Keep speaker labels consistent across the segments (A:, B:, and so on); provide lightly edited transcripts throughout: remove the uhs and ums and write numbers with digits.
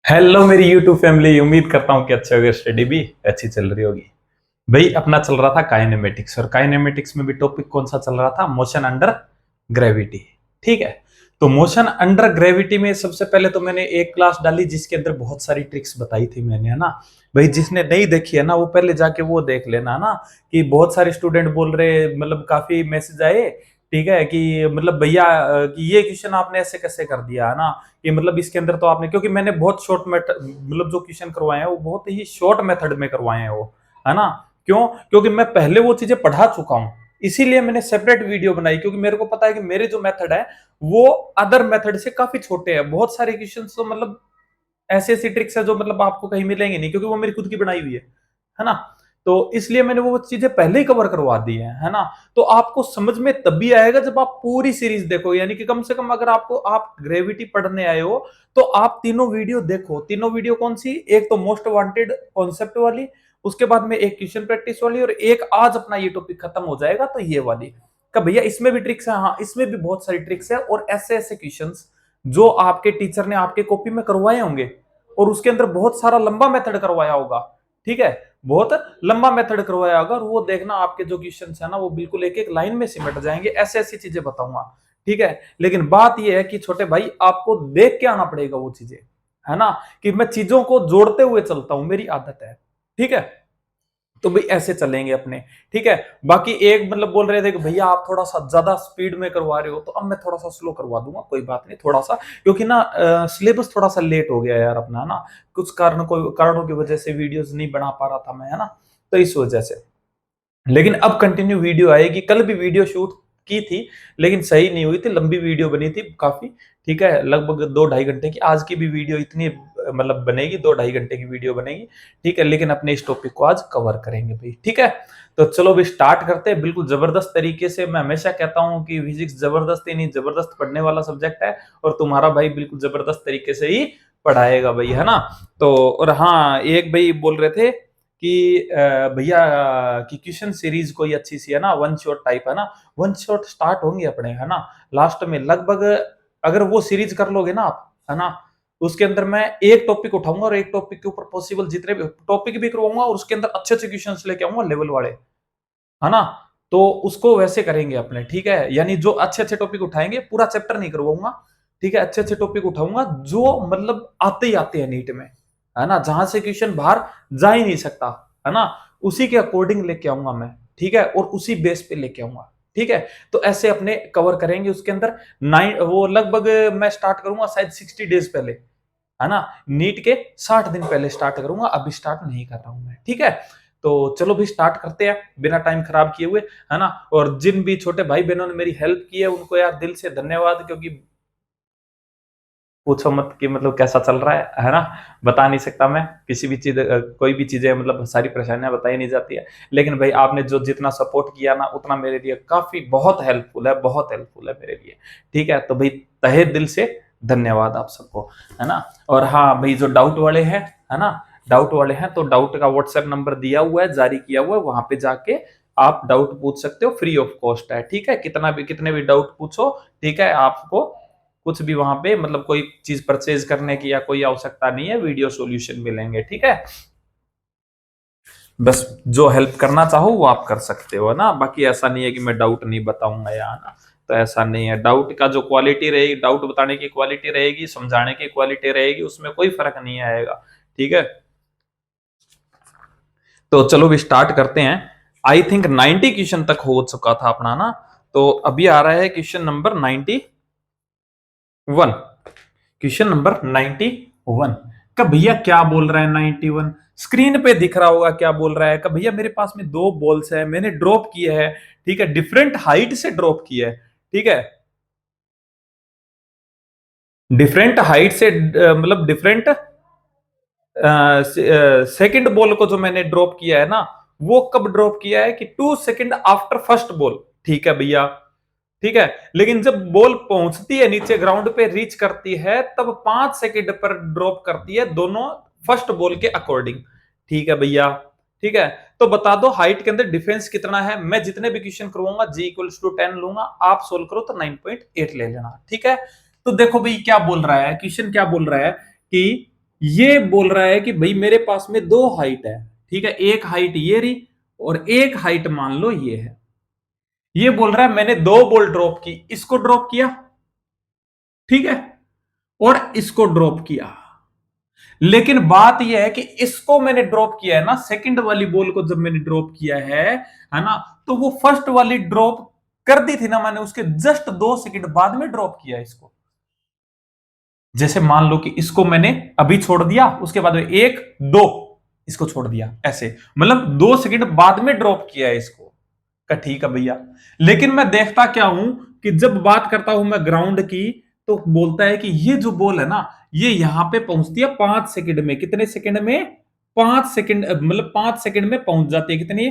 A: Hello मेरी YouTube family. उम्मीद करता हूँ कि अच्छे होगे, स्टडी भी अच्छी चल रही होगी। भाई अपना चल रहा था काइनेमेटिक्स, और काइनेमेटिक्स में भी टॉपिक कौन सा चल रहा था? Motion under gravity. ठीक है। तो मोशन अंडर ग्रेविटी में सबसे पहले तो मैंने एक क्लास डाली जिसके अंदर बहुत सारी ट्रिक्स बताई थी मैंने, है ना। भाई जिसने नहीं देखी है ना वो पहले जाके वो देख लेना, है ना। कि बहुत सारे स्टूडेंट बोल रहे, मतलब काफी मैसेज आए, ठीक है, कि मतलब भैया कि ये क्वेश्चन आपने ऐसे कैसे कर दिया, है ना। कि मतलब इसके अंदर तो आपने, क्योंकि मैंने बहुत शॉर्ट मेथड, मतलब जो क्वेश्चन करवाए हैं वो बहुत ही शॉर्ट मेथड में करवाए हैं वो, है ना। क्यों? क्योंकि मैं पहले वो चीजें पढ़ा चुका हूं, इसीलिए मैंने सेपरेट वीडियो बनाई, क्योंकि मेरे को पता है कि मेरे जो मेथड है वो अदर मेथड से काफी छोटे हैं। बहुत सारे क्वेश्चन तो मतलब ऐसी ऐसी ट्रिक्स है जो मतलब आपको कहीं मिलेंगे नहीं, क्योंकि वो मेरी खुद की बनाई हुई है ना। तो इसलिए मैंने वो चीजें पहले ही कवर करवा दी है ना। तो आपको समझ में तभी आएगा जब आप पूरी सीरीज देखो, यानी कि कम से कम अगर आपको, आप ग्रेविटी पढ़ने आए हो तो आप तीनों वीडियो देखो। तीनों वीडियो कौन सी? एक तो मोस्ट वांटेड कॉन्सेप्ट वाली, उसके बाद में एक क्वेश्चन प्रैक्टिस वाली, और एक आज अपना ये टॉपिक खत्म हो जाएगा तो ये वाली। का भैया इसमें भी ट्रिक्स है? हाँ, इसमें भी बहुत सारी ट्रिक्स है, और ऐसे ऐसे क्वेश्चंस जो आपके टीचर ने आपके कॉपी में करवाए होंगे, और उसके अंदर बहुत सारा लंबा मेथड करवाया होगा। ठीक है, बहुत लंबा मेथड करवाया होगा, और वो देखना आपके जो क्वेश्चन है ना वो बिल्कुल एक एक लाइन में सिमट जाएंगे। ऐसे ऐसी चीजें बताऊंगा। ठीक है, लेकिन बात यह है कि छोटे भाई आपको देख के आना पड़ेगा वो चीजें, है ना। कि मैं चीजों को जोड़ते हुए चलता हूं, मेरी आदत है। ठीक है, तो भाई ऐसे चलेंगे अपने। ठीक है। बाकी एक मतलब बोल रहे थे कि भैया आप थोड़ा सा ज्यादा स्पीड में करवा रहे हो, तो अब मैं थोड़ा सा स्लो करवा दूंगा, कोई बात नहीं, थोड़ा सा, क्योंकि ना सिलेबस थोड़ा सा लेट हो गया यार अपना, ना। कुछ कारणों की वजह से वीडियोस नहीं बना पा रहा था मैं, है ना। तो इस वजह से, लेकिन अब कंटिन्यू वीडियो आएगी। कल भी वीडियो शूट की थी, लेकिन सही नहीं हुई थी, लंबी वीडियो बनी थी काफी। ठीक है, लगभग 2-2.5 घंटे की। आज की भी वीडियो इतनी मतलब बनेगी, 2-2.5 घंटे की वीडियो बनेगी। ठीक है, लेकिन अपने इस टॉपिक को आज कवर करेंगे भाई। ठीक है, तो चलो भी स्टार्ट करते हैं बिल्कुल जबरदस्त तरीके से। मैं हमेशा कहता हूं कि फिजिक्स जबरदस्त ही नहीं, जबरदस्त पढ़ने वाला सब्जेक्ट है, और तुम्हारा भाई बिल्कुल जबरदस्त तरीके से ही पढ़ाएगा भाई, है ना। तो और हाँ, एक भाई बोल रहे थे कि भैया कि क्वेश्चन सीरीज कोई अच्छी सी है ना, वन शॉट टाइप, है ना। वन शॉट स्टार्ट होंगे अपने, है ना, लास्ट में लगभग। अगर वो सीरीज कर लोगे ना आप, है ना, उसके अंदर मैं एक टॉपिक उठाऊंगा, और एक टॉपिक के ऊपर पॉसिबल जितने भी टॉपिक भी करवाऊंगा, और उसके अंदर अच्छे अच्छे क्वेश्चन लेके आऊंगा लेवल वाले, है ना। तो उसको वैसे करेंगे अपने। ठीक है, यानी जो अच्छे अच्छे टॉपिक उठाएंगे, पूरा चैप्टर नहीं करवाऊंगा। ठीक है, अच्छे अच्छे टॉपिक उठाऊंगा जो मतलब आते ही आते हैं नीट में, है ना, जहां से क्वेश्चन बाहर जा ही नहीं सकता, है ना। उसी के अकॉर्डिंग लेके आऊंगा मैं। ठीक है, और उसी बेस पे लेके आऊंगा। ठीक है, तो ऐसे अपने कवर करेंगे उसके अंदर। नाइन वो लगभग मैं स्टार्ट करूंगा शायद 60 डेज पहले, है ना। नीट के 60 दिन पहले स्टार्ट करूंगा, अभी स्टार्ट नहीं कर रहा हूं मैं। ठीक है, तो चलो भी स्टार्ट करते हैं बिना टाइम खराब किए हुए, है ना। और जिन भी छोटे भाई बहनों ने मेरी हेल्प की है उनको यार दिल से धन्यवाद, क्योंकि पूछो मत कि मतलब कैसा चल रहा है ना। बता नहीं सकता मैं किसी भी चीज, कोई भी चीजें, मतलब सारी परेशानियां बताई नहीं जाती है। लेकिन भाई आपने जो जितना सपोर्ट किया ना, उतना मेरे लिए काफी बहुत हेल्पफुल है, बहुत हेल्पफुल है मेरे लिए। ठीक है, तो भाई तहे दिल से धन्यवाद आप सबको, है ना। और हाँ भाई, जो डाउट वाले हैं, है ना, डाउट वाले हैं तो डाउट का व्हाट्सएप नंबर दिया हुआ है, जारी किया हुआ है, वहां पे जाके आप डाउट पूछ सकते हो, फ्री ऑफ कॉस्ट है। ठीक है, कितने भी डाउट पूछो। ठीक है, आपको कुछ भी वहां पे मतलब कोई चीज परचेज करने की या कोई आवश्यकता नहीं है, वीडियो सॉल्यूशन मिलेंगे। ठीक है, बस जो हेल्प करना चाहो वो आप कर सकते हो ना। बाकी ऐसा नहीं है कि मैं डाउट नहीं बताऊंगा यहाँ ना, तो ऐसा नहीं है। डाउट का जो क्वालिटी रहेगी, डाउट बताने की क्वालिटी रहेगी, समझाने की क्वालिटी रहेगी, उसमें कोई फर्क नहीं आएगा। ठीक है, तो चलो भी स्टार्ट करते हैं। आई थिंक 90 क्वेश्चन तक हो चुका था अपना ना। तो अभी आ रहा है क्वेश्चन नंबर 91। क्वेश्चन नंबर 91 का भैया क्या बोल रहा है? 91 स्क्रीन पे दिख रहा होगा क्या बोल रहा है। का भैया मेरे पास में दो बॉल्स है, मैंने ड्रॉप किए हैं। ठीक है, डिफरेंट हाइट से ड्रॉप किया है। ठीक है, डिफरेंट हाइट से मतलब डिफरेंट सेकंड बॉल को जो मैंने ड्रॉप किया है ना, वो कब ड्रॉप किया है? कि 2 सेकंड आफ्टर फर्स्ट बॉल। ठीक है भैया, ठीक है। लेकिन जब बॉल पहुंचती है नीचे ग्राउंड पे, रीच करती है, तब 5 सेकंड पर ड्रॉप करती है, दोनों फर्स्ट बॉल के अकॉर्डिंग। ठीक है भैया, ठीक है। तो बता दो हाइट के अंदर डिफरेंस कितना है। मैं जितने भी क्वेश्चन करवाऊंगा G=10 लूंगा, आप सोल्व करो तो 9.8 ले लेना। ठीक है, तो देखो भाई क्या बोल रहा है क्वेश्चन, क्या बोल रहा है कि ये बोल रहा है कि भाई मेरे पास में दो हाइट है, ठीक है, एक हाइट ये रही और एक हाइट मान लो ये है। ये बोल रहा है मैंने दो बॉल ड्रॉप की, इसको ड्रॉप किया, ठीक है, और इसको ड्रॉप किया। लेकिन बात यह है कि इसको मैंने ड्रॉप किया है ना, सेकंड वाली बॉल को जब मैंने ड्रॉप किया है ना, तो वो फर्स्ट वाली ड्रॉप कर दी थी ना मैंने, उसके जस्ट 2 सेकंड बाद में ड्रॉप किया इसको। जैसे मान लो कि इसको मैंने अभी छोड़ दिया, उसके बाद में 1 2 इसको छोड़ दिया, ऐसे मतलब 2 सेकंड बाद में ड्रॉप किया है इसको। का ठीक है भैया। लेकिन मैं देखता क्या हूं कि जब बात करता हूं मैं ग्राउंड की, तो बोलता है कि ये जो बॉल है ना, ये यहां पे पहुंचती है 5 सेकंड में। कितने सेकंड में? 5 सेकंड, मतलब 5 सेकंड में पहुंच जाती है। कितनी?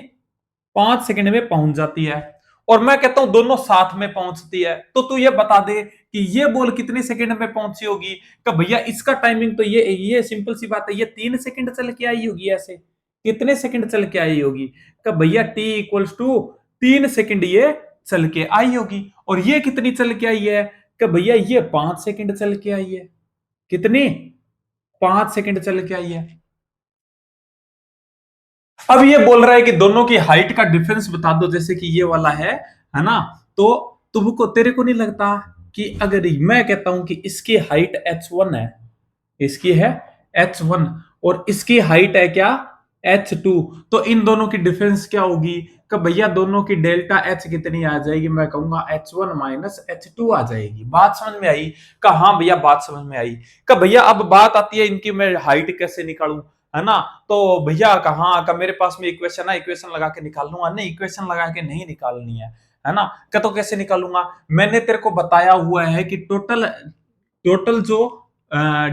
A: 5 सेकंड में पहुंच जाती है। और मैं कहता हूं दोनों साथ में पहुंचती है। तो तू ये बता दे कि ये बॉल कितने सेकंड में पहुंची होगी? कि भैया इसका टाइमिंग तो ये सिंपल सी बात है, ये 3 सेकंड चल के आई होगी। ऐसे कितने सेकंड चल के आई होगी? कि भैया टी इक्वल्स टू 3 सेकंड ये चल के आई होगी। और ये कितनी चल के आई है? कि भैया ये 5 सेकंड चल के आई है। कितनी? 5 सेकंड चल के आई है। अब ये बोल रहा है कि दोनों की हाइट का डिफरेंस बता दो, जैसे कि ये वाला है ना। तो तुमको, तेरे को नहीं लगता कि अगर मैं कहता हूं कि इसकी हाइट h1 है, इसकी है h1 और इसकी हाइट है क्या? h2, तो इन दोनों की डिफरेंस क्या होगी? कि भैया दोनों की डेल्टा h कितनी आ जाएगी? मैं कहूंगा h1 माइनस h2 आ जाएगी। बात समझ में आई? कि हाँ भैया बात समझ में आई। कि भैया अब बात आती है इनकी, मैं हाइट कैसे निकालूं, है ना। तो भैया कहाँ का मेरे पास में इक्वेशन है, इक्वेशन लगा के निकाल लूंगा? नहीं, इक्वेशन लगा के नहीं निकालनी है ना। क्या तो कैसे निकालूंगा? मैंने तेरे को बताया हुआ है कि टोटल टोटल जो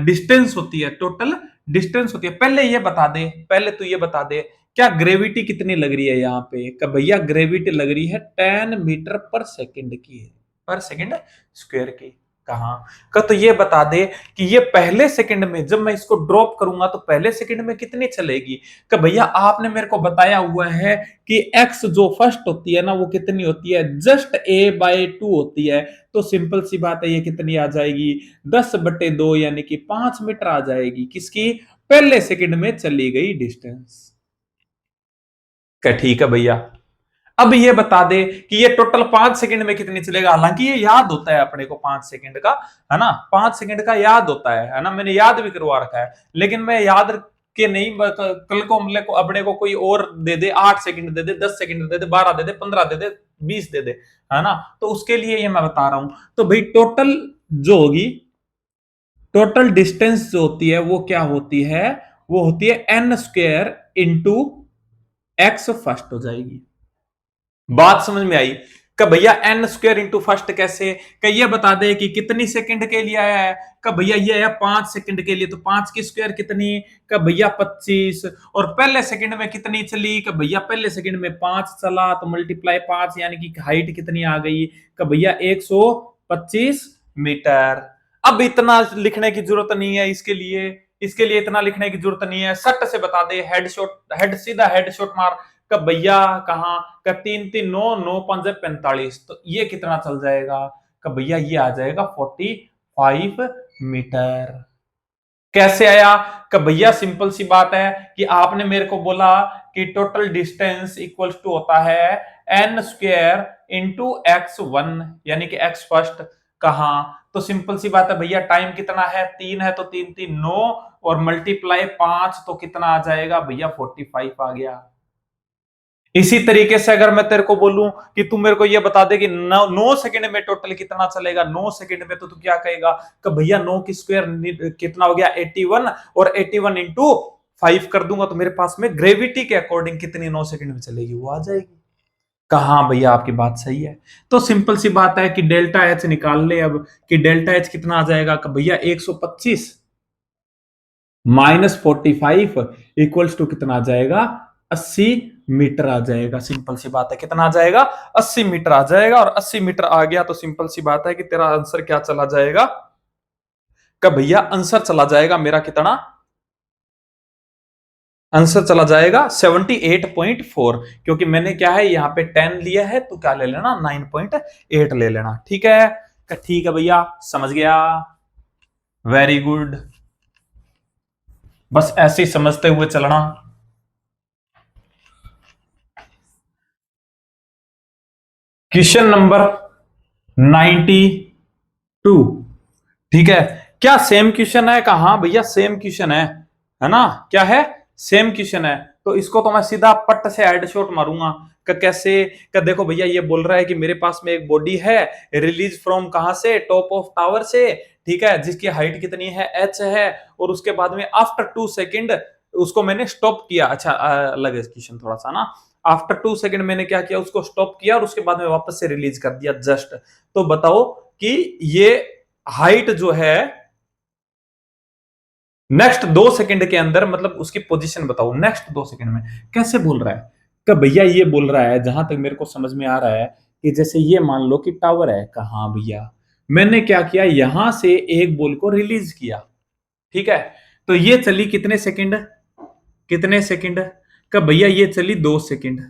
A: डिस्टेंस होती है, टोटल डिस्टेंस होती है। पहले ये बता दे, पहले तू ये बता दे, क्या ग्रेविटी कितनी लग रही है यहाँ पे? कि भैया ग्रेविटी लग रही है 10 मीटर पर सेकंड की है, पर सेकंड स्क्वायर की। कहा का तो ये बता दे कि ये पहले सेकंड में जब मैं इसको ड्रॉप करूंगा तो पहले सेकंड में कितनी चलेगी? कि भैया आपने मेरे को बताया हुआ है कि x जो फर्स्ट होती है ना, वो कितनी होती है? जस्ट a/2 होती है। तो सिंपल सी बात है, ये कितनी आ जाएगी? 10/2 यानी कि 5 मीटर आ जाएगी। किसकी? पहले सेकंड में चली गई डिस्टेंस। क्या ठीक है भैया। अब ये बता दे कि ये टोटल 5 सेकंड में कितनी चलेगा। हालांकि ये याद होता है अपने को 5 सेकंड का, है ना, 5 सेकंड का याद होता है ना, मैंने याद भी करवा रखा है। लेकिन मैं याद के नहीं, कल को अपने को कोई और दे दे, 8 सेकंड दे दे, 10 सेकंड दे दे, 12 दे दे, 15 दे दे, 20 दे दे, है ना। तो उसके लिए ये मैं बता रहा हूं। तो भाई टोटल जो होगी, टोटल डिस्टेंस जो होती है वो क्या होती है? वो होती है n square into x first हो जाएगी। बात समझ में आई? कि भैया एन स्क्वायर इंटू फर्स्ट कैसे? कि ये बता दे कि कितनी सेकंड के लिए आया है? कि भैया ये है 5 सेकंड के लिए, तो 5 की स्क्वायर कितनी? कि भैया 25। और पहले सेकंड में कितनी चली? कि भैया पहले सेकंड में 5 चला, तो मल्टीप्लाई 5 यानी कि हाइट कितनी आ गई? कि भैया 125 मीटर। अब इतना लिखने की जरूरत नहीं है इसके लिए, इसके लिए इतना लिखने की जरूरत नहीं है। सट से बता दे, हेड शॉट, हेड सीधा हेड शॉट मार। का भैया कहा का 3 3 9 9 5 45, तो ये कितना चल जाएगा? का भैया ये आ जाएगा 45 मीटर। कैसे आया? का भैया सिंपल सी बात है कि आपने मेरे को बोला कि टोटल डिस्टेंस इक्वल्स टू होता है एन स्क्वायर इंटू x1 यानी कि x फर्स्ट। कहा तो सिंपल सी बात है भैया, टाइम कितना है? 3 है, तो 3 3 9 और मल्टीप्लाई 5, तो कितना आ जाएगा भैया? 45 आ गया। इसी तरीके से अगर मैं तेरे को बोलूं कि तू मेरे को ये बता दे कि 9 सेकंड में टोटल कितना चलेगा, 9 सेकंड में, तो तू क्या कहेगा? कि भैया 9 की स्क्वायर कितना हो गया? 81, और 81 इंटू 5 कर दूंगा तो मेरे पास में ग्रेविटी के अकॉर्डिंग कितनी 9 सेकंड में चलेगी, वो आ जाएगी। कहा भैया आपकी बात सही है। तो सिंपल सी बात है कि डेल्टा एच निकाल ले अब, कि डेल्टा एच कितना आ जाएगा? कि भैया 125 माइनस 45 इक्वल्स टू कितना आ जाएगा? 80 मीटर आ जाएगा। सिंपल सी बात है, कितना आ जाएगा? 80 मीटर आ जाएगा। और 80 मीटर आ गया तो सिंपल सी बात है कि तेरा आंसर क्या चला जाएगा? का भैया आंसर चला जाएगा मेरा कितना? आंसर चला जाएगा 78.4, क्योंकि मैंने क्या है यहाँ पे 10 लिया है, तो क्या ले लेना? 9.8 ले लेना। ठीक है? ठीक है भैया, समझ गया। Very good. बस ऐसे ही समझते हुए चलना। क्वेश्चन नंबर 92, ठीक है। क्या सेम क्वेश्चन है? कहा भैया सेम क्वेश्चन है ना? क्या है? सेम क्वेश्चन है। तो इसको तो मैं सीधा पट्ट से हेडशॉट मारूंगा। कैसे? देखो भैया, ये बोल रहा है कि मेरे पास में एक बॉडी है, रिलीज फ्रॉम कहां से? टॉप ऑफ टावर से, ठीक है, जिसकी हाइट कितनी है? h है। और उसके बाद में आफ्टर 2 सेकेंड उसको मैंने स्टॉप किया। अच्छा, अलग है क्वेश्चन थोड़ा सा ना। आफ्टर 2 सेकेंड मैंने क्या किया? उसको स्टॉप किया और उसके बाद में वापस से रिलीज कर दिया जस्ट। तो बताओ कि ये हाइट जो है नेक्स्ट 2 सेकंड के अंदर, मतलब उसकी पोजीशन बताओ नेक्स्ट 2 सेकंड में। कैसे बोल रहा है? कि भैया ये बोल रहा है, जहां तक मेरे को समझ में आ रहा है, कि जैसे ये मान लो कि टावर है। कहा भैया मैंने क्या किया? यहां से एक बॉल को रिलीज किया, ठीक है। तो ये चली कितने सेकंड? कितने सेकंड? का भैया ये चली 2 सेकंड,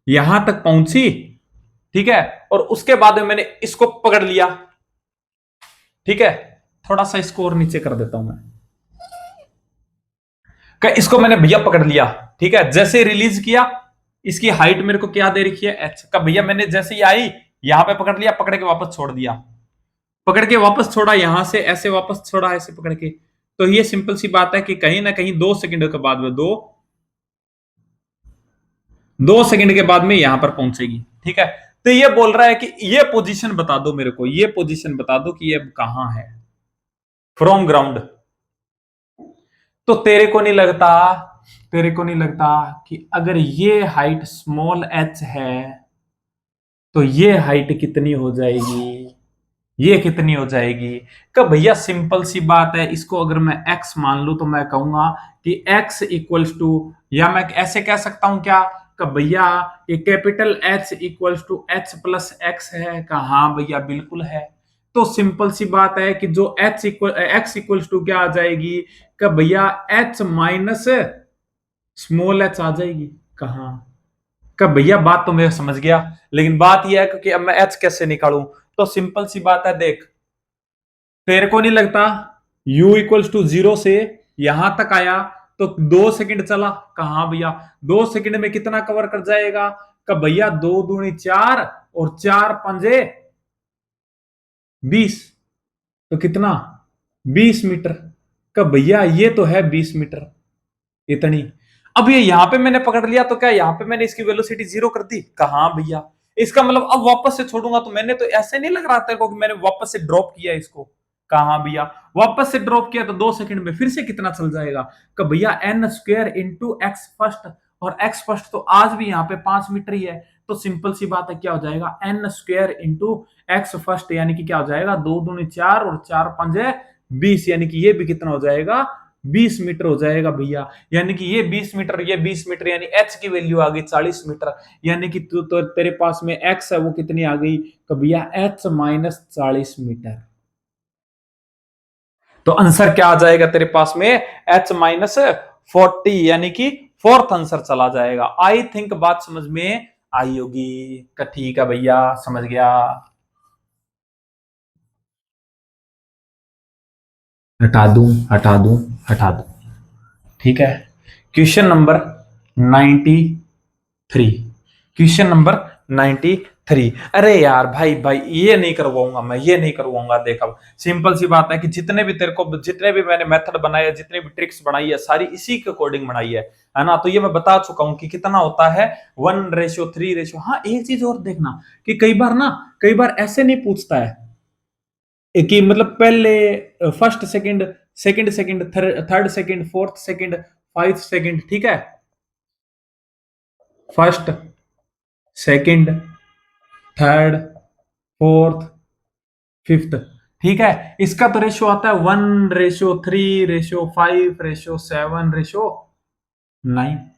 A: यहां तक पहुंची, ठीक है। और उसके बाद में मैंने इसको पकड़ लिया, ठीक है। थोड़ा सा इसको और नीचे कर देता हूं मैं। इसको मैंने भैया पकड़ लिया, ठीक है। जैसे रिलीज किया, इसकी हाइट मेरे को क्या दे रखी है? एच का। भैया मैंने जैसे ही आई यहां पे पकड़ लिया, पकड़ के वापस छोड़ दिया, पकड़ के वापस छोड़ा, यहां से ऐसे वापस छोड़ा, ऐसे पकड़ के। तो ये सिंपल सी बात है कि कहीं ना कहीं 2 सेकंड के बाद में 2 सेकंड के बाद में यहां पर पहुंचेगी, ठीक है। तो ये बोल रहा है कि ये पोजीशन बता दो मेरे को, ये पोजीशन बता दो कि ये कहां है फ्रॉम ग्राउंड। तो तेरे को नहीं लगता कि अगर ये हाइट स्मॉल h है तो ये हाइट कितनी हो जाएगी? ये कितनी हो जाएगी? कि भैया सिंपल सी बात है, इसको अगर मैं x मान लूं तो मैं कहूंगा कि x इक्वल्स टू, या मैं ऐसे कह सकता हूं क्या? कि भैया ये capital H equals to h plus x है। कहा हाँ भैया बिल्कुल है। तो सिंपल सी बात है कि जो x इक्वल्स टू क्या आ जाएगी? कि भैया h माइनस स्मॉल h आ जाएगी। कहा? कि भैया बात तो मैं समझ गया, लेकिन बात यह है क्योंकि अब मैं h कैसे निकालूं? तो सिंपल सी बात है, देख, तेरे को नहीं लगता u इक्वल्स टू 0 से यहां तक आया तो 2 सेकंड चला? कहा भैया 2 सेकंड में कितना कवर कर जाएगा? कि भैया 2 दूनी 4 और 4 पंजे 20, तो कितना? 20 मीटर। का भैया ये तो है 20 मीटर, इतनी। अब ये यहां पे मैंने पकड़ लिया तो क्या यहां पे मैंने इसकी वेलोसिटी 0 कर दी? कहा भैया। इसका मतलब अब वापस से छोड़ूंगा तो मैंने तो ऐसे नहीं लग रहा तेरे को कि मैंने वापस से ड्रॉप किया इसको। कहा भैया वापस से ड्रॉप किया तो 2 सेकंड में फिर से कितना चल जाएगा? कि भैया n square into x first, और एक्स फर्स्ट तो आज भी यहाँ पे 5 मीटर ही है। तो सिंपल सी बात है, क्या हो जाएगा? N square into x first, यानी कि क्या हो जाएगा? 2 दूनी 4 और 4 पंजे 20, यानी कि ये भी कितना हो जाएगा? 20 मीटर हो जाएगा भैया। यानी कि ये 20 मीटर, ये 20 मीटर, यानी एच की वैल्यू आ गई 40 मीटर। यानी कि तो तेरे पास में एक्स है वो कितनी आ गई? तो भैया एच माइनस 40 मीटर। तो आंसर क्या आ जाएगा तेरे पास में? एच माइनस 40, यानी कि फोर्थ आंसर चला जाएगा। आई थिंक बात समझ में आई होगी। ठीक है भैया, समझ गया। हटा दूं, हटा दूं, हटा दूं, ठीक है। Question number 93, question number 93। अरे यार भाई भाई, ये नहीं करवाऊंगा मैं, ये नहीं करवाऊंगा। देख अब सिंपल सी बात है कि जितने भी तेरे को, जितने भी मैंने मेथड बनाए, जितने भी ट्रिक्स बनाई है, सारी इसी के अकॉर्डिंग बनाई है ना? तो ये मैं बता चुका हूं कि कितना होता है 1:3। हाँ, एक चीज और देखना कि कई बार ऐसे नहीं पूछता है कि मतलब पहले first second, second second, third second, fourth second, 5 second, ठीक है। First, second, third, fourth, fifth, ठीक है। इसका तो रेशियो आता है 1:3:5:7:9,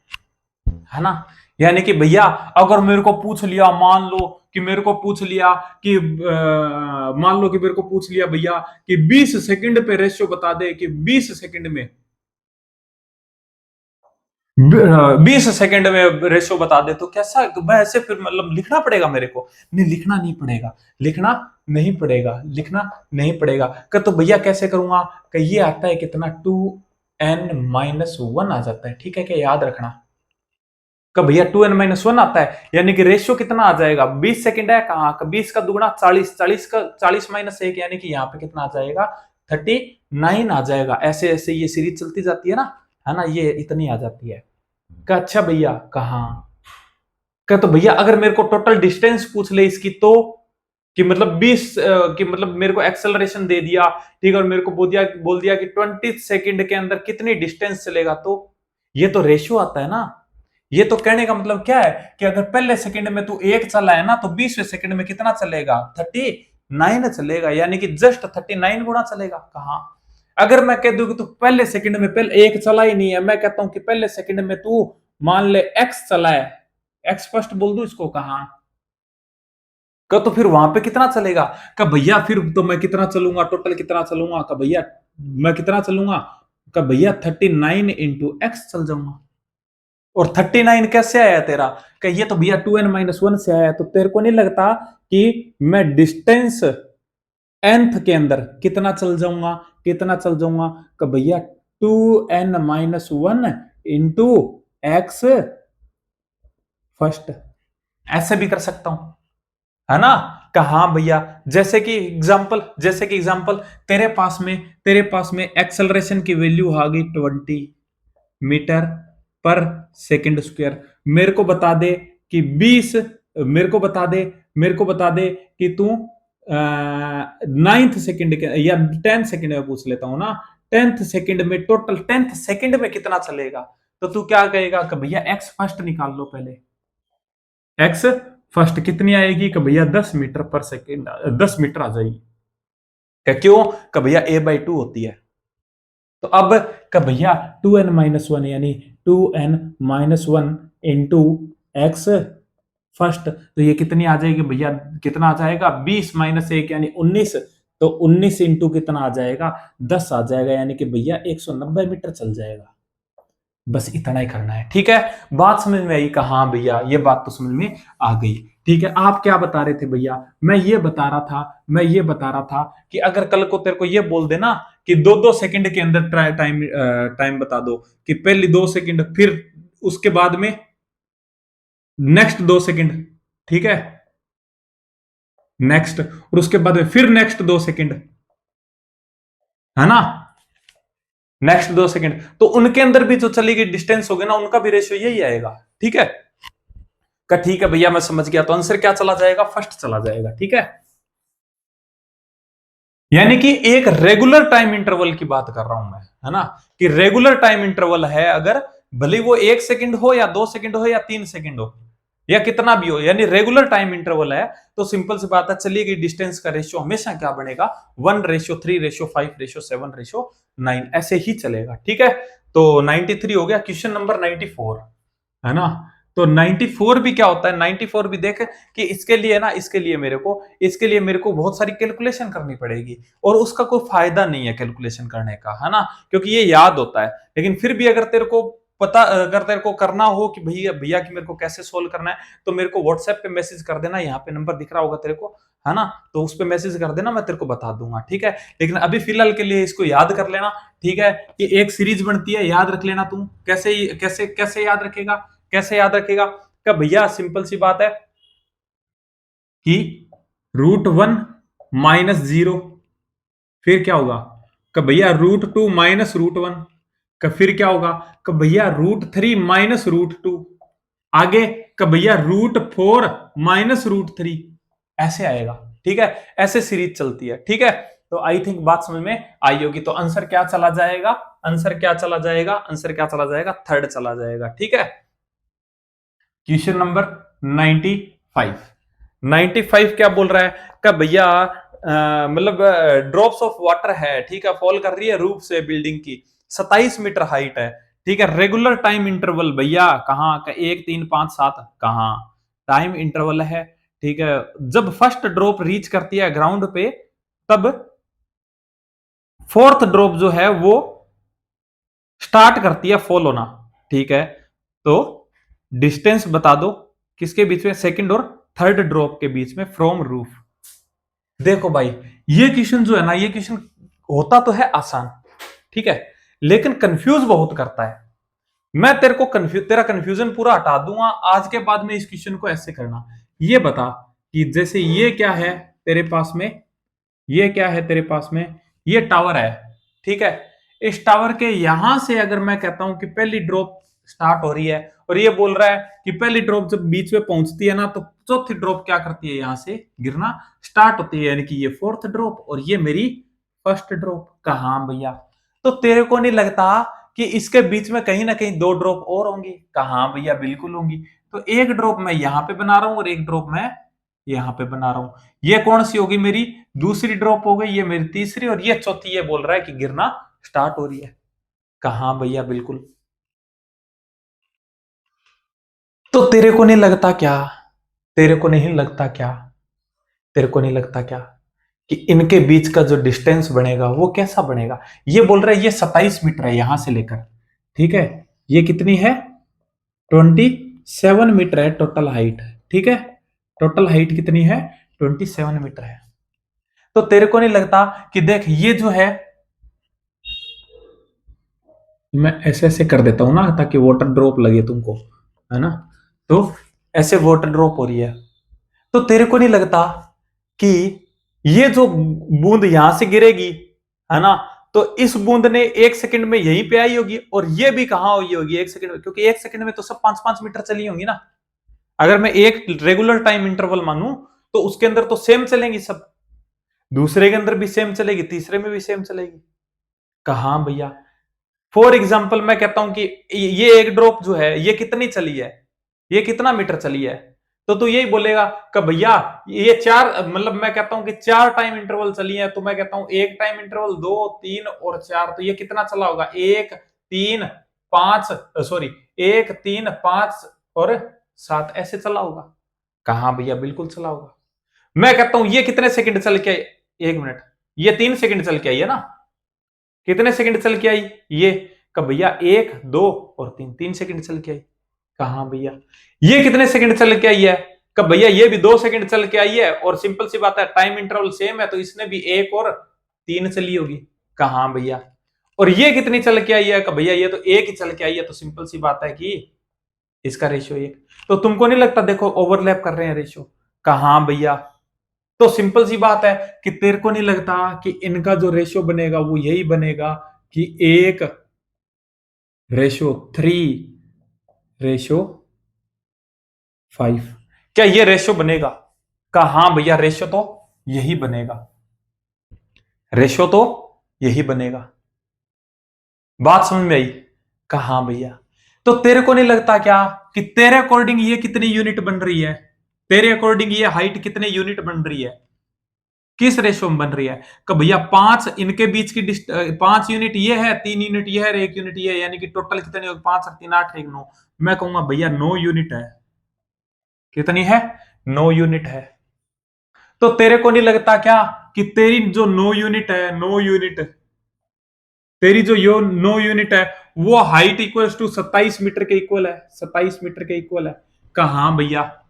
A: है ना? यानी कि भैया अगर मेरे को पूछ लिया, मान लो कि मेरे को पूछ लिया कि मान लो कि मेरे को पूछ लिया भैया कि 20 सेकंड पे रेशियो बता दे, कि 20 सेकंड में, 20 सेकंड में रेशियो बता दे, तो कैसा? मैं ऐसे फिर मतलब लिखना पड़ेगा मेरे को? नहीं, लिखना नहीं पड़ेगा, लिखना नहीं पड़ेगा, लिखना नहीं पड़ेगा। कर तो भैया कैसे करूंगा? कि ये आता है कितना? 2 2n-1 आ जाता है, ठीक है क्या, याद रखना। कब भैया 2n-1 आता है, यानी कि रेशियो कितना आ जाएगा, 20 सेकंड है, कहाँ 20 का दुगुना 40, 40 का 40 माइनस 1, यानी कि यहाँ पे कितना आ जाएगा 39 आ जाएगा। ऐसे ऐसे ये सीरीज चलती जाती है ना, ये इतनी आ जाती है। का अच्छा भैया कहाँ का, तो भैया अगर मेरे को टोटल डिस्टेंस पूछ ले इसकी, तो कि मतलब 20 कि मतलब मेरे को एक्सेलरेशन दे दिया, ठीक है, और मेरे को बोल दिया कि 20 सेकंड के अंदर कितनी डिस्टेंस चलेगा, तो ये तो रेशियो आता है ना। ये तो कहने का मतलब क्या है कि अगर पहले सेकंड में तू 1 चला है ना, तो 20वें सेकंड में कितना चलेगा 39 चलेगा, यानी कि जस्ट 39 गुना चलेगा। कहां अगर मैं कह दूं कि तू पहले सेकंड में पहले 1 चला ही नहीं है, मैं कहता हूं कि पहले सेकंड में तू मान ले x चला है, x फर्स्ट बोल दू इसको, कहां का, तो फिर वहां पे कितना चलेगा का भैया, फिर तो मैं कितना चलूंगा, टोटल कितना चलूंगा का भैया, मैं कितना चलूंगा का भैया 39 इंटू एक्स चल जाऊंगा। और 39 कैसे आया तेरा, कि ये तो भैया 2n-1 से आया, तो तेरे को नहीं लगता कि मैं डिस्टेंस nth के अंदर कितना चल जाऊंगा, कितना चल जाऊंगा कि भैया 2n-1 इंटू एक्स फर्स्ट, ऐसे भी कर सकता हूं, है ना। कहा भैया जैसे कि एग्जांपल तेरे पास में एक्सेलरेशन की वैल्यू आ गई 20 मीटर पर सेकंड स्क्वायर। मेरे को बता दे कि 20, मेरे को बता दे कि तू 9th सेकंड के या 10 सेकंड में पूछ लेता हूं ना, 10th सेकंड में टोटल 10th सेकंड में कितना चलेगा, तो तू क्या कहेगा कि भैया एक्स फर्स्ट निकाल लो पहले। एक्स फर्स्ट कितनी आएगी कि भैया 10 मीटर पर सेकंड, 10 मीटर आ जाएगी। क्यों कि भैया a/2 होती है। तो अब का भैया 2n-1 यानी 2n-1 इंटू एक्स फर्स्ट, तो ये कितनी आ जाएगी भैया, कितना आ जाएगा 20 माइनस 1 यानी 19, तो 19 इंटू कितना आ जाएगा 10 आ जाएगा, यानी कि भैया 190 मीटर चल जाएगा। बस इतना ही करना है, ठीक है। बात समझ में आई, कहा हाँ भैया ये बात तो समझ में आ गई, ठीक है। आप क्या बता रहे थे भैया, मैं ये बता रहा था कि अगर कल को तेरे को ये बोल देना कि 2-2 सेकंड के अंदर टाइम बता दो, कि पहली 2 सेकंड, फिर उसके बाद में नेक्स्ट 2 सेकंड, ठीक है, नेक्स्ट, और उसके बाद में फिर नेक्स्ट 2 सेकंड, है ना, नेक्स्ट 2 सेकंड, तो उनके अंदर भी जो चली गई डिस्टेंस होगी ना, उनका भी रेशियो यही आएगा, ठीक है। का ठीक है भैया मैं समझ गया, तो आंसर क्या चला जाएगा, फर्स्ट चला जाएगा, ठीक है। यानी कि एक रेगुलर टाइम इंटरवल की बात कर रहा हूं मैं, है ना, कि रेगुलर टाइम इंटरवल है, अगर भले वो 1 सेकंड हो या 2 सेकंड हो या 3 सेकंड हो या कितना भी हो, यानी रेगुलर टाइम इंटरवल है, तो सिंपल सी बात है, चलिए गई डिस्टेंस का रेशियो हमेशा क्या बनेगा, 1:3:5:7:9, ऐसे ही चलेगा, ठीक है। तो 93 हो गया, क्वेश्चन नंबर 94, है ना। तो 94 भी क्या होता है, 94 भी देख कि इसके लिए मेरे को बहुत सारी कैलकुलेशन करनी पड़ेगी, और उसका कोई फायदा नहीं है कैलकुलेशन करने का, है ना, क्योंकि ये याद होता है। लेकिन फिर भी अगर तेरे को करना हो कि भैया भैया कि मेरे को कैसे सोल्व करना है, तो मेरे को व्हाट्सएप पे मैसेज कर देना, यहाँ पे नंबर दिख रहा होगा तेरे को, है ना, तो उस पे मैसेज कर देना, मैं तेरे को बता दूंगा, ठीक है। लेकिन अभी फिलहाल के लिए इसको याद कर लेना, ठीक है, कि एक सीरीज बनती है, याद रख लेना। तुम कैसे कैसे कैसे याद रखेगा, कैसे याद रखेगा का भैया, सिंपल सी बात है कि √1 - 0, फिर क्या होगा का भैया √2 - √1, का फिर क्या होगा का भैया √3 - √2, आगे का भैया √4 - √3, ऐसे आएगा, ठीक है। ऐसे सीरीज चलती है, ठीक है। तो आई थिंक बात समझ में आई होगी। तो आंसर क्या चला जाएगा, आंसर क्या चला जाएगा, आंसर क्या चला जाएगा, थर्ड चला जाएगा, ठीक है। क्वेश्चन नंबर 95, 95 क्या बोल रहा है का भैया, मतलब ड्रॉप्स ऑफ वाटर है, ठीक है, फॉल कर रही है रूफ से बिल्डिंग की, 27 मीटर हाइट है, ठीक है। रेगुलर टाइम इंटरवल भैया कहाँ का, 1 3 5 7, कहाँ टाइम इंटरवल है, ठीक है। जब फर्स्ट ड्रॉप रीच करती है ग्राउंड पे, तब फोर्थ ड्रॉप जो है वो स्टार्ट करती है फॉल होना, ठीक है। तो डिस्टेंस बता दो किसके बीच में, सेकंड और थर्ड ड्रॉप के बीच में फ्रॉम रूफ। देखो भाई, ये क्वेश्चन जो है ना, ये क्वेश्चन होता तो है आसान, ठीक है, लेकिन कंफ्यूज बहुत करता है। मैं तेरे को तेरा कंफ्यूजन पूरा हटा दूंगा आज के बाद में। इस क्वेश्चन को ऐसे करना, ये बता कि जैसे ये क्या है तेरे पास में, ये क्या है तेरे पास में, ये टावर है, ठीक है। इस टावर के यहां से अगर मैं कहता हूं कि पहली ड्रॉप स्टार्ट हो रही है, और ये बोल रहा है कि पहली ड्रॉप जब बीच में पहुंचती है ना, तो चौथी ड्रॉप क्या करती है, यहां से गिरना स्टार्ट होती है, यानी कि ये फोर्थ ड्रॉप और ये मेरी फर्स्ट ड्रॉप। कहा भैया, तो तेरे को नहीं लगता कि इसके बीच में कहीं ना कहीं दो ड्रॉप और होंगी? कहा भैया बिल्कुल होंगी। तो एक ड्रॉप मैं यहां पे बना रहा हूं और एक ड्रॉप मैं यहां पे बना रहा हूं। ये कौन सी होगी, मेरी दूसरी ड्रॉप हो गई, ये मेरी तीसरी, और ये चौथी। ये बोल रहा है कि गिरना स्टार्ट हो रही है। कहा भैया बिल्कुल। तो तेरे को नहीं लगता क्या, तेरे को नहीं लगता क्या, तेरे को नहीं लगता क्या कि इनके बीच का जो डिस्टेंस बनेगा वो कैसा बनेगा? ये बोल रहा है ये 27 मीटर है यहां से लेकर, ठीक है। ये कितनी है, 27 मीटर है टोटल हाइट, ठीक है। टोटल हाइट कितनी है, 27 मीटर है। तो तेरे को नहीं लगता कि देख ये जो है, मैं ऐसे ऐसे कर देता हूं ना ताकि वाटर ड्रॉप लगे तुमको, है ना। तो ऐसे वाटर ड्रॉप हो रही है। तो तेरे को नहीं लगता कि ये जो बूंद यहां से गिरेगी, है ना, तो इस बूंद ने 1 सेकंड में यहीं पे आई होगी, और ये भी कहां हुई होगी 1 सेकंड में, क्योंकि 1 सेकंड में तो सब 5-5 मीटर चली होंगी ना। अगर मैं एक रेगुलर टाइम इंटरवल मानूं तो उसके अंदर तो सेम चलेंगी सब, दूसरे के अंदर भी सेम चलेगी, तीसरे में भी सेम चलेगी। कहां भैया, फॉर एग्जाम्पल मैं कहता हूं कि ये एक ड्रॉप जो है ये कितनी चली है, ये कितना मीटर चली है, तो तू यही बोलेगा कि भैया ये चार, मतलब मैं कहता हूं कि 4 टाइम इंटरवल चली है, तो मैं कहता हूं एक टाइम इंटरवल, 2, 3 और 4, तो ये कितना चला होगा, 1, 3, 5, सॉरी 1, 3, 5 और 7 ऐसे चला होगा। कहा भैया बिल्कुल चला होगा। मैं कहता हूं ये कितने सेकंड चल के आई, 1 मिनट, ये 3 सेकंड चल के आई है ना, कितने सेकंड चल के आई ये, कब भैया 1, 2 और 3, 3 सेकंड चल के आई। कहा भैया, ये कितने सेकंड चल के आई है, कब भैया ये भी 2 सेकंड चल के आई है, और सिंपल सी बात है टाइम इंटरवल सेम है, तो इसने भी 1 और 3 चली होगी। कहा भैया, और ये कितनी चल के आई है, कब भैया ये तो 1 ही चल के आई है, तो सिंपल सी बात है कि इसका रेशियो 1। तो तुमको नहीं लगता, देखो ओवरलैप कर रहे हैं रेशियो। कहा भैया, तो सिंपल सी बात है कि तेरे को नहीं लगता कि इनका जो रेशियो बनेगा वो यही बनेगा कि 1:3:5। क्या ये रेशियो बनेगा? कहा हाँ भैया, रेशियो तो यही बनेगा, रेशियो तो यही बनेगा। बात समझ में आई? कहा हाँ भैया। तो तेरे को नहीं लगता क्या कि तेरे अकॉर्डिंग ये कितनी यूनिट बन रही है, तेरे अकॉर्डिंग ये हाइट कितने यूनिट बन रही है, किस रेशियो में बन रही है? कि भैया 5 इनके बीच की 5 यूनिट ये है, 3 यूनिट ये है, 1 यूनिट ये है, यानी कि टोटल कितने हो, 5 और 3 8 1 9। मैं कहूंगा भैया 9 यूनिट है। कितनी है? 9 यूनिट है। तो तेरे को नहीं लगता क्या कि तेरी जो 9 यूनिट है, 9 यूनिट, तेरी जो यो 9 यूनिट है वो हाइट इक्वल टू 27 मीटर के इक्वल है, 27 मीटर के इक्वल है। कहा भैया,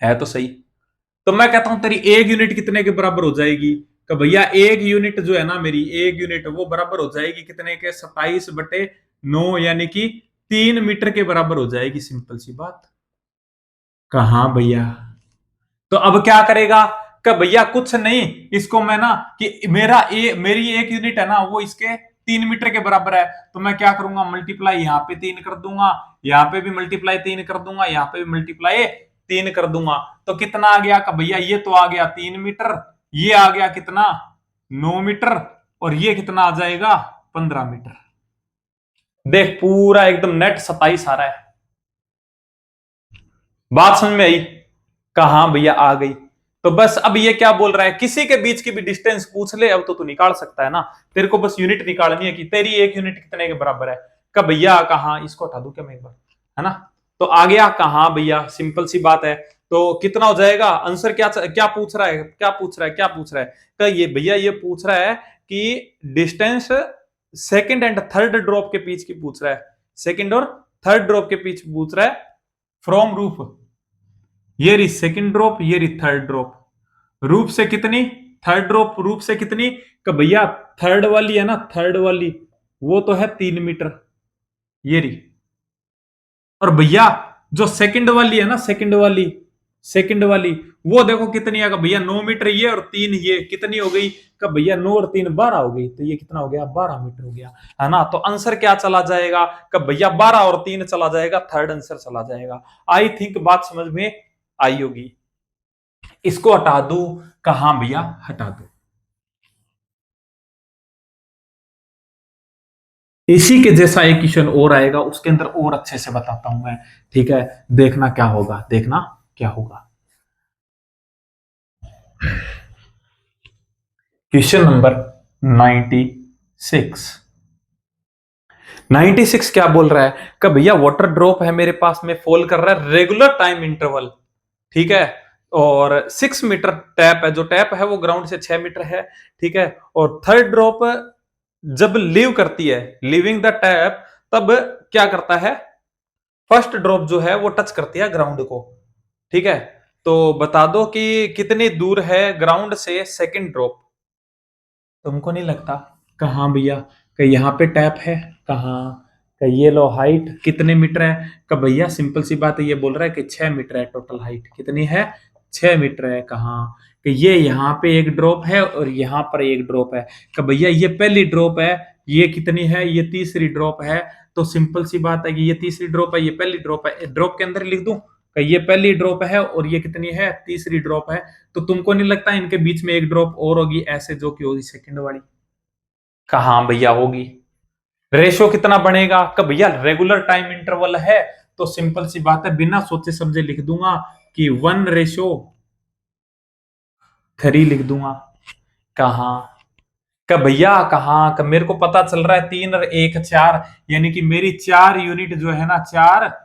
A: है तो सही। तो मैं कहता हूं तेरी 1 यूनिट कितने के बराबर हो जाएगी, कि भैया 1 यूनिट जो है ना, मेरी 1 यूनिट वो बराबर हो जाएगी कितने के, 27/9, यानी कि 3 मीटर के बराबर हो जाएगी। सिंपल सी बात। कहा भैया, तो अब क्या करेगा, कि भैया कुछ नहीं, इसको मैं ना कि मेरी 1 यूनिट है ना वो इसके 3 मीटर के बराबर है, तो मैं क्या करूंगा, मल्टीप्लाई यहाँ पे 3 कर दूंगा, यहाँ पे भी मल्टीप्लाई 3 कर दूंगा, यहाँ पे भी मल्टीप्लाई 3 कर दूंगा। तो कितना आ गया, कि भैया ये तो आ गया 3 मीटर, ये आ गया कितना, 9 मीटर, और ये कितना आ जाएगा, 15 मीटर। देख पूरा एकदम नेट 27 आ रहा है। बात समझ में आई? कहा भैया आ गई। तो बस अब ये क्या बोल रहा है, किसी के बीच की भी डिस्टेंस पूछ ले, अब तो तू निकाल सकता है ना। तेरे को बस यूनिट निकालनी है कि तेरी 1 यूनिट कितने के बराबर है। कब भैया, कहा इसको हटा दूं क्या मैं एक बार, है ना। तो आ गया, कहा भैया सिंपल सी बात है। तो कितना हो जाएगा आंसर, क्या क्या पूछ रहा है, क्या पूछ रहा है, क्या पूछ रहा है? तो ये भैया ये पूछ रहा है कि distance second and third drop के बीच की पूछ रहा है, सेकंड और थर्ड ड्रॉप के बीच पूछ रहा है, फ्रॉम रूफ, ये रही सेकंड ड्रॉप, ये रही थर्ड ड्रॉप, रूप से कितनी, थर्ड ड्रॉप रूप से कितनी, कि भैया थर्ड वाली है ना, थर्ड वाली वो तो है 3 मीटर, ये रही। और भैया जो सेकंड वाली है ना, सेकंड वाली वो देखो कितनी है भैया, 9 मीटर ये और 3 ये, कितनी हो गई का भैया, 9 और 3 12 हो गई, तो ये कितना हो गया, 12 मीटर हो गया, है ना। तो आंसर क्या चला जाएगा का भैया, 12 और 3 चला जाएगा, थर्ड आंसर चला जाएगा। आई थिंक बात समझ में आई होगी। इसको हटा दू, कहा भैया हटा दो। इसी के जैसा एक क्वेश्चन और आएगा, उसके अंदर और अच्छे से बताता हूं मैं, ठीक है। देखना क्या होगा, देखना क्या होगा। Question number 96। 96 क्या बोल रहा है कि भैया वाटर ड्रॉप है मेरे पास में, फॉल कर रहा है रेगुलर टाइम इंटरवल, ठीक है। और 6 मीटर टैप है, जो टैप है वो ग्राउंड से 6 मीटर है, ठीक है। और थर्ड ड्रॉप जब लीव करती है, लिविंग द टैप, तब क्या करता है, फर्स्ट ड्रॉप जो है वो टच करती है ग्राउंड को, ठीक है। तो बता दो कि कितनी दूर है ग्राउंड से सेकंड ड्रॉप। तुमको नहीं लगता कहाँ भैया कि यहाँ पे टैप है, कहाँ का ये लो हाइट कितने मीटर है, का भैया सिंपल सी बात है, ये बोल रहा है कि 6 मीटर है टोटल हाइट, कितनी है, 6 मीटर है, कहाँ कि ये यहाँ पे एक ड्रॉप है और यहाँ पर एक ड्रॉप है, का भैया ये पहली ड्रॉप है, ये कितनी है, ये तीसरी ड्रॉप है। तो सिंपल सी बात है कि ये तीसरी ड्रॉप है, ये पहली ड्रॉप है, ड्रॉप के अंदर लिख दूं कि ये पहली ड्रॉप है और ये कितनी है, तीसरी ड्रॉप है। तो तुमको नहीं लगता इनके बीच में एक ड्रॉप और होगी ऐसे, जो कि होगी सेकंड वाली। कहा भैया होगी। रेशो कितना बनेगा का भैया, रेगुलर टाइम इंटरवल है, तो सिंपल सी बात है, बिना सोचे समझे लिख दूंगा कि 1:3 लिख दूंगा। कहा का भैया, कहा का मेरे को पता चल रहा है 3 और 1 4, यानी कि मेरी 4 यूनिट जो है ना,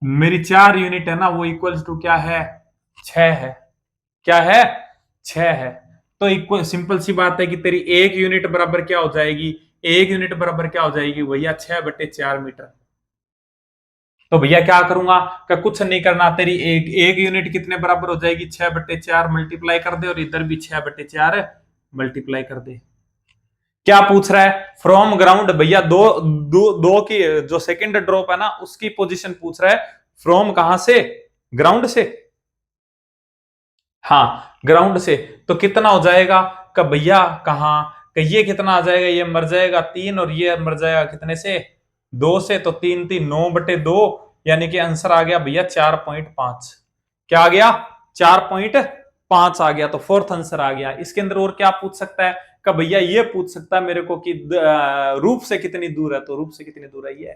A: मेरी 4 यूनिट है ना, वो इक्वल्स टू क्या है, 6 है। क्या है, 6 है। तो इक्वल सिंपल सी बात है कि तेरी 1 यूनिट बराबर क्या हो जाएगी, 1 यूनिट बराबर क्या हो जाएगी भैया, 6/4 मीटर। तो भैया क्या करूंगा कि कुछ नहीं करना, तेरी एक यूनिट कितने बराबर हो जाएगी, 6/4 मल्टीप्लाई कर दे, और इधर भी 6/4 मल्टीप्लाई कर दे। क्या पूछ रहा है, फ्रॉम ग्राउंड भैया, दो की जो सेकंड ड्रॉप है ना उसकी पोजीशन पूछ रहा है, फ्रॉम कहां से, ग्राउंड से, हाँ ग्राउंड से। तो कितना हो जाएगा का भैया, कहा कि ये कितना आ जाएगा, ये मर जाएगा 3 और ये मर जाएगा कितने से, 2 से। तो 3 3 9/2, यानी कि आंसर आ गया भैया 4.5। क्या आ गया, 4.5 आ गया। तो फोर्थ आंसर आ गया। इसके अंदर और क्या पूछ सकता है का भैया, ये पूछ सकता है मेरे को कि रूप से कितनी दूर है, तो रूप से कितनी दूर है ये,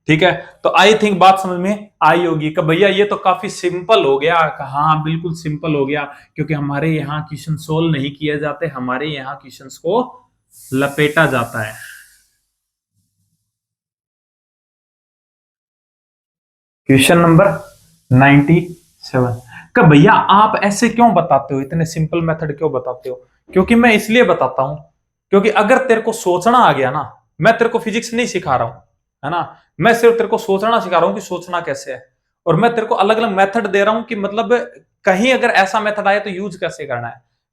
A: ठीक है। तो आई थिंक बात समझ में आई होगी कि भैया ये तो काफी सिंपल हो गया। हाँ बिल्कुल सिंपल हो गया, क्योंकि हमारे यहाँ क्वेश्चन सोल्व नहीं किए जाते, हमारे यहाँ क्वेश्चंस को लपेटा जाता है। क्वेश्चन नंबर 97 का भैया, आप ऐसे क्यों बताते हो, इतने सिंपल मेथड क्यों बताते हो। क्योंकि मैं इसलिए बताता हूं, क्योंकि अगर तेरे को सोचना आ गया ना, मैं तेरे को फिजिक्स नहीं सिखा रहा हूं, है ना, मैं सिर्फ तेरे को सोचना सिखा रहा हूं कि सोचना कैसे है। और मैं तेरे को अलग अलग मेथड दे रहा हूं कि मतलब कहीं अगर ऐसा मेथड आए तो यूज कैसे करना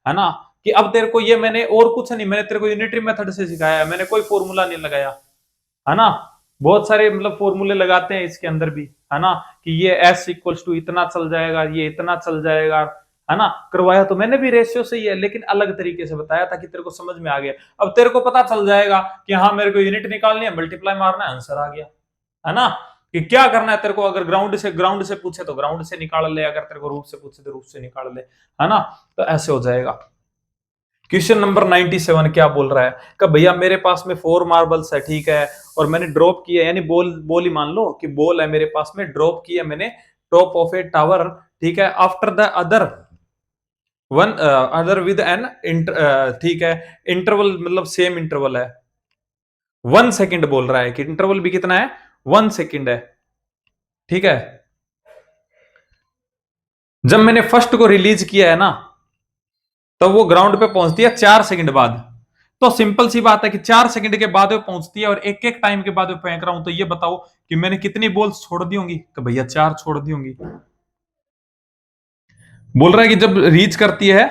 A: है ना। कि अब तेरे को ये मैंने और कुछ नहीं, मैंने तेरे को यूनिटरी मेथड से सिखाया है, मैंने कोई फॉर्मूला नहीं लगाया, है ना। बहुत सारे मतलब फॉर्मूले लगाते हैं इसके अंदर भी, है ना, कि ये एस इक्वल्स टू इतना चल जाएगा, ये इतना चल जाएगा, है ना। करवाया तो मैंने भी रेशियो से ही है, लेकिन अलग तरीके से बताया ताकि तेरे को समझ में आ गया। अब तेरे को पता चल जाएगा कि हाँ मेरे को यूनिट निकालनी है, मल्टीप्लाई मारना है, आंसर आ गया, है ना। कि क्या करना है तेरे को, अगर ग्राउंड से पूछे तो ग्राउंड से निकाल ले, अगर तेरे को रूट से पूछे तो रूट से निकाल ले, है ना। तो ऐसे हो जाएगा। क्वेश्चन नंबर 97 क्या बोल रहा है कि भैया मेरे पास में 4 मार्बल्स है, ठीक है, और मैंने ड्रॉप किया, यानी बॉल बॉल ही मान लो कि बॉल है मेरे पास में, ड्रॉप किया मैंने टॉप ऑफ ए टावर, ठीक है, after the other with n ठीक है, इंटरवल मतलब सेम इंटरवल है, 1 सेकेंड बोल रहा है कि इंटरवल भी कितना है, 1 सेकेंड है, ठीक है। जब मैंने फर्स्ट को रिलीज किया है ना, तो वो ग्राउंड पे पहुंचती है 4 सेकंड बाद। तो सिंपल सी बात है कि 4 सेकंड के बाद वो पहुंचती है और एक एक टाइम के बाद वो फेंक रहा हूं, तो ये बताओ कि मैंने कितनी बॉल्स छोड़ दी होंगी, कि भैया 4 छोड़ दी होंगी। बोल रहा है कि जब रीच करती है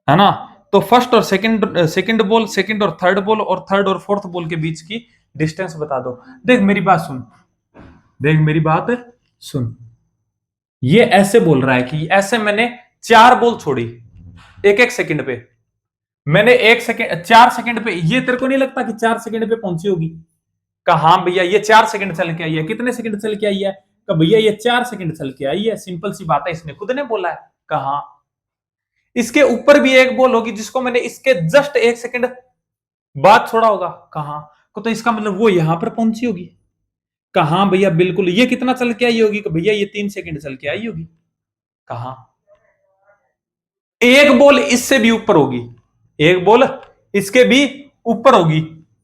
A: ना, तो फर्स्ट और सेकंड बॉल, सेकंड और थर्ड और फोर्थ बॉल के बीच की डिस्टेंस बता दो। देख मेरी बात सुन, देख मेरी बात सुन, ये ऐसे बोल रहा है कि ऐसे मैंने 4 बॉल छोड़ी 1-1 सेकंड पे, मैंने 1 सेकंड 4 सेकंड पे, ये तेरे को नहीं लगता कि 4 सेकंड पे पहुंची होगी? कहा हाँ भैया ये 4 सेकंड चल के आई है। कितने सेकंड चल के आई है? कहा भैया ये 4 सेकंड चल के आई है। सिंपल सी बात है, इसने खुद ने बोला है। कहा इसके ऊपर भी एक बॉल होगी जिसको मैंने इसके जस्ट 1 सेकंड बाद छोड़ा होगा। कहा तो इसका मतलब वो यहां पर पहुंची होगी। कहा भैया बिल्कुल। ये कितना चल के आई होगी? कि भैया ये 3 सेकंड चल के आई होगी। कहा एक बॉल इससे भी ऊपर होगी, एक बॉल इसके भी ऊपर होगी,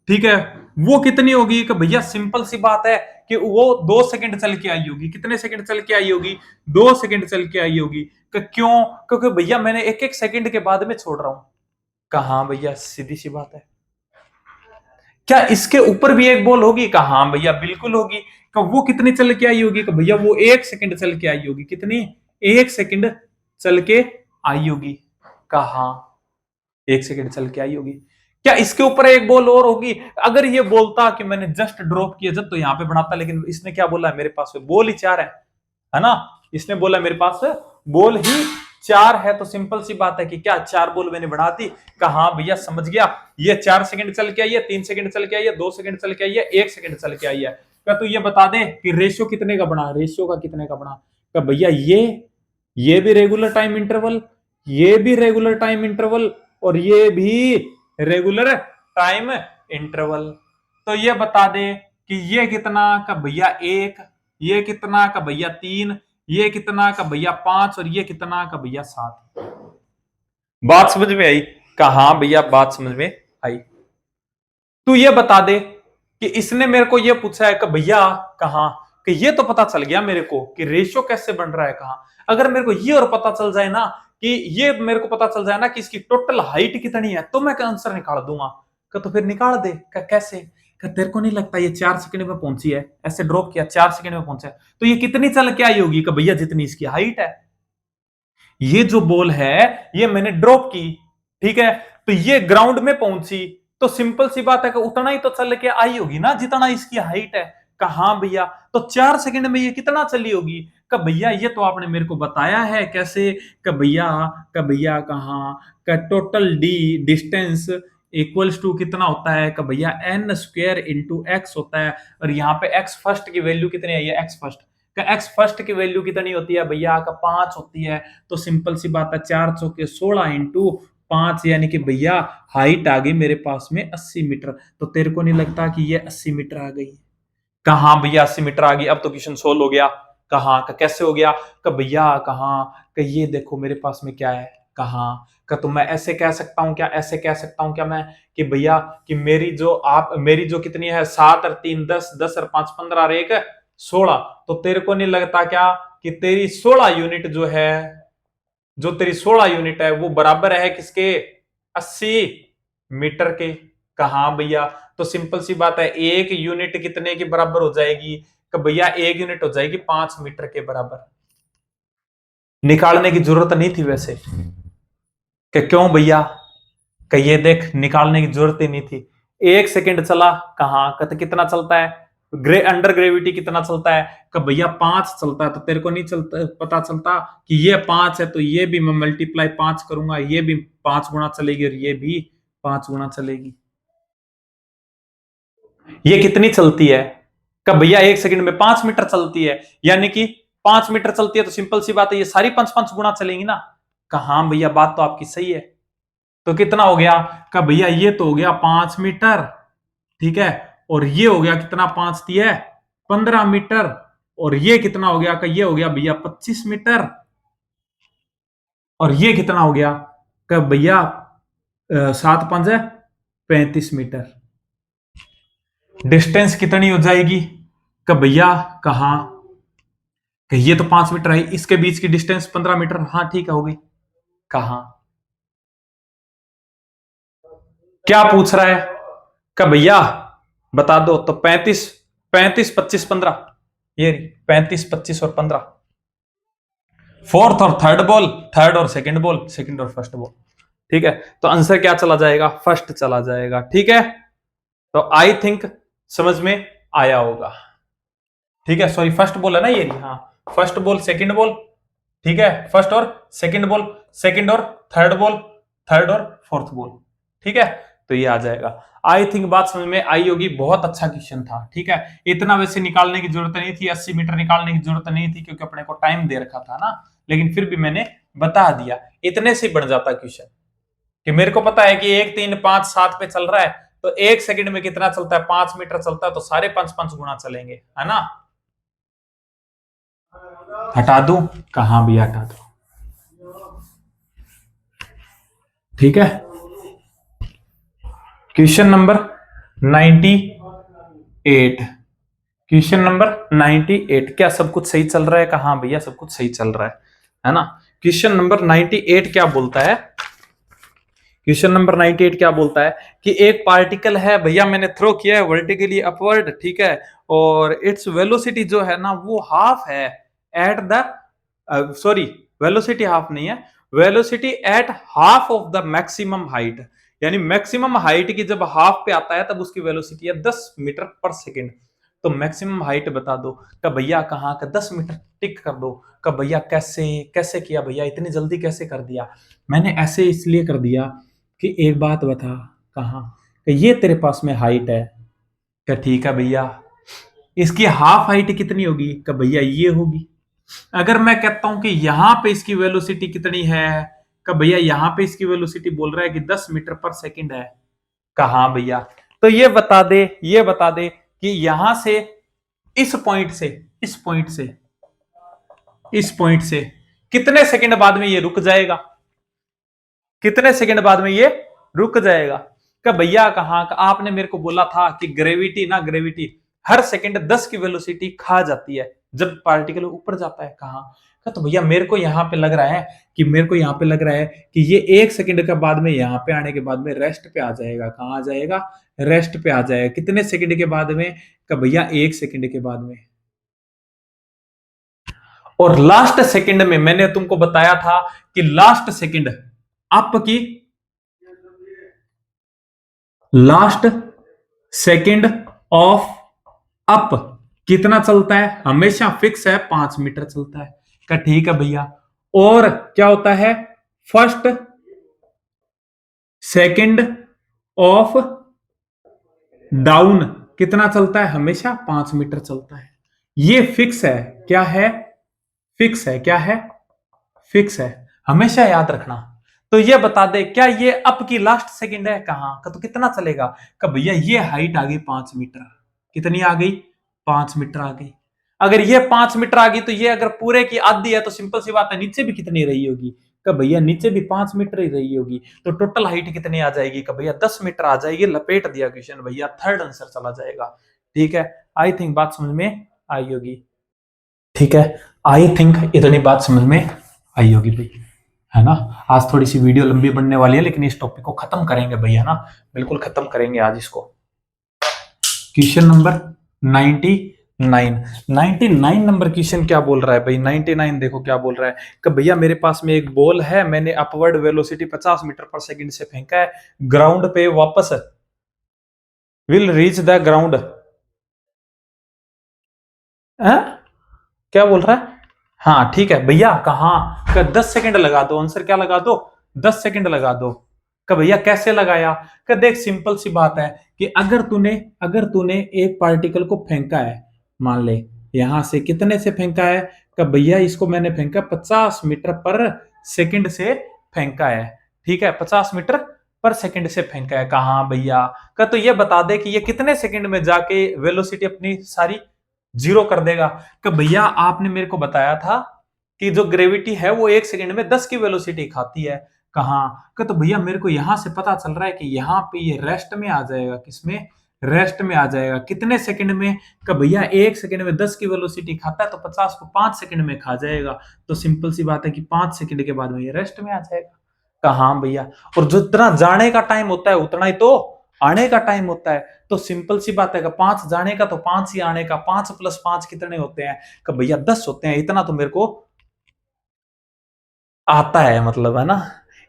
A: ठीक है। वो कितनी होगी? कि भैया सिंपल सी बात है कि वो 2 सेकंड चल के आई होगी। कितने सेकंड चल के आई होगी? 2 सेकंड चल के आई होगी। क्यों? क्योंकि भैया मैंने 1-1 सेकंड के बाद में छोड़ रहा हूं। कहा भैया सीधी सी बात है। क्या इसके ऊपर भी एक बॉल होगी? कहा हाँ भैया बिल्कुल होगी। वो कितनी चल के आई होगी? कि भैया वो 1 सेकंड चल के आई होगी। कितनी? 1 सेकंड चल के आई होगी। कहा 1 सेकंड चल के आई होगी। क्या इसके ऊपर एक बॉल और होगी? अगर ये बोलता कि मैंने जस्ट ड्रॉप किया जब, तो यहां पे बनाता, लेकिन इसने क्या बोला? मेरे पास बॉल ही 4 है ना। इसने बोला मेरे पास बॉल ही 4 है, तो सिंपल सी बात है कि क्या 4 बॉल मैंने बढ़ा दी। कहा भैया समझ गया, ये 4 सेकंड चल के आई है, 3 सेकंड चल के आई है, 2 सेकंड चल के आई है, 1 सेकंड चल के आई है। क्या तू ये बता दे कि रेशियो कितने का बना? रेशियो का कितने का बना? क्या भैया ये भी रेगुलर टाइम इंटरवल, ये भी रेगुलर टाइम इंटरवल, और ये भी रेगुलर टाइम इंटरवल। तो ये बता दे कि ये कितना? का भैया 1, ये कितना? का भैया 3, ये कितना? का भैया 5, और ये कितना? का भैया 7। बात समझ में आई? कहा भैया बात समझ में आई। तू ये बता दे कि इसने मेरे को ये पूछा है कि भैया कहा कि ये तो पता चल गया मेरे को कि रेशियो कैसे बन रहा है। कहा अगर मेरे को ये और पता चल जाए ना, कि ये मेरे को पता चल जाए ना कि इसकी टोटल हाइट कितनी है, तो मैं आंसर निकाल दूंगा। तो फिर निकाल दे। कैसे? तेरे को नहीं लगता ये 4 सेकंड में पहुंची है? ऐसे ड्रॉप किया 4 सेकंड में पहुंचा है, तो ये कितनी चल के आई होगी? कि भैया जितनी इसकी हाइट है। ये जो बॉल है ये मैंने ड्रॉप की, ठीक है, तो ये ग्राउंड में पहुंची, तो सिंपल सी बात है कि उतना ही तो चल के आई होगी ना जितना इसकी हाइट है। कहा भैया तो 4 सेकंड में ये कितना चली होगी? का भैया ये तो आपने मेरे को बताया है। कैसे? का भैया कहा का total d distance equals to कितना होता है? का भैया n स्क्वायर इंटू एक्स होता है। और यहाँ पे एक्स फर्स्ट की वैल्यू कितनी है? ये एक्स फर्स्ट का एक्स फर्स्ट की वैल्यू कितनी होती है भैया? का 5 होती है। तो सिंपल सी बात है 4 चौके 16 इंटू 5, यानी कि भैया हाइट आ गई मेरे पास में 80 मीटर। तो तेरे को नहीं लगता कि ये 80 मीटर आ गई? कहा भैया 80 मीटर आ गई। अब तो क्वेश्चन सोल्व हो गया। कहा का कैसे हो गया? का भैया कहा का ये देखो मेरे पास में क्या है। कहा का तो मैं ऐसे कह सकता हूं क्या? ऐसे कह सकता हूं क्या मैं कि भैया कि मेरी जो कितनी है 7 और 3 10, 10 और 5 15 और 1 16। तो तेरे को नहीं लगता क्या कि तेरी 16 यूनिट जो है, जो तेरी 16 यूनिट है वो बराबर है किसके? 80 मीटर के। कहा भैया तो सिंपल सी बात है, 1 यूनिट कितने के बराबर हो जाएगी? कि भैया 1 यूनिट हो जाएगी 5 मीटर के बराबर। निकालने की जरूरत नहीं थी वैसे। कि क्यों भैया? कि ये देख निकालने की जरूरत ही नहीं थी। 1 सेकंड चला। कहा तो कितना चलता है? अंडर ग्रेविटी कितना चलता है? कि भैया 5 चलता है। तो तेरे को नहीं चलता, पता चलता कि ये 5 है, तो ये भी मैं मल्टीप्लाई 5 करूंगा, ये भी 5 गुना चलेगी और ये भी 5 गुना चलेगी। ये कितनी चलती है? कि भैया 1 सेकंड में 5 मीटर चलती है, यानी कि 5 मीटर चलती है, तो सिंपल सी बात है ये सारी 5-5 गुना चलेंगी ना। कहा भैया बात तो आपकी सही है। तो कितना हो गया? का भैया ये तो हो गया 5 मीटर, ठीक है, और ये हो गया कितना? 5 दिया 15 मीटर, और ये कितना हो गया? का ये हो गया भैया 25 मीटर, और ये कितना हो गया? का भैया 7 5 35 मीटर। डिस्टेंस कितनी हो जाएगी? का भैया कहा कि ये तो 5 मीटर है, इसके बीच की डिस्टेंस 15 मीटर। हाँ ठीक है, हो गई। कहा क्या पूछ रहा है? का भैया बता दो। तो 35 35 25 15, ये 35 25 और 15। फोर्थ और थर्ड बॉल, थर्ड और सेकंड बॉल, सेकंड और फर्स्ट बॉल। ठीक है, तो आंसर क्या चला जाएगा, फर्स्ट चला जाएगा। ठीक है, तो आई थिंक समझ में आया होगा। ठीक है, सॉरी फर्स्ट बॉल है ना ये, हाँ फर्स्ट बॉल सेकंड बॉल, ठीक है, फर्स्ट और सेकंड बॉल, सेकंड और थर्ड बॉल, थर्ड और फोर्थ बॉल। ठीक है, तो ये आ जाएगा। आई थिंक बात समझ में आई होगी, बहुत अच्छा क्वेश्चन था। ठीक है, इतना वैसे निकालने की जरूरत नहीं थी, 80 मीटर निकालने की जरूरत नहीं थी क्योंकि अपने को टाइम दे रखा था ना, लेकिन फिर भी मैंने बता दिया, इतने से बन जाता क्वेश्चन कि मेरे को पता है कि 1 3 5 7 पे चल रहा है, तो 1 सेकंड में कितना चलता है, 5 मीटर चलता है, तो सारे 5 गुना चलेंगे, है ना। हटा दूं, कहां भी हटा दूं। ठीक है, क्वेश्चन नंबर 98, क्वेश्चन नंबर 98, क्या सब कुछ सही चल रहा है, कहा भैया सब कुछ सही चल रहा है ना। क्वेश्चन नंबर 98 क्या बोलता है, क्वेश्चन नंबर 98 क्या बोलता है कि एक पार्टिकल है भैया, मैंने थ्रो किया है वर्टिकली अपवर्ड, ठीक है, और इट्स वेलोसिटी जो है ना वो हाफ है at the, sorry velocity half नहीं है, velocity at half of the maximum height, यानी मैक्सिमम हाइट की जब हाफ पे आता है तब उसकी वेलोसिटी है 10 मीटर पर सेकेंड। तो मैक्सिमम हाइट बता दो, कब भैया कहाँ का 10 मीटर टिक कर दो, कब भैया कैसे कैसे किया भैया, इतनी जल्दी कैसे कर दिया। मैंने ऐसे इसलिए कर दिया कि एक बात बता, कहा कि ये तेरे पास में हाइट है, क्या ठीक है भैया, इसकी हाफ हाइट कितनी होगी, कि भैया ये होगी। अगर मैं कहता हूं कि यहां पे इसकी वेलोसिटी कितनी है, कि भैया यहां पे इसकी वेलोसिटी बोल रहा है कि 10 मीटर पर सेकंड है, कहा भैया, तो ये बता दे, ये बता दे कि यहां से इस पॉइंट से, इस पॉइंट से, इस पॉइंट से कितने सेकंड बाद में ये रुक जाएगा, कितने सेकंड बाद में ये रुक जाएगा। कि भैया कहां का, आपने मेरे को बोला था कि ग्रेविटी ना, ग्रेविटी हर सेकंड 10 की वेलोसिटी खा जाती है जब पार्टिकल ऊपर जाता है, कहां का, तो भैया मेरे को यहां पे लग रहा है कि, मेरे को यहां पे लग रहा है कि ये 1 सेकंड के बाद में यहां पे आने के बाद में रेस्ट पे आ जाएगा, कहां आ जाएगा, रेस्ट पे आ जाएगा, कितने सेकंड के बाद में, कि भैया 1 सेकंड के बाद में। और लास्ट सेकंड में मैंने तुमको बताया था कि लास्ट सेकंड आपकी, लास्ट सेकंड ऑफ अप कितना चलता है, हमेशा फिक्स है 5 मीटर चलता है, क्या ठीक है भैया। और क्या होता है, फर्स्ट सेकंड ऑफ डाउन कितना चलता है, हमेशा 5 मीटर चलता है। ये फिक्स है, क्या है, फिक्स है, क्या है, फिक्स है, हमेशा याद रखना। तो ये बता दे, क्या ये अप की लास्ट सेकंड है, कहां का, तो कितना चलेगा, का भैया ये हाइट आ गई 5 मीटर, कितनी आ गई, 5 मीटर आ गई। अगर ये 5 मीटर आ गई तो ये अगर पूरे की आधी है तो सिंपल सी बात है नीचे भी कितनी रही होगी, का भैया नीचे भी 5 मीटर ही रही होगी, तो टोटल हाइट कितनी आ जाएगी, का भैया 10 मीटर आ जाएगी। लपेट दिया क्वेश्चन भैया, थर्ड आंसर चला जाएगा। ठीक है, आई थिंक बात समझ में आई होगी। ठीक है, आई थिंक इतनी बात समझ में आई होगी भाई, है ना। आज थोड़ी सी वीडियो लंबी बनने वाली है लेकिन इस टॉपिक को खत्म करेंगे भैया ना, बिल्कुल खत्म करेंगे आज इसको। क्वेश्चन नंबर 99 नंबर क्वेश्चन क्या बोल रहा है भाई, 99 देखो क्या बोल रहा है कि भैया मेरे पास में एक बॉल है, मैंने upward velocity 50 metre per second से फेंका है, ग्राउंड पे वापस विल रीच द ग्राउंड, क्या बोल रहा है, हाँ ठीक है भैया, कहा का 10 सेकंड लगा दो, आंसर क्या लगा दो, 10 सेकंड लगा दो। का भैया कैसे लगाया, का देख सिंपल सी बात है कि अगर तूने एक पार्टिकल को फेंका है, मान ले यहां से कितने से फेंका है, का भैया इसको मैंने फेंका 50 मीटर पर सेकंड से फेंका है, ठीक है, 50 मीटर पर सेकंड से फेंका है, कहा भैया, का तो ये बता दे कि ये कितने सेकंड में जाके वेलोसिटी अपनी सारी जीरो कर देगा। कि भैया आपने मेरे को बताया था कि जो ग्रेविटी है वो 1 सेकंड में 10 की वेलोसिटी खाती है, कहां का, तो भैया मेरे को यहां से पता चल रहा है कि यहाँ पे ये रेस्ट में आ जाएगा, किसमें, रेस्ट में आ जाएगा, कितने सेकंड में, का भैया 1 सेकंड में 10 की वेलोसिटी खाता है तो 50 को 5 सेकंड में खा जाएगा, तो सिंपल सी बात है कि 5 सेकंड के बाद में ये रेस्ट में आ जाएगा, कहा भैया। और जितना जाने का टाइम होता है उतना ही तो आने का टाइम होता है, तो सिंपल सी बात है कि 5 जाने का तो 5 ही आने का, 5 + 5 कितने होते हैं, कि भैया 10 होते हैं, इतना तो मेरे को आता है, मतलब है ना,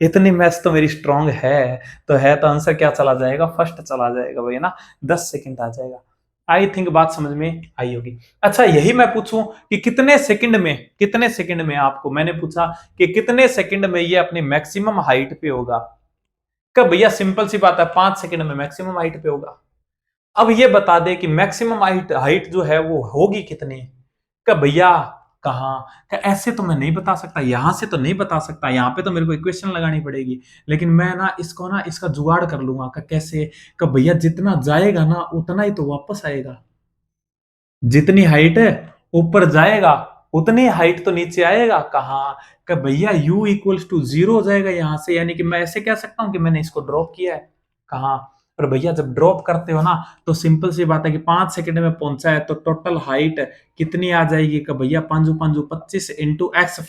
A: इतनी मैथ्स तो मेरी स्ट्रांग है तो आंसर क्या चला जाएगा, फर्स्ट चला जाएगा भैया ना, 10 सेकंड आ जाएगा। आई थिंक बात समझ में आई होगी। अच्छा यही मैं पूछूं कि कितने सेकंड में आपको मैंने पूछा कि कितने सेकंड में ये अपनी मैक्सिमम हाइट पे होगा, कब भैया सिंपल सी बात है 5 सेकंड में मैक्सिमम हाइट पे होगा। अब ये बता दे कि मैक्सिमम हाइट हाइट जो है वो होगी कितनी, कब भैया कहाँ, ऐसे तो मैं नहीं बता सकता, यहां से तो नहीं बता सकता, यहां पे तो मेरे को इक्वेशन लगानी पड़ेगी, लेकिन मैं ना इसका जुगाड़ कर लूंगा कैसे, कब भैया जितना जाएगा ना उतना ही तो वापस आएगा, जितनी हाइट है ऊपर जाएगा उतनी हाइट तो नीचे आएगा, कहाँ कि भैया u इक्वल्स टू 0 हो जाएगा यहां से, यानी कि मैं ऐसे कह सकता हूं कि मैंने इसको ड्रॉप किया है, कहाँ, पर भैया जब ड्रॉप करते हो ना तो सिंपल सी बात है कि 5 सेकंड में पहुंचा है तो टोटल हाइट कितनी आ जाएगी कि भैया 5 5 25 इंटू एक्स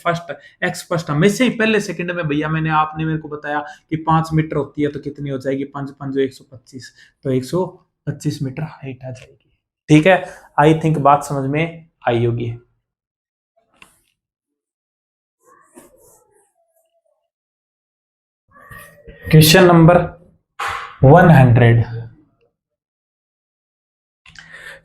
A: फर्स्ट हमेशा ही पहले सेकंड में भैया आपने मेरे को बताया कि 5 मीटर होती है तो कितनी हो जाएगी 5 5 125, तो 125 मीटर हाइट आ जाएगी। ठीक है, आई थिंक बात समझ में आई होगी। क्वेश्चन नंबर 100,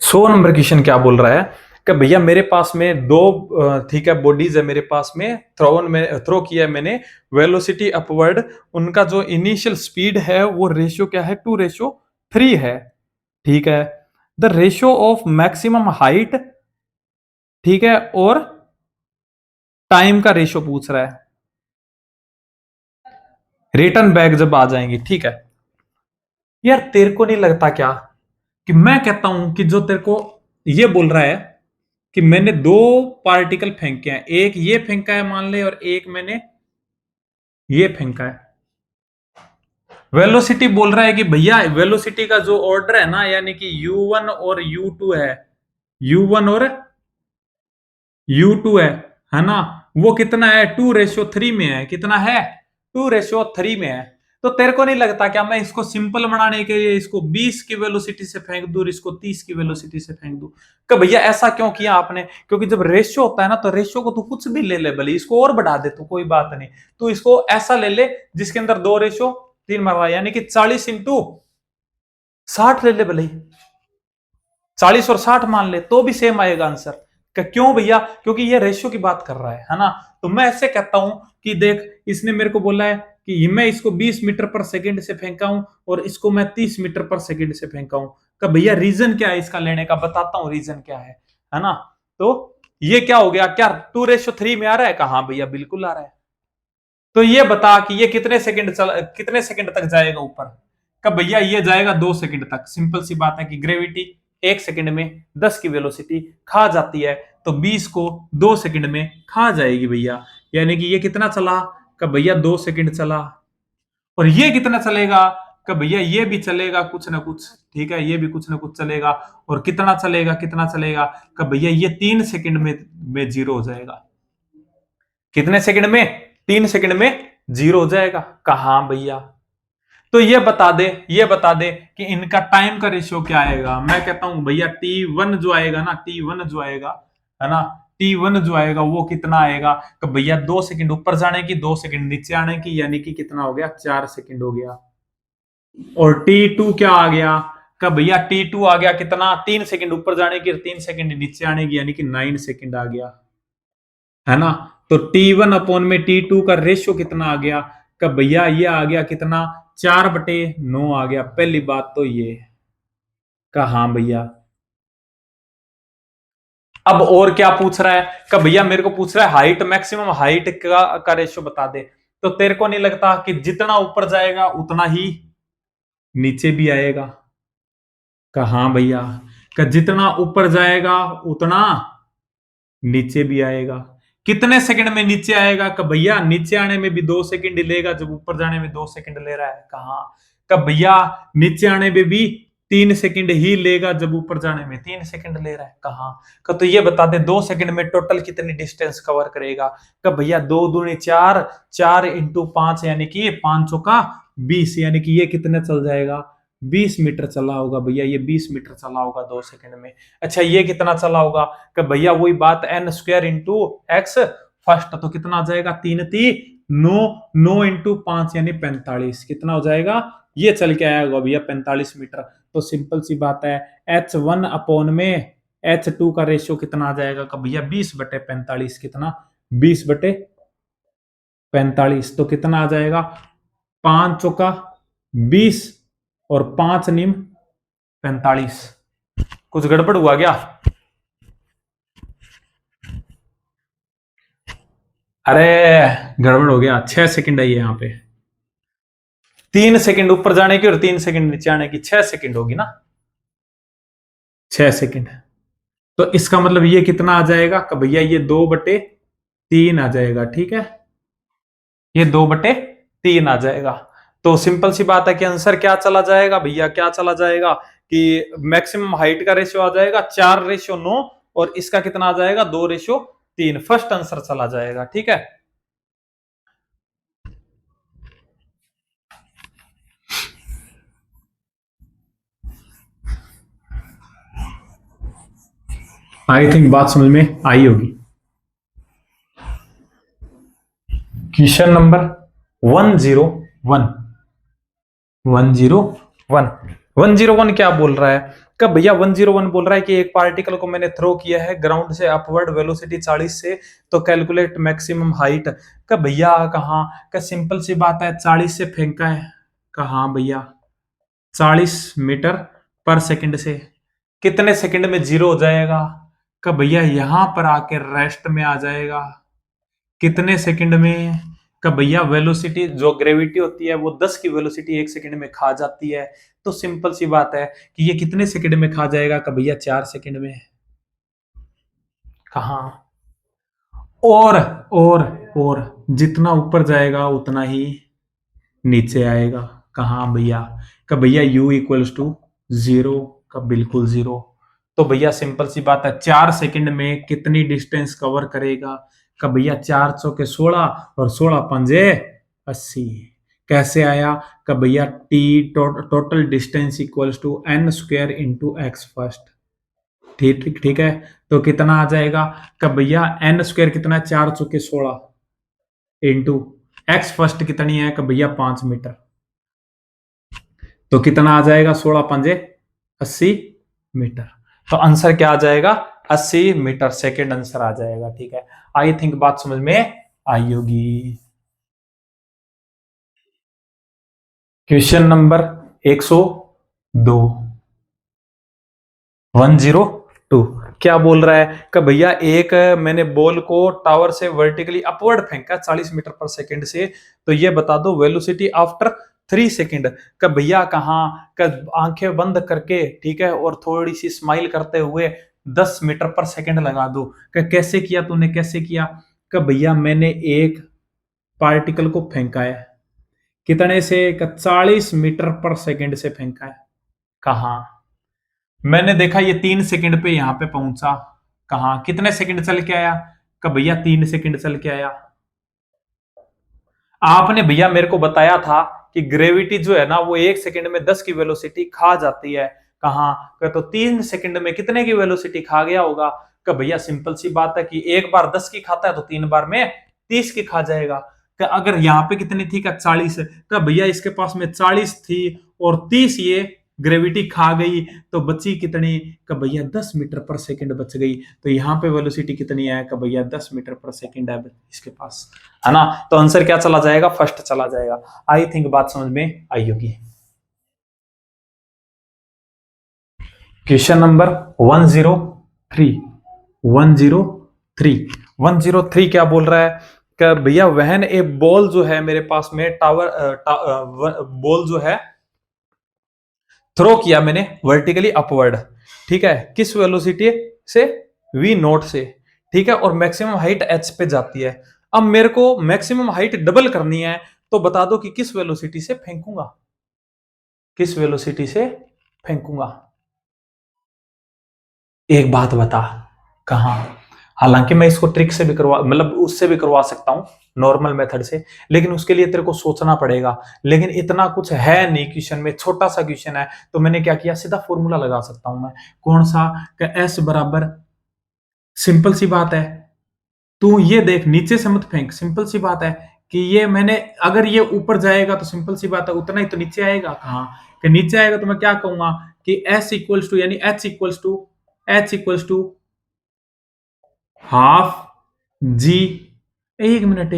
A: 100 नंबर क्वेश्चन क्या बोल रहा है कि भैया मेरे पास में दो ठीक है बॉडीज है मेरे पास में, थ्रो किया है मैंने, वेलोसिटी अपवर्ड, उनका जो इनिशियल स्पीड है वो रेशियो क्या है 2:3 है। ठीक है, the ratio of maximum height, ठीक है, और टाइम का रेशियो पूछ रहा है, रिटर्न बैक जब आ जाएंगे। ठीक है यार, तेरे को नहीं लगता क्या कि मैं कहता हूं कि जो तेरे को ये बोल रहा है कि मैंने दो पार्टिकल फेंके हैं, एक ये फेंका है मान ले और एक मैंने ये फेंका है, वेलोसिटी बोल रहा है कि भैया वेलोसिटी का जो ऑर्डर है ना, यानी कि u1 और u2 है, u1 और u2 है ना, वो कितना है 2:3 में है, कितना है 2:3 में है। तो तेरे को नहीं लगता क्या मैं इसको सिंपल बनाने के लिए इसको 20 की वेलोसिटी से फेंक दूं, इसको 30 की वेलोसिटी से फेंक दूं, कि भैया ऐसा क्यों किया आपने, क्योंकि जब रेशियो होता है ना तो रेशियो को तू कुछ भी ले ले, भले इसको और बढ़ा दे तो कोई बात नहीं, तो इसको ऐसा ले ले जिसके अंदर 2:3 मरवा, यानी कि 40x60 ले ले, भले 40 और 60 मान ले तो भी सेम आएगा आंसर। क्यों भैया, क्योंकि ये रेशियो की बात कर रहा है ना। तो मैं ऐसे कहता हूं कि देख इसने मेरे को बोला है कि मैं इसको 20 मीटर पर सेकंड से फेंका हूं और इसको मैं 30 मीटर पर सेकंड से फेंका हूं, का भैया रीजन क्या है इसका लेने का, बताता हूं रीजन क्या है ना। तो ये क्या हो गया, क्या 2:3 में आ रहा है, कहा भैया बिल्कुल आ रहा है। तो ये बता कि ये कितने सेकंड तक जाएगा ऊपर, कब भैया ये जाएगा 2 सेकंड तक। सिंपल सी बात है कि ग्रेविटी 1 सेकंड में 10 की वेलोसिटी खा जाती है, तो 20 को 2 सेकंड में खा जाएगी भैया, यानी कि ये कितना चला, कब भैया 2 सेकंड चला, और ये कितना चलेगा, कब भैया ये भी चलेगा कुछ ना कुछ, ठीक है, ये भी कुछ ना कुछ चलेगा, और कितना चलेगा कब भैया ये 3 सेकंड में जीरो हो जाएगा, कितने सेकंड में 3 सेकंड में जीरो हो जाएगा, कहा भैया। तो ये बता दे कि इनका टाइम का रेशियो क्या आएगा। मैं कहता हूं भैया T1 जो आएगा ना, T1 जो आएगा है ना, T1 जो आएगा वो कितना आएगा, तो भैया 2 सेकंड ऊपर जाने की 2 सेकंड नीचे आने की, यानी कि कितना हो गया 4 सेकंड हो गया। और T2 क्या आ गया, का भैया T2 आ गया कितना 3 सेकंड ऊपर जाने की 3 सेकंड नीचे आने की, यानी कि 9 सेकंड आ गया, है ना। तो T1 अपॉन में T2 का रेशियो कितना आ गया, का भैया ये आ गया कितना 4/9 आ गया। पहली बात तो ये का, हाँ भैया। अब और क्या पूछ रहा है, का भैया मेरे को पूछ रहा है हाइट, मैक्सिमम हाइट का रेशियो बता दे। तो तेरे को नहीं लगता कि जितना ऊपर जाएगा उतना ही नीचे भी आएगा, का हाँ भैया, का जितना ऊपर जाएगा उतना नीचे भी आएगा। कितने सेकंड में नीचे आएगा, कब भैया नीचे आने में भी 2 सेकंड लेगा जब ऊपर जाने में 2 सेकंड ले रहा है, कहा कब भैया नीचे आने में भी 3 सेकंड ही लेगा जब ऊपर जाने में 3 सेकंड ले रहा है, कहा कब। तो ये बता दे 2 सेकंड में टोटल कितनी डिस्टेंस कवर करेगा, कब भैया 2×2 = 4, 4×5 यानी कि 5×5 = 20, यानी कि ये कितने चल जाएगा 20 मीटर चला होगा भैया, ये 20 मीटर चला होगा 2 सेकंड में। अच्छा ये कितना चला होगा, कि भैया वही बात n² × x फर्स्ट, तो कितना आ जाएगा 3×3 9 9 इंटू 5 यानी 45, कितना हो जाएगा, ये चल के आएगा भैया 45 मीटर। तो सिंपल सी बात है, H1 अपॉन में H2 का रेशियो कितना आ जाएगा का भैया 20/45, कितना 20/45, तो कितना आ जाएगा 5 चौका 20 और 5 निम 45। कुछ गड़बड़ हुआ क्या? अरे गड़बड़ हो गया, 6 सेकंड है ये यहाँ पे, 3 सेकंड ऊपर जाने की और 3 सेकंड नीचे आने की, 6 सेकंड होगी ना, 6 सेकंड। तो इसका मतलब ये कितना आ जाएगा कि भैया ये 2/3 आ जाएगा, ठीक है, ये 2/3 आ जाएगा। तो सिंपल सी बात है कि आंसर क्या चला जाएगा भैया, क्या चला जाएगा कि मैक्सिमम हाइट का रेशियो आ जाएगा 4:9 और इसका कितना आ जाएगा 2:3। फर्स्ट आंसर चला जाएगा, ठीक है। आई थिंक बात समझ में आई होगी। क्वेश्चन नंबर 101 101 101 क्या बोल रहा है, कब भैया 101 बोल रहा है कि एक पार्टिकल को मैंने थ्रो किया है ग्राउंड से अपवर्ड, वेलोसिटी 40 से, तो कैलकुलेट मैक्सिमम हाइट। कब भैया कहाँ का, सिंपल सी बात है 40 से फेंका है, कहाँ भैया 40 मीटर पर सेकंड से, कितने सेकंड में जीरो हो जाएगा, कब भैया यहां पर आके रेस्ट में आ जाएगा, कितने सेकंड में, का भैया वेलोसिटी जो ग्रेविटी होती है वो 10 की वेलोसिटी 1 सेकंड में खा जाती है। तो सिंपल सी बात है कि ये कितने सेकंड में खा जाएगा, का भैया 4 सेकंड में। कहा और जितना ऊपर जाएगा उतना ही नीचे आएगा, कहा भैया, का भैया u इक्वल्स टू 0, का बिल्कुल 0। तो भैया सिंपल सी बात है 4 सेकंड में कितनी डिस्टेंस कवर करेगा, का भैया 4 चौके 16 और 16 पंजे 80। कैसे आया, का भैया t total distance equals to n square into x first, ठीक ठीक ठीक है। तो कितना आ जाएगा, का भैया n स्क्वायर कितना है 4 चौके 16 इंटू एक्स फर्स्ट कितनी है, का भैया 5 मीटर, तो कितना आ जाएगा 16 पंजे 80 मीटर। तो आंसर क्या आ जाएगा 80 मीटर सेकेंड आंसर आ जाएगा, ठीक है। आई थिंक बात समझ में आई होगी। क्वेश्चन नंबर 102 102 क्या बोल रहा है, कि भैया एक मैंने बॉल को टावर से वर्टिकली अपवर्ड फेंका 40 मीटर पर सेकंड से, तो ये बता दो वेलोसिटी आफ्टर 3 सेकंड, का भैया कहाँ, का आंखें बंद करके, ठीक है, और थोड़ी सी स्माइल करते हुए 10 मीटर पर सेकंड लगा दो। का कैसे किया तूने, कैसे किया, का भैया मैंने एक पार्टिकल को फेंका है, कितने से, का 40 मीटर पर सेकंड से फेंका है, कहा मैंने देखा ये 3 सेकंड पे यहां पे पहुंचा, कहा कितने सेकंड चल के आया, का भैया 3 सेकंड चल के आया। आपने भैया मेरे को बताया था कि ग्रेविटी जो है ना वो 1 सेकंड में 10 की वेलोसिटी खा जाती है, कहा तो 3 सेकंड में कितने की वेलोसिटी खा गया होगा, का भैया सिंपल सी बात है कि एक बार 10 की खाता है तो 3 बार में 30 की खा जाएगा। का अगर यहाँ पे कितनी थी, का 40, का भैया इसके पास में 40 थी और 30 ये ग्रेविटी खा गई, तो बची कितनी, का भैया 10 मीटर पर सेकंड बच गई। तो यहाँ पे वेलोसिटी कितनी है, का भैया 10 मीटर पर सेकंड है इसके पास, है ना। तो आंसर क्या चला जाएगा, फर्स्ट चला जाएगा। आई थिंक बात समझ में आई होगी। क्वेश्चन नंबर 103 103 103 क्या बोल रहा है, कि भैया वहन ए बॉल जो है मेरे पास में टावर बॉल जो है थ्रो किया मैंने वर्टिकली अपवर्ड, ठीक है, किस वेलोसिटी से, v नोट से, ठीक है, और मैक्सिमम हाइट h पे जाती है। अब मेरे को मैक्सिमम हाइट डबल करनी है, तो बता दो कि किस वेलोसिटी से फेंकूंगा, किस वेलोसिटी से फेंकूंगा, एक बात बता, कहा। हालांकि मैं इसको ट्रिक से भी करवा, मतलब उससे भी करवा सकता हूं नॉर्मल मेथड से, लेकिन उसके लिए तेरे को सोचना पड़ेगा, लेकिन इतना कुछ है नहीं क्वेश्चन में, छोटा सा क्वेश्चन है, तो मैंने क्या किया सीधा फॉर्मूला लगा सकता हूं मैं, कौन सा, एस बराबर, सिंपल सी बात है, तू ये देख नीचे से मत फेंक, सिंपल सी बात है कि ये मैंने, अगर ये ऊपर जाएगा तो सिंपल सी बात है उतना ही तो नीचे आएगा। कहाँ कि नीचे आएगा, तो मैं क्या कहूंगा कि s इक्वल्स टू, यानी h इक्वल्स टू हाफ जी, एक मिनट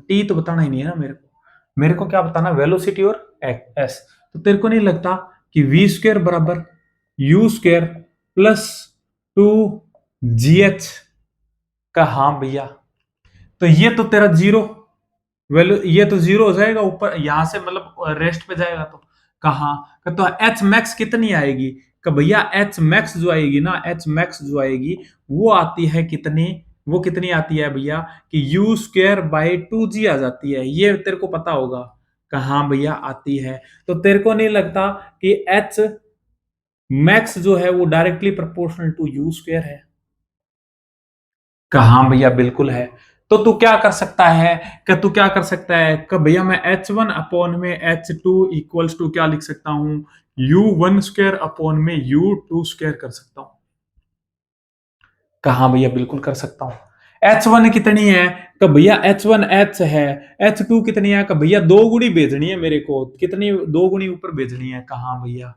A: टी तो बताना ही नहीं है ना मेरे को क्या बताना, वेलोसिटी और एस। तो तेरे को नहीं लगता कि वी स्क्वायर बराबर यू स्क्वायर प्लस 2 GH का, हाँ भैया, तो ये तो तेरा जीरो वैल्यू, ये तो जीरो हो जाएगा ऊपर यहां से, मतलब रेस्ट पे जाएगा तो कहाँ तो एच मैक्स कितनी आएगी कि भैया एच मैक्स जो आएगी ना, एच मैक्स जो आएगी वो आती है कितनी, वो कितनी आती है भैया कि यू स्क्वायर बाई 2G आ जाती है, ये तेरे को पता होगा कहाँ भैया आती है। तो तेरे को नहीं लगता कि एच मैक्स जो है वो directly proportional to u square है? हाँ भैया बिल्कुल है। तो तू क्या कर सकता है कि तू क्या कर सकता है कि भैया मैं h1 अपॉन में h2 इक्वल्स टू क्या लिख सकता हूं, u1 स्क्वायर अपॉन में u2 स्क्वायर कर सकता हूं। कहा भैया बिल्कुल कर सकता हूं। h1 कितनी है कि भैया h1 h है, h2 कितनी है कि भैया दो गुणी भेजनी है मेरे को, कितनी दो गुणी ऊपर भेजनी है। कहा भैया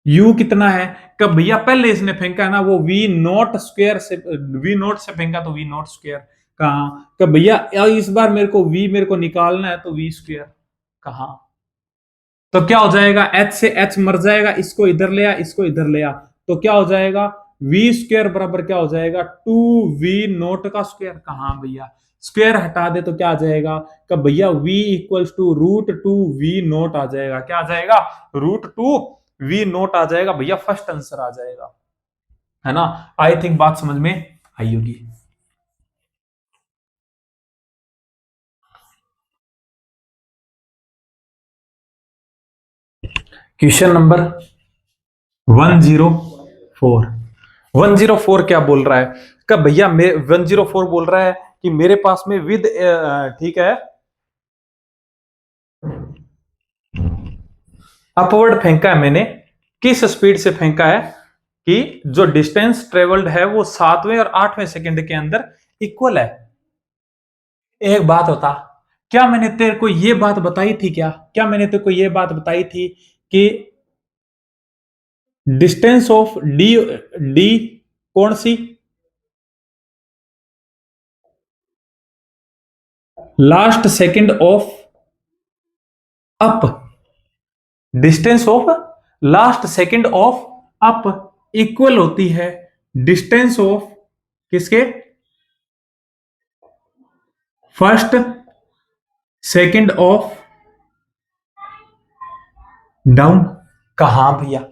A: u कितना है कि भैया पहले इसने फेंका है ना वो v नॉट स्क्वायर से, v नॉट से फेंका तो v नॉट स्क्वायर। कहा कि भैया इस बार मेरे को v मेरे को निकालना है तो v स्क्वायर। कहा तो क्या हो जाएगा, h से h मर जाएगा, इसको इधर ले आ, इसको इधर ले आ, तो क्या हो जाएगा v स्क्वायर बराबर क्या हो जाएगा 2v नॉट का स्क्वायर। कहा भैया स्क्वायर हटा दे तो क्या आ जाएगा कि भैया v equals to √2v not आ जाएगा। क्या आ जाएगा, √2v नॉट आ जाएगा भैया, फर्स्ट आंसर आ जाएगा, है ना। आई थिंक बात समझ में आई होगी। Question number 104। 104 क्या बोल रहा है कि भैया 104 बोल रहा है कि मेरे पास में विद, ठीक है, अपवर्ड फेंका है मैंने, किस स्पीड से फेंका है कि जो डिस्टेंस ट्रेवल्ड है वो 7वें और 8वें सेकंड के अंदर इक्वल है। एक बात होता, क्या मैंने तेरे को ये बात बताई थी, क्या मैंने तेरे को ये बात बताई थी कि डिस्टेंस ऑफ डी, डी कौन सी, last second of up, distance of last second of up equal होती है डिस्टेंस ऑफ किसके, फर्स्ट सेकंड ऑफ डाउन। कहा भैया,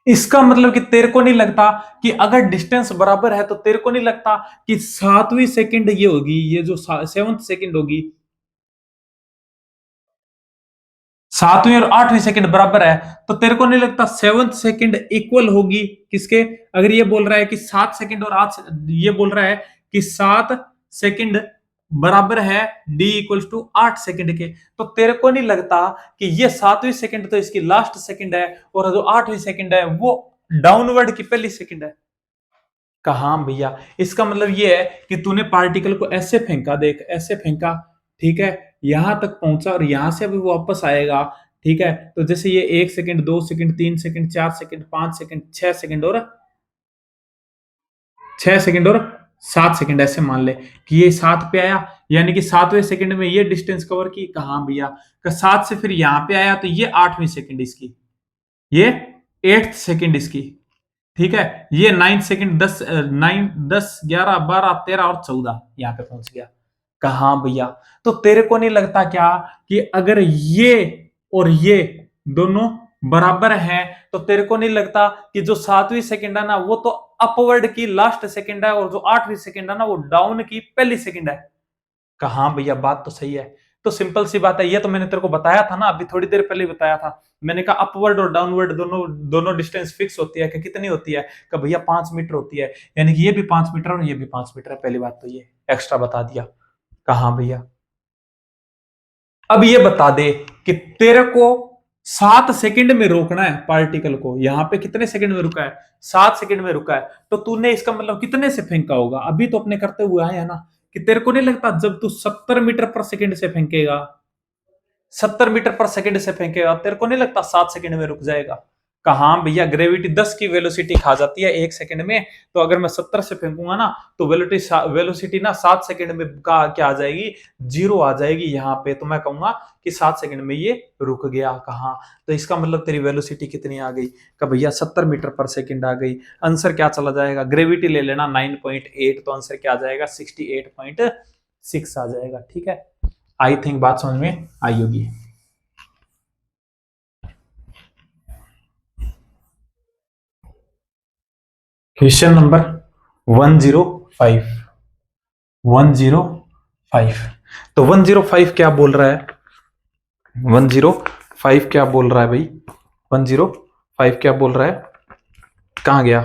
A: इसका मतलब कि तेरे को नहीं लगता कि अगर डिस्टेंस बराबर है तो तेरे को नहीं लगता कि 7वीं सेकंड ये होगी, ये जो 7th सेकंड होगी, 7वीं और 8वीं सेकंड बराबर है, तो तेरे को नहीं लगता 7th सेकंड इक्वल होगी किसके, अगर ये बोल रहा है कि 7 सेकंड और 8, ये बोल रहा है कि 7 सेकंड बराबर है डी इक्वल्स टू 8 सेकंड के, तो तेरे को नहीं लगता कि ये 7वीं सेकंड तो इसकी लास्ट सेकंड है और जो 8वीं सेकंड है वो डाउनवर्ड की पहली सेकंड है। कहा भैया, इसका मतलब ये है कि तूने पार्टिकल को ऐसे फेंका, देख ऐसे फेंका, ठीक है, यहां तक पहुंचा और यहां से अभी वो वापस आएगा, ठीक है, तो जैसे ये 1 second, 2 second, 3 second, 4 second, 5 second, 6 second और 6 सेकंड और 7 सेकंड, ऐसे मान ले कि ये 7 पे आया, यानी कि 7वें सेकंड में ये डिस्टेंस कवर की। कहा भैया का 7 से फिर यहां पे आया तो ये 8वीं सेकंड इसकी, ये 8th सेकंड इसकी, ठीक है, ये 9 सेकंड, 10, 9, 10, 11, 12, 13 और 14 यहां पे पहुंच गया। कहा भैया, तो तेरे को नहीं लगता क्या कि अगर ये और ये दोनों बराबर हैं तो तेरे को नहीं लगता कि जो 7वीं सेकंड है ना वो तो अपवर्ड की लास्ट सेकंड है और जो 8वीं सेकंड है ना वो डाउन की पहली सेकंड है। कहा भैया बात तो सही है। तो सिंपल सी बात है, ये तो मैंने तेरे को बताया था ना, अभी थोड़ी देर पहले बताया था, मैंने कहा अपवर्ड और डाउनवर्ड दोनों दोनों डिस्टेंस फिक्स होती है कि कितनी होती है, कि भैया 5 मीटर होती है, यानी कि ये भी 5 मीटर और ये भी 5 मीटर है। पहली बात तो ये एक्स्ट्रा बता दिया। कहा भैया, अब ये बता दे कि तेरे को 7 सेकंड में रोकना है पार्टिकल को, यहां पे कितने सेकंड में रुका है, 7 सेकंड में रुका है, तो तूने इसका मतलब कितने से फेंका होगा, अभी तो अपने करते हुए आए हैं ना कि तेरे को नहीं लगता जब तू 70 मीटर पर सेकंड से फेंकेगा, 70 मीटर पर सेकंड से फेंकेगा, तेरे को नहीं लगता 7 सेकंड में रुक जाएगा? कहा भैया ग्रेविटी 10 की वेलोसिटी खा जाती है 1 सेकंड में, तो अगर मैं 70 से फेंकूंगा ना तो वेलोसिटी ना 7 सेकंड में का क्या आ जाएगी, 0 आ जाएगी यहाँ पे। तो मैं कहूंगा कि 7 सेकंड में ये रुक गया। कहा तो इसका मतलब तेरी वेलोसिटी कितनी आ गई? का भैया 70 मीटर पर सेकंड आ गई। आंसर क्या चला जाएगा? ग्रेविटी ले लेना 9.8, तो आंसर क्या आ जाएगा? 68.6 आ जाएगा। ठीक है, आई थिंक बात समझ में आई होगी। Question number 105। 105 तो 105 क्या बोल रहा है? 105 क्या बोल रहा है भाई? 105 क्या बोल रहा है? कहां गया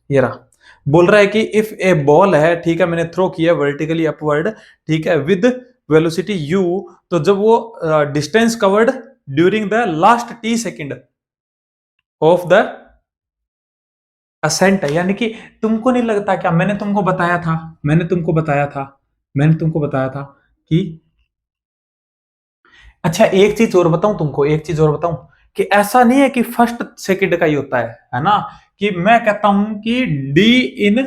A: ये रहा। बोल रहा है कि इफ ए बॉल है, ठीक है, मैंने थ्रो किया वर्टिकली अपवर्ड, ठीक है, विद वेलोसिटी u, तो जब वो distance covered during the last t second of the ascent है, यानी कि तुमको नहीं लगता क्या, मैंने तुमको बताया था, मैंने तुमको बताया था कि अच्छा एक चीज और बताऊं तुमको, एक चीज और बताऊं कि ऐसा नहीं है कि फर्स्ट सेकंड का ही होता है ना, कि मैं कहता हूं कि D in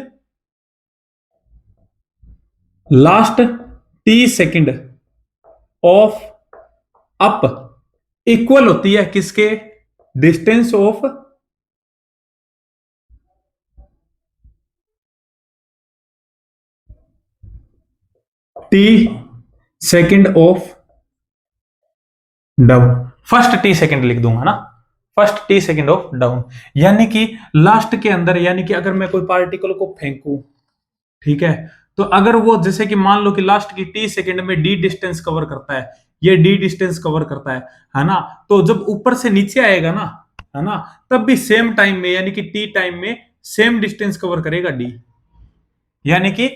A: last T second of up equal होती है किसके? Distance of T second of down. First T second लिख दूंगा ना, first T second of down, यानी कि लास्ट के अंदर, यानी कि अगर मैं कोई पार्टिकल को फेंकूं, ठीक है, तो अगर वो जैसे कि मान लो कि लास्ट की टी सेकंड में डी डिस्टेंस कवर करता है, ये डी डिस्टेंस कवर करता है ना, तो जब ऊपर से नीचे आएगा ना, है ना, तब भी सेम टाइम में, यानी कि टी टाइम में सेम डिस्टेंस कवर करेगा डी, यानी कि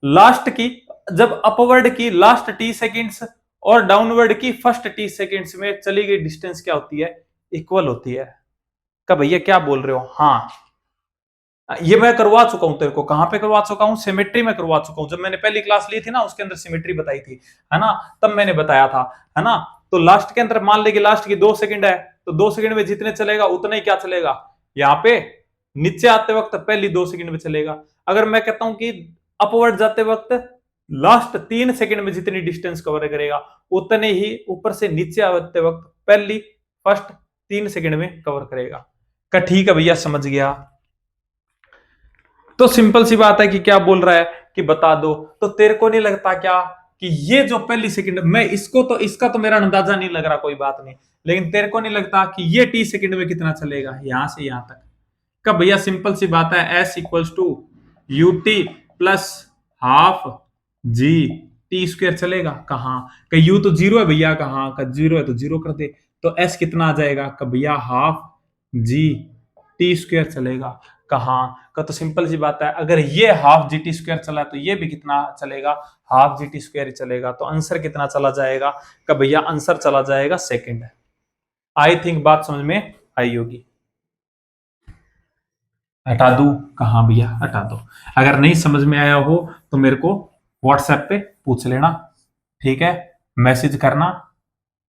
A: लास्ट की जब अपवर्ड की लास्ट टी सेकेंड्स और डाउनवर्ड की फर्स्ट टी सेकेंड्स में चली गई डिस्टेंस क्या होती है? इक्वल होती है। का भैया क्या बोल रहे हो? हाँ, ये मैं करवा चुका हूं तेरे को। कहां पे करवा चुका हूं? सिमेट्री में करवा चुका हूं। जब मैंने पहली क्लास ली थी ना, उसके अंदर सिमेट्री बताई थी, है ना, तब मैंने बताया था, है ना। तो लास्ट के अंदर मान ले कि लास्ट की 2 सेकंड है, तो 2 सेकंड में जितने चलेगा उतना ही क्या चलेगा, यहाँ पे नीचे आते वक्त पहली 2 सेकंड में चलेगा। अगर मैं कहता हूं कि अपवर्ड जाते वक्त लास्ट 3 सेकंड में जितनी डिस्टेंस कवर करेगा उतने ही ऊपर से नीचे आते वक्त पहली फर्स्ट 3 सेकंड में कवर करेगा। का ठीक है भैया, समझ गया। तो सिंपल सी बात है कि क्या बोल रहा है कि बता दो। तो तेरे को नहीं लगता क्या कि ये जो पहली सेकंड, मैं इसको तो इसका तो मेरा अंदाजा नहीं लग रहा, कोई बात नहीं, लेकिन तेरे को नहीं लगता कि ये टी सेकंड में कितना चलेगा यहां से यहां तक? कब भैया? सिंपल सी बात है, s equals to u t plus half g t square चलेगा। कहाँ का यू तो जीरो है भैया, कहाँ का जीरो है तो जीरो कर दे, तो एस कितना आ जाएगा? का भैया हाफ जी टी स्क्वायर चलेगा। कहाँ का? तो सिंपल सी बात है, अगर ये हाफ जी टी स्क्वायर चला तो ये भी कितना चलेगा? हाफ जी टी स्क्वायर ही चलेगा। तो आंसर कितना चला जाएगा? का भैया आंसर चला जाएगा सेकंड। आई थिंक बात समझ में आई होगी। हटा दू? कहाँ भैया हटा दो। अगर नहीं समझ में आया हो तो मेरे को व्हाट्सएप पे पूछ लेना, ठीक है, मैसेज करना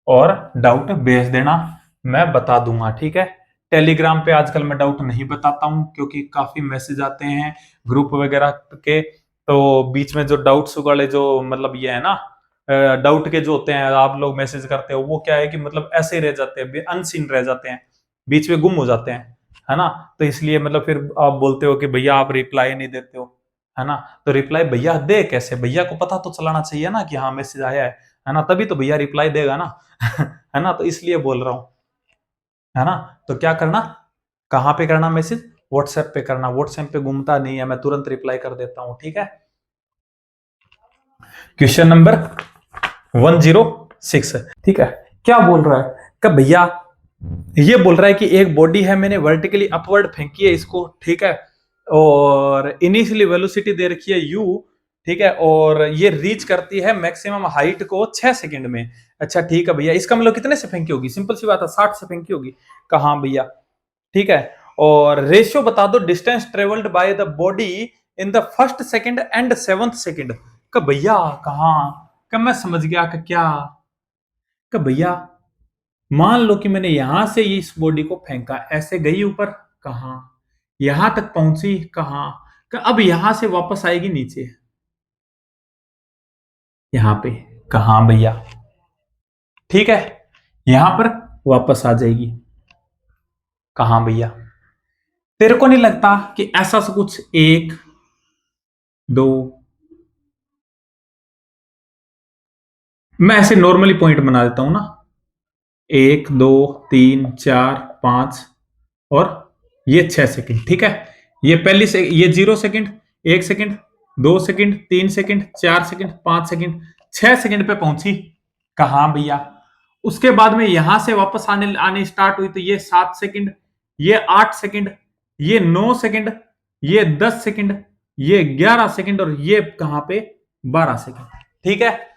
A: और डाउट भेज देना, मैं बता दूंगा, ठीक है। टेलीग्राम पे आजकल मैं डाउट नहीं बताता हूँ क्योंकि काफी मैसेज आते हैं ग्रुप वगैरह के, तो बीच में जो डाउट्स वाले जो मतलब ये है ना, डाउट के जो होते हैं आप लोग मैसेज करते हो, वो क्या है कि मतलब ऐसे ही रह जाते हैं, अनसीन रह जाते हैं, बीच में गुम हो जाते हैं, है ना। तो इसलिए मतलब फिर आप बोलते हो कि भैया आप रिप्लाई नहीं देते हो, है ना। तो रिप्लाई भैया दे कैसे? भैया को पता तो चलाना चाहिए ना कि हाँ मैसेज आया है ना, तभी तो भैया रिप्लाई देगा ना है ना। तो इसलिए बोल रहा हूं, है ना। तो क्या करना, कहां पे करना मैसेज? व्हाट्सएप पे करना। व्हाट्सएप पे घूमता नहीं है, मैं तुरंत रिप्लाई कर देता हूं, ठीक है। क्वेश्चन नंबर 106, ठीक है। क्या बोल रहा है कि भैया ये बोल रहा है कि एक बॉडी है, मैंने वर्टिकली अपवर्ड फेंकी है इसको, ठीक है, और इनिशियली वेलोसिटी दे रखी है u, ठीक है, और ये रीच करती है मैक्सिमम हाइट को 6 सेकंड में। अच्छा ठीक है भैया, इसका मतलब कितने से फेंकी होगी? सिंपल सी बात है, 60 से फेंकी होगी। कहाँ भैया? ठीक है, और रेशियो बता दो distance travelled by the body in the first second and 7th second. कि भैया कहाँ, कि मैं समझ गया कि क्या, कि भैया मान लो कि मैंने यहां से इस बॉडी को फेंका, ऐसे गई ऊपर, कहाँ, यहां तक पहुंची, कहाँ, कि अब यहां से वापस आएगी नीचे, यहां पे, कहाँ भैया, ठीक है, यहां पर वापस आ जाएगी, कहाँ भैया। तेरे को नहीं लगता कि ऐसा सब कुछ, एक, दो, मैं ऐसे नॉर्मली पॉइंट बना देता हूं ना, एक, दो, तीन, चार, पांच, और ये 6 सेकंड, ठीक है। ये पहली से ये 0 second, 1 second, 2 second, 3 second, 4 second, 5 second, 6 second पे पहुंची, कहा भैया। उसके बाद में यहां से वापस आने आने स्टार्ट हुई, तो ये 7 सेकंड, ये 8 सेकंड, ये 9 सेकंड, ये 10 सेकंड, ये 11 सेकंड, और ये कहां पे 12 सेकंड, ठीक है।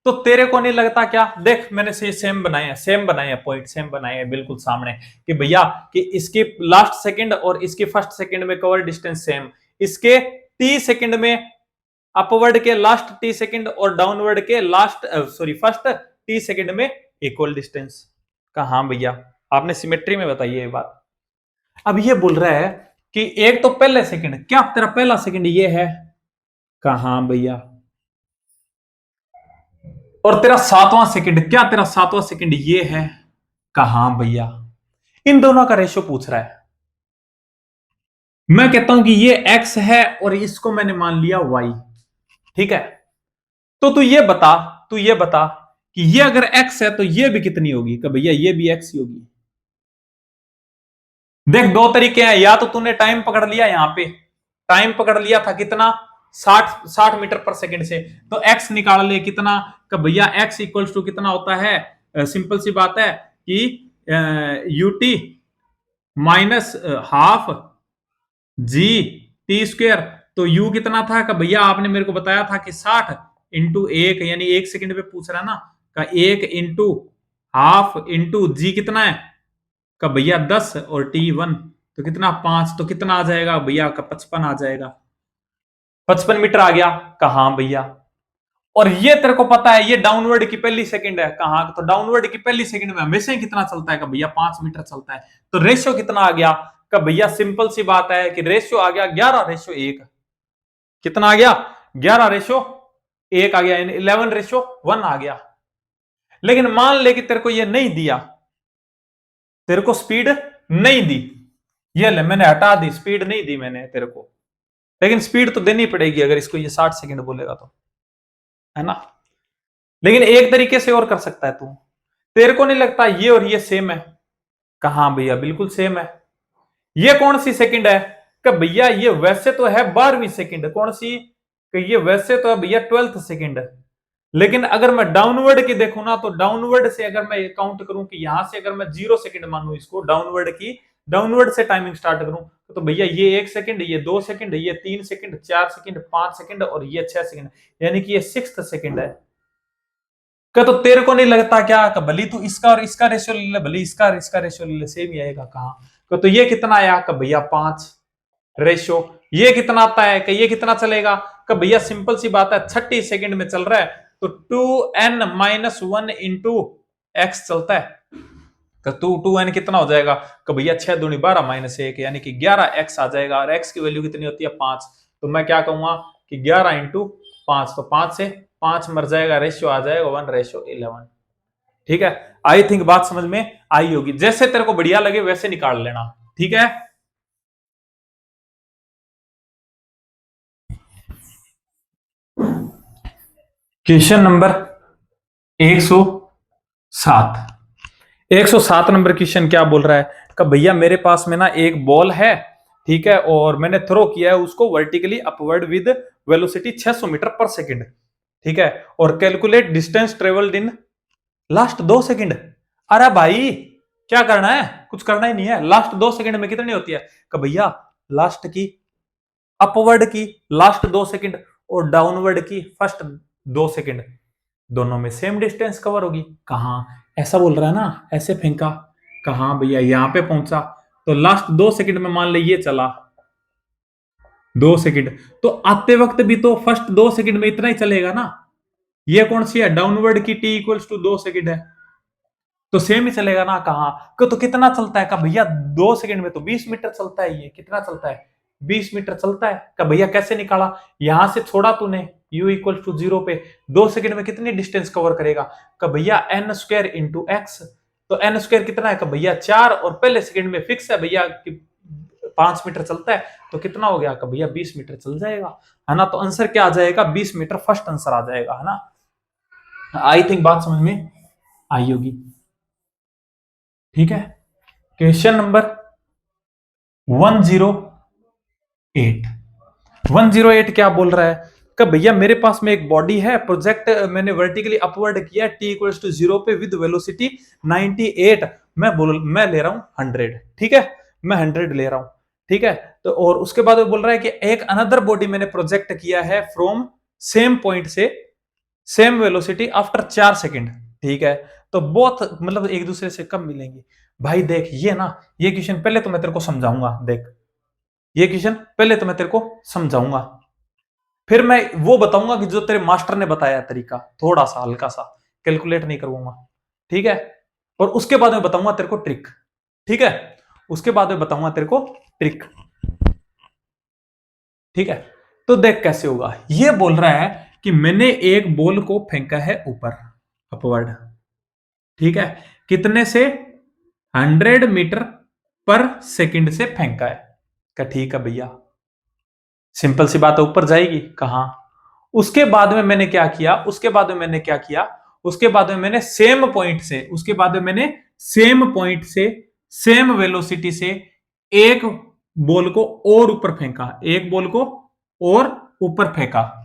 A: तो तेरे को नहीं लगता क्या, देख मैंने से सेम बनाए हैं, सेम बनाए हैं पॉइंट, सेम बनाए हैं बिल्कुल सामने, कि भैया कि इसकी लास्ट सेकंड और इसकी फर्स्ट सेकंड में कवर डिस्टेंस सेम, इसके टी सेकंड में अपवर्ड के लास्ट टी सेकंड और डाउनवर्ड के लास्ट फर्स्ट टी सेकंड में इक्वल डिस्टेंस, कहा भैया आपने सिमेट्री में बताई ये बात। अब ये बोल रहा है कि एक तो पहले सेकंड, क्या तेरा पहला सेकंड ये है, कहा भैया, और तेरा 7वां सेकंड, क्या तेरा 7वां सेकंड ये है, कहा भैया। इन दोनों का रेशियो पूछ रहा है। मैं कहता हूं कि ये x है और इसको मैंने मान लिया y, ठीक है। तो तू ये बता कि ये अगर x है तो ये भी कितनी होगी, कि भैया ये भी x ही होगी। देख दो तरीके हैं, या तो तूने टाइम पकड़ लिया, यहां पे टाइम पकड़ लिया था कितना, 60 मीटर पर सेकंड से, तो x निकाल ले कितना, कि भैया x इक्वल्स टू कितना होता है, सिंपल सी बात है कि UT minus half g t square. तो u कितना था, कि भैया आपने मेरे को बताया था कि 60 इंटू 1, यानी 1 सेकंड पे पूछ रहा है ना, का 1 इंटू हाफ इंटू जी कितना है, का भैया 10, और t1 तो कितना 5, तो कितना आ जाएगा भैया का 55 आ जाएगा, 55 मीटर आ गया, कहा भैया। और ये तेरे को पता है ये डाउनवर्ड की पहली सेकंड है, कहा, तो डाउनवर्ड की पहली सेकंड में हमेशा ही कितना चलता है, का भैया 5 मीटर चलता है। तो रेशियो कितना आ गया, का भैया सिंपल सी बात है कि रेशियो आ गया 11:1, कितना आ गया 11:1 आ गया, 11:1 आ गया। लेकिन मान ले कि तेरे को ये नहीं दिया, तेरे को स्पीड नहीं दी, ये ले मैंने हटा दी, स्पीड नहीं दी मैंने तेरे को, लेकिन स्पीड तो देनी पड़ेगी अगर इसको ये 60 सेकंड बोलेगा तो, है ना। लेकिन एक तरीके से और कर सकता है तू, तेरे को नहीं लगता ये और ये सेम है, कहा भैया बिल्कुल सेम है। ये कौन सी सेकंड है, कि भैया ये वैसे तो है 12वीं सेकंड, कौन सी, कि ये वैसे तो है भैया 12th सेकंड, लेकिन अगर मैं डाउनवर्ड की देखूं ना, तो डाउनवर्ड से अगर मैं काउंट करूं कि यहां से अगर मैं 0 सेकंड मानूं इसको, डाउनवर्ड से टाइमिंग स्टार्ट करूं, तो भैया ये 1 सेकंड, ये 2 सेकंड, ये 3 सेकंड, 4 सेकंड, 5 सेकंड, और ये 6 सेकंड, यानी कि ये 6th सेकंड है। क्या तो तेरे को नहीं लगता क्या, भले तू इसका और इसका रेशियो ले ले, भले इसका और इसका रेशियो ले ले, सेम ही आएगा, कहा तो ये कितना आया, का भैया 5 रेशियो, ये कितना आता है, कि ये कितना चलेगा, का भैया सिंपल सी बात है 30 सेकंड में चल रहा है, तो 2n-1 इंटू एक्स चलता है, तो 2n कितना हो जाएगा, कि भैया 6 दूनी 12 -1, यानी कि 11x आ जाएगा, और x की वैल्यू कितनी होती है 5, तो मैं क्या कहूंगा कि 11 इंटू 5, तो 5 से 5 मर जाएगा, रेशियो आ जाएगा 1:11, ठीक है। आई थिंक बात समझ में आई होगी, जैसे तेरे को बढ़िया लगे वैसे निकाल लेना, ठीक है। क्वेश्चन नंबर 107, 107 नंबर क्वेश्चन क्या बोल रहा है, कि भैया मेरे पास में ना एक बॉल है, ठीक है, और मैंने थ्रो किया है उसको vertically upward with velocity 600 metre per second, ठीक है, और calculate distance travelled in last 2 second. अरे भाई क्या करना है, कुछ करना ही नहीं है, लास्ट 2 सेकंड में कितनी होती है, कि भैया लास्ट की अपवर्ड की लास्ट 2 सेकंड और डाउनवर्ड की फर्स्ट 2 सेकंड, दोनों में सेम डिस्टेंस कवर होगी, कहा ऐसा बोल रहा है ना, ऐसे फेंका, कहा भैया यहां पे पहुंचा, तो लास्ट 2 सेकंड में मान लीजिए चला, 2 सेकंड। तो आते वक्त भी तो फर्स्ट 2 सेकंड में इतना ही चलेगा ना। ये कौन सी है, डाउनवर्ड की टी इक्वल्स टू 2 सेकंड है, तो सेम ही चलेगा ना। कहाँ तो कितना चलता है का भैया, 2 सेकंड में तो 20 मीटर चलता है। ये कितना चलता है, 20 मीटर चलता है। का भैया कैसे निकाला, यहां से छोड़ा तूने u इक्वल टू 0 पे, 2 सेकंड में कितनी डिस्टेंस कवर करेगा। का भैया एन स्क्वायर इंटू एक्स, तो एन स्क्वायर कितना है का भैया 4, और पहले सेकंड में फिक्स है भैया कि 5 मीटर चलता है, तो कितना हो गया का भैया 20 मीटर चल जाएगा, है ना। तो आंसर क्या आ जाएगा, 20 मीटर फर्स्ट आंसर आ जाएगा, है ना। आई थिंक बात समझ में आई होगी। ठीक है, क्वेश्चन नंबर 108। 108 क्या बोल रहा है कि भैया मेरे पास में एक बॉडी है, प्रोजेक्ट मैंने वर्टिकली अपवर्ड किया t इक्वल्स टू 0 पे विद वेलोसिटी 98, मैं ले रहा हूं 100। ठीक है, मैं 100 ले रहा हूं। ठीक है, तो और उसके बाद वो बोल रहा है कि एक अनदर बॉडी मैंने प्रोजेक्ट किया है फ्रॉम सेम पॉइंट से सेम वेलोसिटी आफ्टर 4 सेकंड। ठीक है, तो बोथ मतलब एक दूसरे से कब मिलेंगे। भाई देख ये ना, ये क्वेश्चन पहले तो मैं तेरे को समझाऊंगा। देख ये क्वेश्चन पहले तो मैं तेरे को समझाऊंगा, फिर मैं वो बताऊंगा कि जो तेरे मास्टर ने बताया तरीका, थोड़ा सा हल्का सा कैलकुलेट नहीं करूंगा। ठीक है, और उसके बाद में बताऊंगा तेरे को ट्रिक। ठीक है, उसके बाद में बताऊंगा तेरे को ट्रिक। ठीक है, तो देख कैसे होगा। ये बोल रहा है कि मैंने एक बॉल को फेंका है ऊपर, अपवर्ड। ठीक है, कितने से, 100 मीटर पर सेकंड से फेंका है। क्या ठीक है भैया, सिंपल सी बात है, ऊपर जाएगी कहां। उसके बाद में मैंने क्या किया, उसके बाद में मैंने क्या किया, उसके बाद में मैंने सेम पॉइंट से, उसके बाद में मैंने सेम पॉइंट से सेम वेलोसिटी से एक बॉल को और ऊपर फेंका, एक बॉल को और ऊपर फेंका।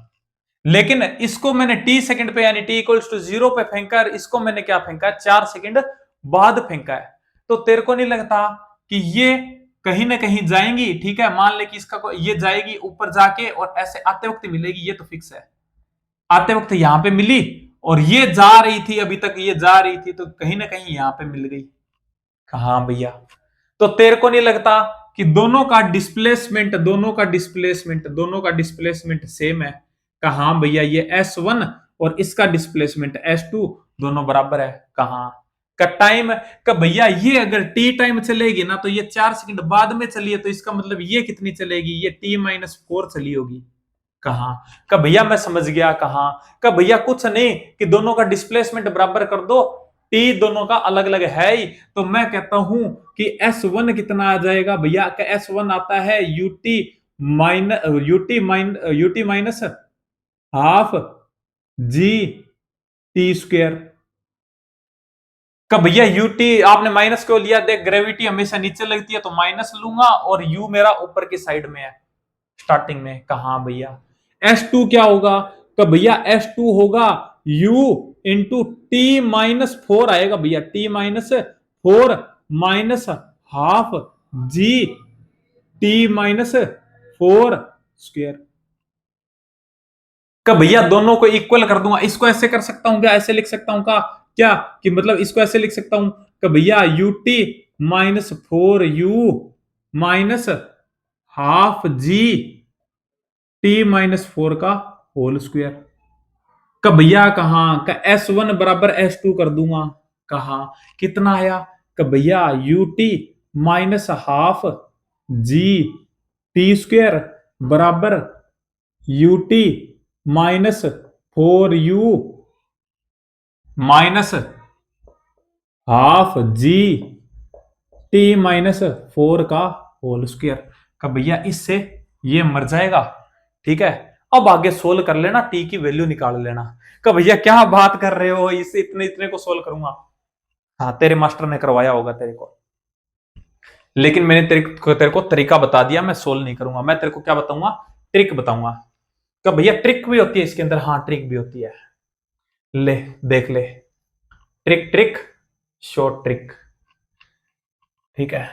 A: लेकिन इसको मैंने टी सेकंड पे यानी टी इक्वल्स टू 0 पे फेंका, और इसको मैंने क्या फेंका, 4 सेकंड बाद फेंका है। तो तेरे को नहीं लगता कि ये कहीं ना कहीं जाएंगी। ठीक है, मान ले कि इसका ये जाएगी ऊपर जाके और ऐसे आते वक्त मिलेगी, ये तो फिक्स है। आते वक्त यहां पे मिली, और ये जा रही थी, अभी तक ये जा रही थी, तो कहीं ना कहीं यहां पे मिल गई। कहा भैया, तो तेरे को नहीं लगता कि दोनों का डिस्प्लेसमेंट सेम है। कहा भैया ये S1 और इसका डिस्प्लेसमेंट S2 दोनों बराबर है। कहा का टाइम का भैया, ये अगर टी टाइम चलेगी ना तो ये 4 सेकंड बाद में चली है, तो इसका मतलब ये कितनी चलेगी, ये T-4 चली होगी। कहा का भैया मैं समझ गया। कहा का भैया कुछ नहीं कि दोनों का डिस्प्लेसमेंट बराबर कर दो, टी दोनों का अलग अलग है ही, तो मैं कहता हूं कि S1 कितना आ जाएगा भैया, का S1 आता है UT minus half g t square. का भैया यूटी आपने माइनस क्यों लिया, देख ग्रेविटी हमेशा नीचे लगती है तो माइनस लूंगा, और यू मेरा ऊपर की साइड में है स्टार्टिंग में। कहा भैया S2 क्या होगा, तो भैया S2 होगा U इंटू T-4 आएगा भैया, T-4 माइनस हाफ जी T-4 स्क्वेयर। का भैया दोनों को इक्वल कर दूंगा, इसको ऐसे कर सकता हूं क्या, ऐसे लिख सकता हूं का क्या, कि मतलब इसको ऐसे लिख सकता हूं कि भैया UT-4U माइनस हाफ जी T-4 का होल स्क्वायर। का भैया कहा का S1 बराबर S2 कर दूंगा। कहा कितना आया, का भैया UT minus half g t square बराबर UT -4U माइनस हाफ जी T-4 का होल स्क्वायर। का भैया इससे ये मर जाएगा। ठीक है, अब आगे सोल्व कर लेना, टी की वैल्यू निकाल लेना। का भैया क्या बात कर रहे हो, इसे इतने इतने को सोल्व करूंगा। हाँ तेरे मास्टर ने करवाया होगा तेरे को, लेकिन मैंने तेरे को तरीका बता दिया, मैं सोल्व नहीं करूंगा। मैं तेरे को क्या बताऊंगा, ट्रिक बताऊंगा। का भैया ट्रिक भी होती है इसके अंदर, हाँ ट्रिक भी होती है। ले देख ले, ट्रिक ट्रिक शॉर्ट ट्रिक। ठीक है,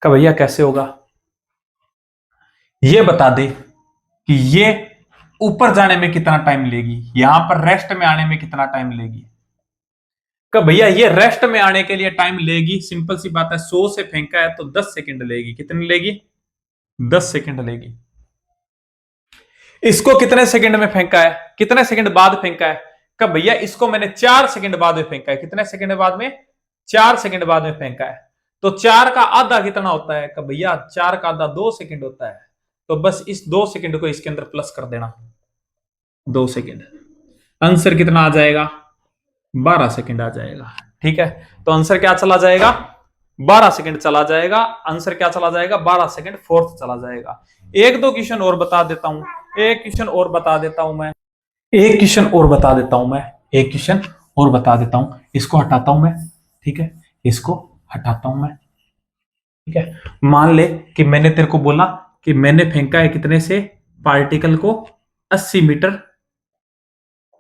A: का भैया कैसे होगा, ये बता दे कि ये ऊपर जाने में कितना टाइम लेगी, यहां पर रेस्ट में आने में कितना टाइम लेगी। का भैया ये रेस्ट में आने के लिए टाइम लेगी, सिंपल सी बात है, 100 से फेंका है तो 10 सेकंड लेगी। कितनी लेगी, 10 सेकंड लेगी। इसको कितने सेकंड में फेंका है, कितने सेकंड बाद फेंका है? कब भैया इसको मैंने 4 सेकंड बाद में फेंका है। कितने सेकंड बाद में? 4 सेकंड बाद में फेंका है। तो 4 का आधा कितना होता है? कब भैया 4 का आधा 2 सेकंड होता है। तो बस इस 2 सेकंड को इसके अंदर प्लस कर देना, 2 सेकंड। आंसर कितना आ जाएगा? 12 सेकंड आ जाएगा। ठीक है, तो आंसर क्या चला जाएगा? 12 सेकंड चला जाएगा। आंसर क्या चला जाएगा? 12 सेकंड फोर्थ चला जाएगा। एक दो क्वेश्चन और बता देता हूं, एक क्वेश्चन और बता देता हूं मैं, एक क्वेश्चन और बता देता हूं मैं, एक क्वेश्चन और बता देता हूं। इसको हटाता हूं मैं, ठीक है, इसको हटाता हूं मैं। ठीक है, मान ले कि मैंने तेरे को बोला कि मैंने फेंका है कितने से पार्टिकल को, 80 मीटर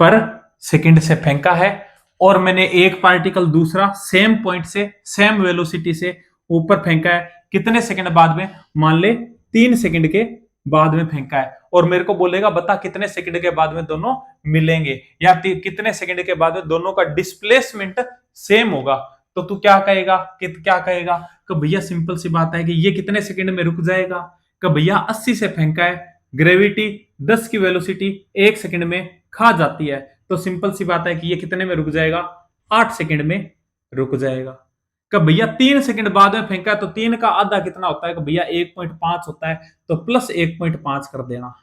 A: पर सेकंड से फेंका है, और मैंने एक पार्टिकल दूसरा सेम पॉइंट से सेम वेलोसिटी से ऊपर फेंका है कितने सेकंड बाद में? मान ले 3 सेकंड के बाद में फेंका है, और मेरे को बोलेगा बता कितने सेकंड के बाद में दोनों मिलेंगे, या कितने सेकंड के बाद में दोनों का डिस्प्लेसमेंट सेम होगा। तो तू क्या कहेगा? क्या कहेगा कि भैया सिंपल सी बात है कि ये कितने सेकंड में रुक जाएगा। कि भैया 80 से फेंका है, ग्रेविटी 10 की वेलोसिटी 1 सेकंड में खा जाती है, तो सिंपल सी बात है कि ये कितने में रुक जाएगा? 8 सेकंड में रुक जाएगा। कब भैया 3 सेकंड बाद में फेंका, तो 3 का आधा कितना होता है? भैया 1.5 होता है, तो प्लस 1.5 कर देना,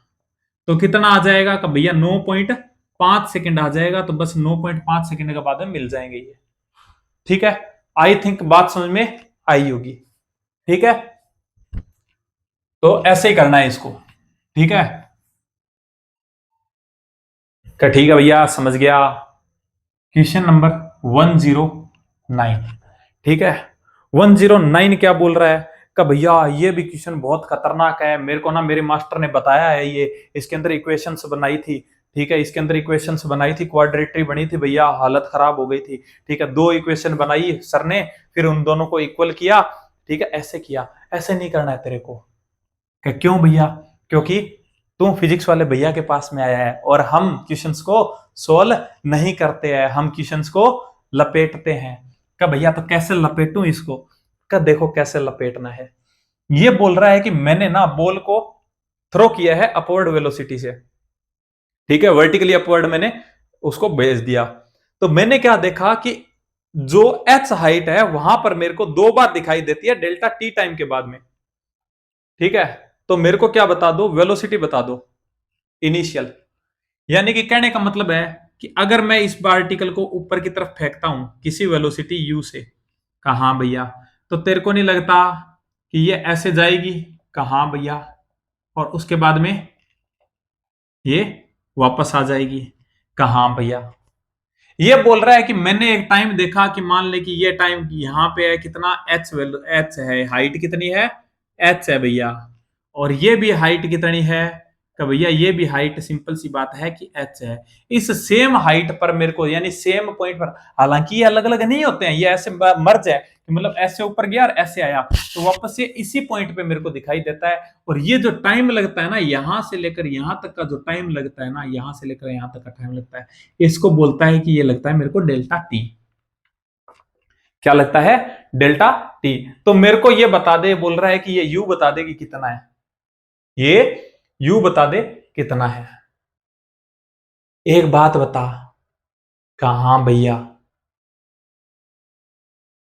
A: तो कितना आ जाएगा? कब भैया 9.5 सेकंड आ जाएगा। तो बस 9.5 सेकंड के बाद में मिल जाएंगे ये। ठीक है, आई थिंक बात समझ में आई होगी। ठीक है, तो ऐसे ही करना है इसको। ठीक है, क्या? ठीक है भैया, समझ गया। Question number 109। ठीक है, 109 क्या बोल रहा है? का भैया ये भी क्वेश्चन बहुत खतरनाक है, मेरे को ना मेरे मास्टर ने बताया है ये, इसके अंदर इक्वेशंस बनाई थी। ठीक है, इसके अंदर इक्वेशंस बनाई थी, क्वाड्रेटरी बनी थी भैया, हालत खराब हो गई थी। ठीक है, 2 इक्वेशन बनाई सर ने, फिर उन दोनों को इक्वल किया। ठीक है, ऐसे किया, ऐसे नहीं करना है तेरे को। क्यों भैया? क्योंकि तुम फिजिक्स वाले भैया के पास में आया है, और हम क्वेश्चंस को सोल्व नहीं करते हैं, हम क्वेश्चंस को लपेटते हैं। का भैया तो कैसे लपेटूं इसको? का देखो कैसे लपेटना है। ये बोल रहा है कि मैंने ना बॉल को थ्रो किया है अपवर्ड वेलोसिटी से। ठीक है, वर्टिकली अपवर्ड मैंने उसको भेज दिया। तो मैंने क्या देखा कि जो एच हाइट है वहां पर मेरे को 2 बार दिखाई देती है डेल्टा टी टाइम के बाद में। ठीक है, तो मेरे को क्या बता दो? वेलोसिटी बता दो इनिशियल। यानी कि कहने का मतलब है कि अगर मैं इस पार्टिकल को ऊपर की तरफ फेंकता हूं किसी वेलोसिटी u से, कहा भैया, तो तेरे को नहीं लगता कि ये ऐसे जाएगी? कहा भैया, और उसके बाद में ये वापस आ जाएगी? कहा भैया। ये बोल रहा है कि मैंने एक टाइम देखा कि मान ले कि ये टाइम यहां पे है कितना, एच है, हाइट कितनी है? एच है भैया, और ये भी हाइट कितनी है? कि भैया ये भी हाइट सिंपल सी बात है कि एच है। इस सेम हाइट पर मेरे को, यानी सेम पॉइंट पर, हालांकि ये अलग अलग नहीं होते हैं, ये ऐसे मर्ज है कि मतलब ऐसे ऊपर गया और ऐसे आया, तो वापस ये इसी पॉइंट पे मेरे को दिखाई देता है। और ये जो टाइम लगता है ना, यहां से लेकर यहां तक का जो टाइम लगता है ना, यहां से लेकर यहां तक का टाइम लगता है, इसको बोलता है कि ये लगता है मेरे को डेल्टा टी। क्या लगता है? Delta T. तो मेरे को ये बता दे, बोल रहा है कि ये यू बता दे कि कितना है, ये यू बता दे कितना है। एक बात बता, कहा भैया,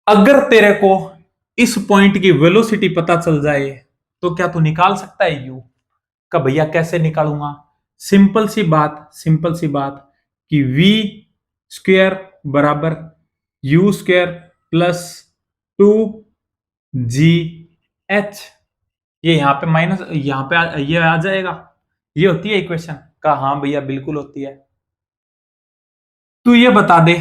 A: अगर तेरे को इस पॉइंट की वेलोसिटी पता चल जाए तो क्या तू निकाल सकता है यू का? भैया कैसे निकालूंगा? सिंपल सी बात, सिंपल सी बात कि v स्क्वायर बराबर यू स्क्वायर प्लस 2gh, ये यहां पे माइनस, यहां पे ये आ जाएगा। ये होती है इक्वेशन का? हाँ भैया बिल्कुल होती है। तू ये बता दे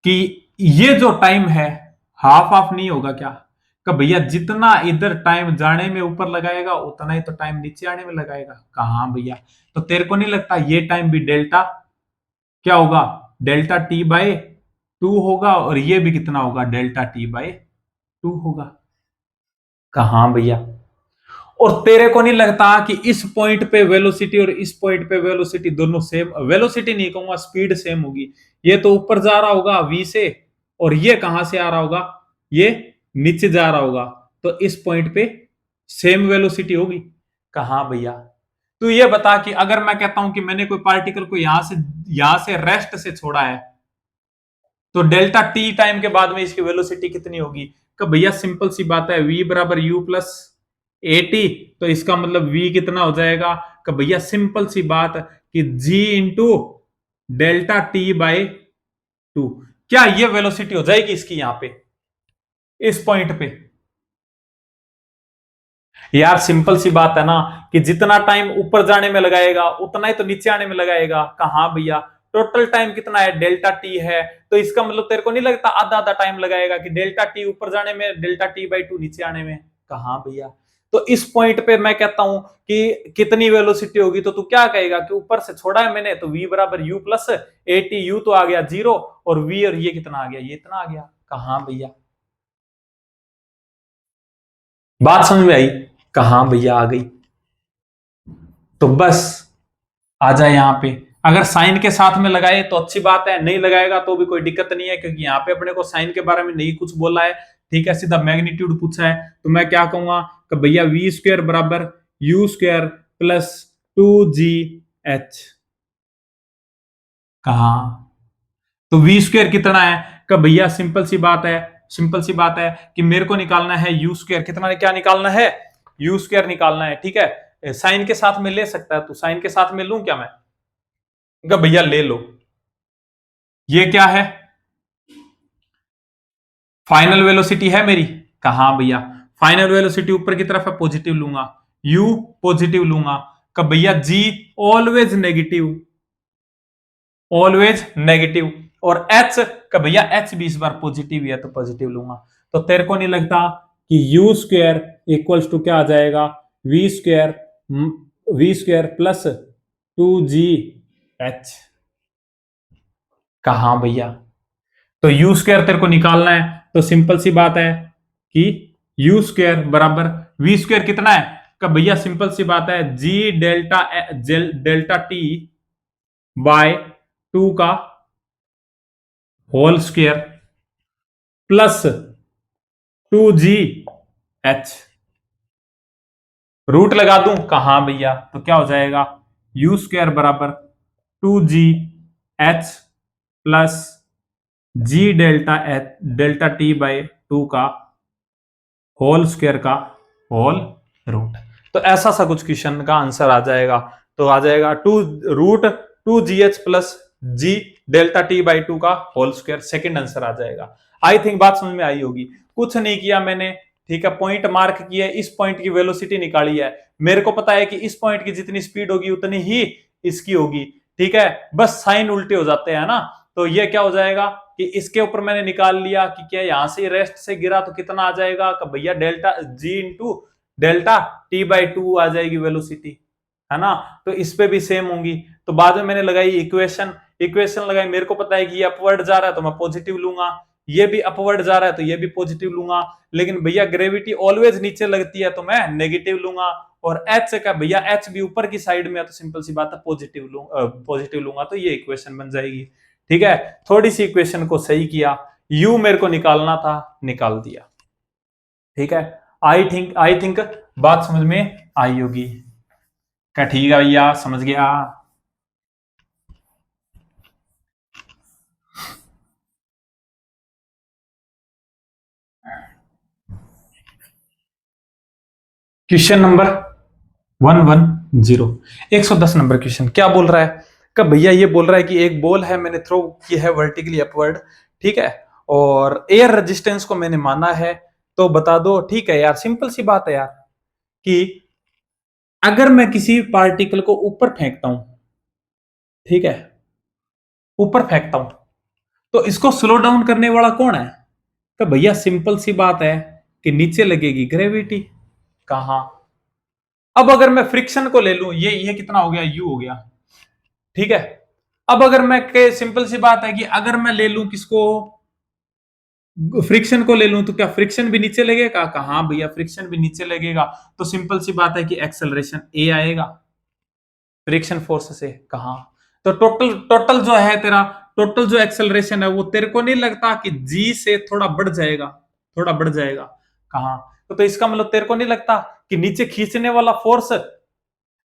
A: कि ये जो टाइम है हाफ ऑफ नहीं होगा क्या? कि भैया जितना इधर टाइम जाने में ऊपर लगाएगा उतना ही तो टाइम नीचे आने में लगाएगा। कहा भैया, तो तेरे को नहीं लगता ये टाइम भी डेल्टा क्या होगा? डेल्टा टी बाय 2 होगा, और ये भी कितना होगा? डेल्टा टी बाय 2 होगा। कहा भैया, और तेरे को नहीं लगता कि इस पॉइंट पे वेलोसिटी और इस पॉइंट पे वेलोसिटी दोनों सेम, वेलोसिटी नहीं कहूंगा, स्पीड सेम होगी। ये तो ऊपर जा रहा होगा v से, और ये कहां से आ रहा होगा? ये नीचे जा रहा होगा, तो इस पॉइंट पे सेम वेलोसिटी होगी। कहा भैया, तू ये बता कि अगर मैं कहता हूं कि मैंने कोई पार्टिकल को यहां से रेस्ट से छोड़ा है, तो डेल्टा टी टाइम के बाद में इसकी वेलोसिटी कितनी होगी? कि भैया सिंपल सी बात है, v बराबर u प्लस ए टी, तो इसका मतलब v कितना हो जाएगा? कि भैया सिंपल सी बात कि g into delta t by two. क्या ये वेलोसिटी हो जाएगी इसकी यहां पे, इस पॉइंट पे? यार सिंपल सी बात है ना कि जितना टाइम ऊपर जाने में लगाएगा उतना ही तो नीचे आने में लगाएगा। कहां भैया, टोटल टाइम कितना है? डेल्टा टी है, तो इसका मतलब तेरे को नहीं लगता आधा आधा टाइम लगाएगा कि डेल्टा टी ऊपर जाने में, डेल्टा टी बाई टू नीचे आने में? कहां भैया। तो इस पॉइंट पे मैं कहता हूं कि कितनी वेलोसिटी होगी, तो तू क्या कहेगा कि ऊपर से छोड़ा है मैंने तो v बराबर u plus A T, you तो आ गया 0 और v और ये कितना आ गया? ये इतना आ गया। कहां भैया, बात समझ में आई? कहां भैया आ गई। तो बस आ जाए यहां पे। अगर साइन के साथ में लगाए तो अच्छी बात है, नहीं लगाएगा तो भी कोई दिक्कत नहीं है, क्योंकि यहाँ पे अपने को साइन के बारे में नहीं कुछ बोला है। ठीक है, सीधा मैग्नीट्यूड पूछा है, तो मैं क्या कहूंगा कि भैया वी स्क्वायर बराबर यू स्क्वायर प्लस 2gh। कहा, तो वी स्क्वायर कितना है? कि भैया सिंपल सी बात है, सिंपल सी बात है कि मेरे को निकालना है यू स्क्वायर। कितना, क्या निकालना है? यू स्क्वायर निकालना है। ठीक है, साइन के साथ में ले सकता है, तो साइन के साथ में लूं क्या मैं? भैया ले लो। ये क्या है? फाइनल वेलोसिटी है मेरी। कहा भैया, फाइनल वेलोसिटी ऊपर की तरफ है, पॉजिटिव लूंगा, u पॉजिटिव लूंगा। कब भैया g always negative, always negative. और h का भैया h भी इस बार पॉजिटिव है, तो पॉजिटिव लूंगा। तो तेरे को नहीं लगता कि u स्क्वायर इक्वल्स टू क्या आ जाएगा? V square plus 2gh। कहा भैया, तो यू स्क्वायर तेरे को निकालना है, तो सिंपल सी बात है कि यू स्क्वायर बराबर वी स्क्वायर कितना है? का भैया सिंपल सी बात है जी डेल्टा टी बाय 2 का whole square plus 2gh। Root लगा दूं? कहां भैया, तो क्या हो जाएगा? यू स्क्वायर बराबर 2gh plus g delta t by 2 का होल स्क्वायर का होल रूट। तो ऐसा सा कुछ क्वेश्चन का आंसर आ जाएगा। तो आ जाएगा √2gh plus g delta t by 2 का होल स्क्वायर, सेकेंड आंसर आ जाएगा। आई थिंक बात समझ में आई होगी। कुछ नहीं किया मैंने, ठीक है, पॉइंट मार्क किया, इस पॉइंट की वेलोसिटी निकाली है। मेरे को पता है कि इस पॉइंट की जितनी स्पीड होगी उतनी ही इसकी होगी। ठीक है, बस साइन उल्टे हो जाते हैं ना। तो ये क्या हो जाएगा कि इसके ऊपर मैंने निकाल लिया कि क्या यहां से रेस्ट से गिरा तो कितना आ जाएगा? कि भैया delta G into delta t by 2 आ जाएगी वेलोसिटी, है ना। तो इस पे भी सेम होंगी। तो बाद में मैंने लगाई इक्वेशन, इक्वेशन लगाई, मेरे को पता है कि ये अपवर्ड जा रहा है तो मैं पॉजिटिव लूंगा, ये भी अपवर्ड जा रहा है तो ये भी पॉजिटिव लूंगा। लेकिन भैया ग्रेविटी ऑलवेज नीचे लगती है तो मैं नेगेटिव लूंगा। और एच का भैया एच भी ऊपर की साइड में है, तो सिंपल सी बात है पॉजिटिव लूंगा। तो ये इक्वेशन बन जाएगी। ठीक है, थोड़ी सी इक्वेशन को सही किया, यू मेरे को निकालना था, निकाल दिया। ठीक है, आई थिंक बात समझ में आई होगी। क्या ठीक है भैया, समझ गया? क्वेश्चन नंबर 110 नंबर क्वेश्चन क्या बोल रहा है? कि भैया ये बोल रहा है कि एक बॉल है, मैंने थ्रो की है वर्टिकली अपवर्ड, ठीक है, और एयर रेजिस्टेंस को मैंने माना है, तो बता दो। ठीक है यार, सिंपल सी बात है यार कि अगर मैं किसी पार्टिकल को ऊपर फेंकता हूं, ठीक है, ऊपर फेंकता हूं, तो इसको स्लो डाउन करने वाला कौन है? तो भैया सिंपल सी बात है कि नीचे लगेगी ग्रेविटी। कहां? अब अगर मैं फ्रिक्शन को ले लूं, ये कितना हो गया? यू हो गया। ठीक है, अब अगर मैं के सिंपल सी बात है कि अगर मैं ले लूं किसको, फ्रिक्शन को ले लूं, तो क्या फ्रिक्शन भी नीचे लगेगा? कहां भैया, फ्रिक्शन भी नीचे लगेगा। तो सिंपल सी बात है कि एक्सेलरेशन ए आएगा फ्रिक्शन फोर्स से। कहां? तो टोटल टोटल जो है तेरा, टोटल जो एक्सेलरेशन है वो तेरे को नहीं लगता कि जी से थोड़ा बढ़ जाएगा? थोड़ा बढ़ जाएगा। कहां? तो इसका मतलब तेरे को नहीं लगता कि नीचे खींचने वाला फोर्स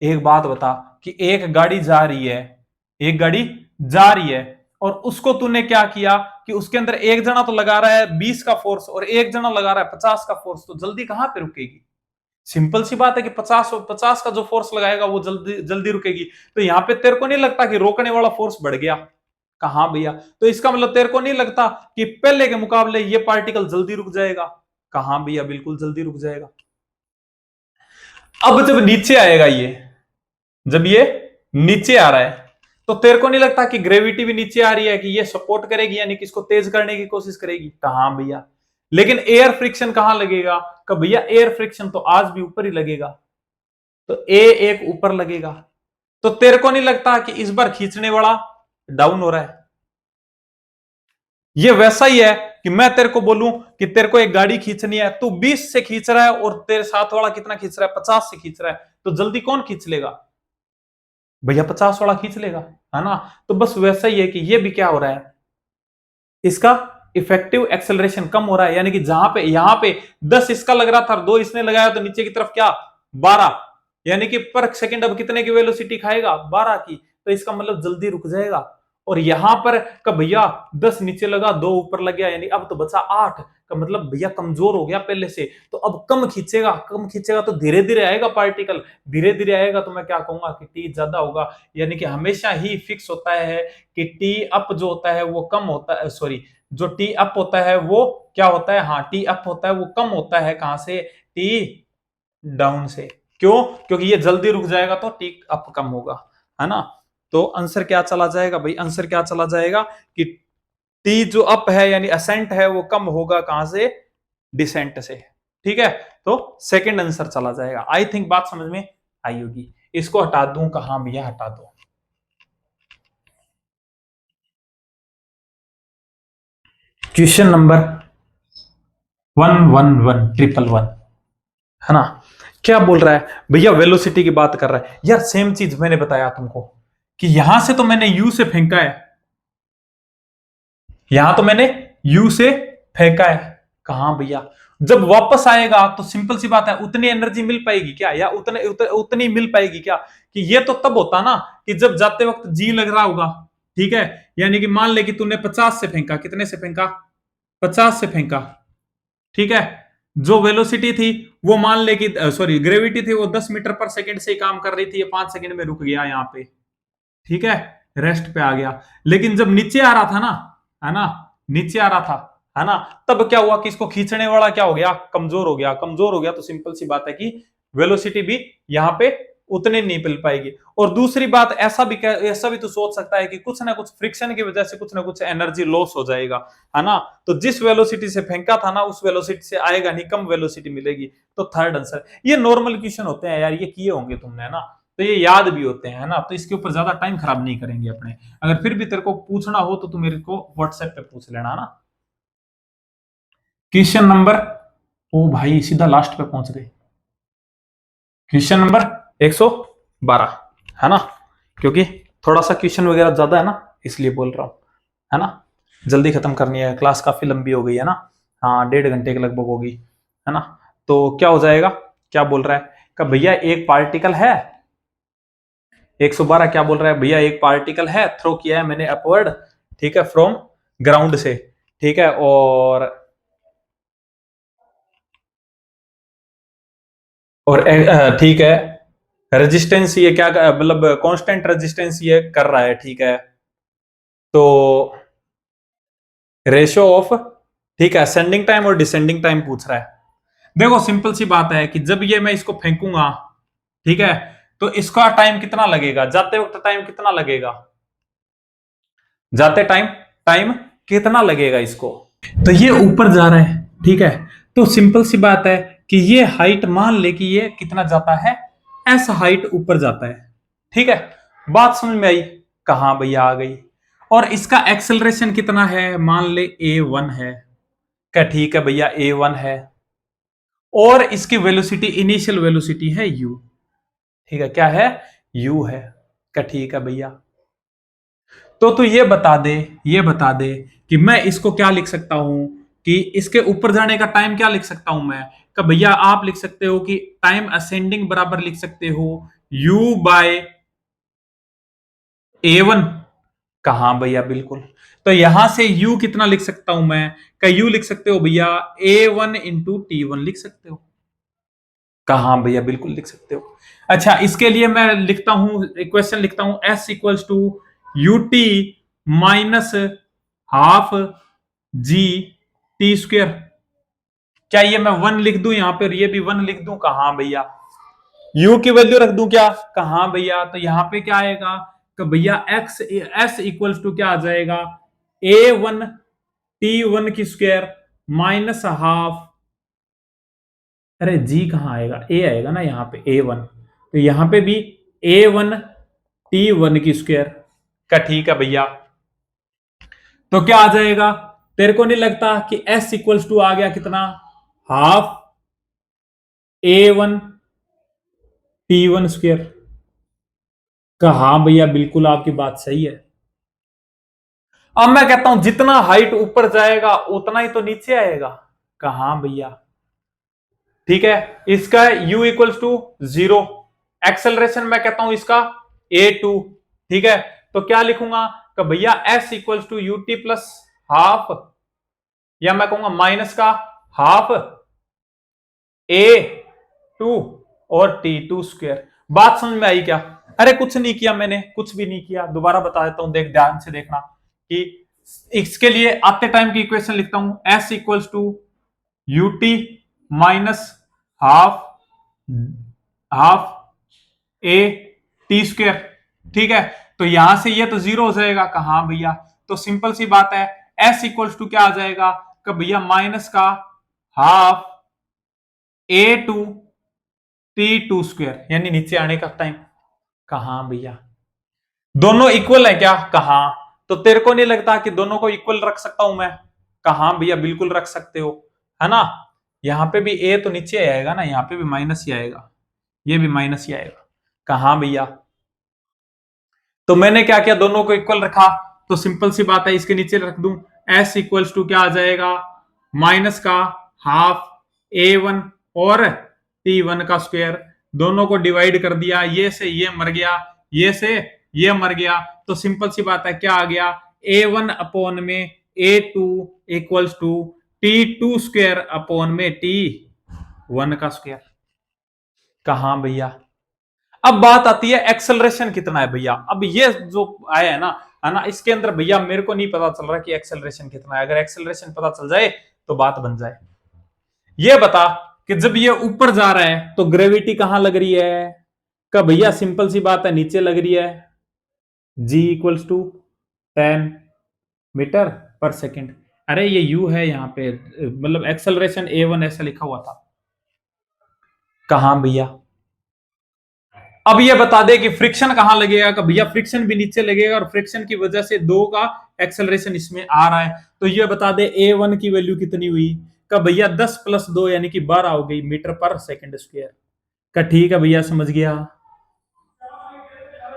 A: एक बात बता कि एक गाड़ी जा रही है, एक गाड़ी जा रही है और उसको तूने क्या किया कि उसके अंदर एक जना तो लगा रहा है 20 का फोर्स और एक जना लगा रहा है 50 का फोर्स, तो जल्दी कहां पे रुकेगी? सिंपल सी बात है कि 50 का जो फोर्स लगाएगा वो जल्दी जल्दी रुकेगी। तो यहां पे तेरे को नहीं लगता कि रोकने वाला फोर्स बढ़ गया? कहां भैया? तो इसका मतलब तेरे को नहीं लगता कि पहले के मुकाबले ये पार्टिकल जल्दी रुक जाएगा? कहां भैया, बिल्कुल जल्दी रुक जाएगा। अब जब नीचे आएगा ये, जब ये नीचे आ रहा है तो तेरे को नहीं लगता कि ग्रेविटी भी नीचे आ रही है कि ये सपोर्ट करेगी, यानी कि इसको तेज करने की कोशिश करेगी? कहां भैया। लेकिन एयर फ्रिक्शन कहां लगेगा? कि भैया एयर फ्रिक्शन तो आज भी ऊपर ही लगेगा, तो ए एक ऊपर लगेगा। तो तेरे को नहीं लगता कि इस बार खींचने वाला डाउन हो रहा है? ये वैसा ही है कि मैं तेरे को बोलूं कि तेरे को एक गाड़ी खींचनी है, तू 20 से खींच रहा है और तेरे साथ वाला कितना खींच रहा है? 50 से खींच रहा है, तो जल्दी कौन खींच लेगा? भैया 50 वाला खींच लेगा, है ना? तो बस वैसा ही है कि ये भी क्या हो रहा है, इसका इफेक्टिव एक्सेलरेशन कम हो रहा है, यानी कि जहां पे यहां पे 10 इसका लग रहा था, 2 इसने लगाया, तो नीचे की तरफ क्या 12, यानी कि पर सेकंड अब कितने की वेलोसिटी खाएगा? 12 की। तो इसका मतलब जल्दी रुक जाएगा। और यहां पर का भैया 10 नीचे लगा, 2 ऊपर लग गया, यानी अब तो बचा 8 का मतलब भैया कमजोर हो गया पहले से, तो अब कम खींचेगा, कम खींचेगा तो धीरे धीरे आएगा पार्टिकल, धीरे धीरे आएगा तो मैं क्या कहूंगा कि टी ज्यादा होगा। यानी कि हमेशा ही फिक्स होता है कि टी अप जो होता है वो कम होता है, सॉरी, जो टी अप होता है वो क्या होता है, हाँ टी अप होता है वो कम होता है कहां से? टी डाउन से। क्यों? क्योंकि ये जल्दी रुक जाएगा तो टी अप कम होगा, है ना? तो आंसर क्या चला जाएगा भाई? आंसर क्या चला जाएगा कि टी जो अप है यानी असेंट है वो कम होगा कहां से? डिसेंट से। ठीक है, तो सेकंड आंसर चला जाएगा। आई थिंक बात समझ में आई होगी। इसको हटा दूं कहां भैया? हटा दो। क्वेश्चन नंबर 111 है ना? क्या बोल रहा है भैया? वेलोसिटी की बात कर रहा है यार। सेम चीज मैंने बताया तुमको कि यहां से तो मैंने यू से फेंका है, यहां तो मैंने यू से फेंका है। कहां भैया? जब वापस आएगा तो सिंपल सी बात है, उतनी एनर्जी मिल पाएगी क्या? या उतनी मिल पाएगी क्या? कि ये तो तब होता ना कि जब जाते वक्त जी लग रहा होगा। ठीक है, यानी कि मान ले कि तूने 50 से फेंका, कितने से फेंका? 50 से फेंका। ठीक है, जो वेलोसिटी थी वो मान ले कि सॉरी ग्रेविटी थी वो 10 मीटर पर सेकंड से ही काम कर रही थी, ये 5 सेकंड में रुक गया यहाँ पे। ठीक है, रेस्ट पे आ गया। लेकिन जब नीचे आ रहा था ना, है ना, नीचे आ रहा था, है ना, तब क्या हुआ कि इसको खींचने वाला क्या हो गया? कमजोर हो गया। कमजोर हो गया तो सिंपल सी बात है कि वेलोसिटी भी यहां पे उतनी नहीं मिल पाएगी। और दूसरी बात ऐसा भी तो सोच सकता है कि कुछ ना कुछ फ्रिक्शन की वजह से कुछ ना कुछ एनर्जी लॉस हो जाएगा, है ना? तो जिस वेलोसिटी से फेंका था ना उस वेलोसिटी से आएगा नहीं, कम वेलोसिटी मिलेगी। तो थर्ड आंसर। ये नॉर्मल क्वेश्चन होते हैं यार, ये किए होंगे तुमने, है ना? तो ये याद भी होते हैं, है ना? तो इसके ऊपर ज्यादा टाइम खराब नहीं करेंगे अपने। अगर फिर भी तेरे को पूछना हो तो तू मेरे को व्हाट्सएप पे पूछ लेना, है ना? क्वेश्चन नंबर, ओ भाई सीधा लास्ट पे पहुंच गए। क्वेश्चन नंबर 112, है ना? क्योंकि थोड़ा सा क्वेश्चन वगैरह ज्यादा है ना, इसलिए बोल रहा हूं, है ना? जल्दी खत्म करनी है, क्लास काफी लंबी हो गई है ना। हाँ, 1.5 घंटे के लगभग होगी, है ना? तो क्या हो जाएगा? क्या बोल रहा है कि भैया एक पार्टिकल है, 112 क्या बोल रहा है भैया? एक पार्टिकल है, थ्रो किया है मैंने अपवर्ड, ठीक है, फ्रॉम ग्राउंड से, ठीक है, और ठीक है, रेजिस्टेंस ये क्या मतलब कांस्टेंट रेजिस्टेंस ये कर रहा है, ठीक है। तो रेशियो ऑफ, ठीक है, असेंडिंग टाइम और डिसेंडिंग टाइम पूछ रहा है। देखो सिंपल सी बात है कि जब ये मैं इसको फेंकूंगा, ठीक है, तो इसका टाइम कितना लगेगा? जाते वक्त टाइम कितना लगेगा? जाते टाइम टाइम कितना लगेगा इसको? तो ये ऊपर जा रहा है, ठीक है, तो सिंपल सी बात है कि ये हाइट मान ले कि ये कितना जाता है, ऐसा हाइट ऊपर जाता है, ठीक है। बात समझ में आई? कहां भैया आ गई? और इसका एक्सेलरेशन कितना है? मान ले a1 है, क्या ठीक है भैया, a1 है, और इसकी वेलोसिटी, इनिशियल वेलोसिटी है u, ठीक है, क्या है? u है, क्या ठीक है भैया। तो तू ये बता दे, ये बता दे कि मैं इसको क्या लिख सकता हूं, कि इसके ऊपर जाने का टाइम क्या लिख सकता हूं मैं? कि भैया आप लिख सकते हो कि टाइम असेंडिंग बराबर लिख सकते हो u बाय a1। कहा भैया बिल्कुल। तो यहां से u कितना लिख सकता हूं मैं? क्या u लिख सकते हो भैया? a1 इंटू T1 लिख सकते हो। कहा भैया बिल्कुल लिख सकते हो। अच्छा, इसके लिए मैं लिखता हूं, इक्वेशन लिखता हूं, s equals to u t minus half g t square. क्या ये मैं वन लिख दूं यहां पर? ये भी वन लिख दूं? कहा भैया u की वैल्यू रख दूं क्या? कहा भैया। तो यहां पे क्या आएगा कि भैया एक्स एस इक्वल्स टू क्या आ जाएगा? ए वन टी वन की स्क्वायर माइनस हाफ, अरे जी कहाँ आएगा? ए आएगा ना यहाँ पे, ए वन। तो यहां पे भी ए वन टी वन की स्क्वायर का। ठीक है भैया। तो क्या आ जाएगा? तेरे को नहीं लगता कि एस इक्वल्स टू आ गया कितना? हाफ ए वन टी वन स्क्वायर। हाँ भैया बिल्कुल आपकी बात सही है। अब मैं कहता हूं जितना हाइट ऊपर जाएगा उतना ही तो नीचे आएगा। कहा भैया। ठीक है, इसका u इक्वल्स टू 0, एक्सेलरेशन मैं कहता हूं इसका a2। ठीक है, तो क्या लिखूंगा कि भैया s equals to u t plus half, या मैं कहूंगा माइनस का हाफ a2 और t2 स्क्वायर। बात समझ में आई क्या? अरे कुछ नहीं किया मैंने, कुछ भी नहीं किया। दोबारा बता देता हूं, देख ध्यान से देखना कि इसके लिए आते टाइम की इक्वेशन लिखता हूं, s equals to u t minus half half a t square. ठीक है, तो यहां से ये तो जीरो हो जाएगा। कहा भैया? तो सिंपल सी बात है, s इक्वल्स टू क्या आ जाएगा कि भैया माइनस का half a two T two square, यानी नीचे आने का टाइम। कहा भैया दोनों इक्वल है क्या? कहा। तो तेरे को नहीं लगता कि दोनों को इक्वल रख सकता हूं मैं? कहा भैया बिल्कुल रख सकते हो, है ना। यहां पे भी ए तो नीचे आएगा ना, यहां पे भी माइनस ही आएगा, ये भी माइनस ही आएगा। कहा भैया। तो मैंने क्या किया, दोनों को इक्वल रखा। तो सिंपल सी बात है, इसके नीचे रख दूं, s इक्वल्स टू क्या आ जाएगा? माइनस का हाफ ए वन और टी वन का स्क्वायर। दोनों को डिवाइड कर दिया, ये से ये मर गया, ये से ये मर गया। तो सिंपल सी बात है, क्या आ गया? ए वन अपॉन में A two equals to T two square upon में टी वन का स्क्वायर। कहा भैया। अब बात आती है एक्सेलरेशन कितना है भैया। अब ये जो आया है ना, इसके अंदर भैया मेरे को नहीं पता चल रहा कि एक्सेलरेशन कितना है। अगर एक्सेलरेशन पता चल जाए तो बात बन जाए। ये बता कि जब ये ऊपर जा रहा है तो ग्रेविटी कहां लग रही है? का भैया सिंपल सी बात है, नीचे लग रही है। जी इक्वल्स टू 10 मीटर पर सेकेंड। अरे ये यू है यहाँ पे, मतलब एक्सेलरेशन ए वन ऐसा लिखा हुआ था। कहां भैया? अब ये बता दे कि फ्रिक्शन कहां लगेगा? का भैया फ्रिक्शन भी नीचे लगेगा, और फ्रिक्शन की वजह से दो का एक्सेलरेशन इसमें आ रहा है। तो ये बता दे ए वन की वैल्यू कितनी हुई? का भैया 10 प्लस 2 यानी कि 12 हो गई मीटर पर सेकंड स्क्वायर का। ठीक है भैया, समझ गया।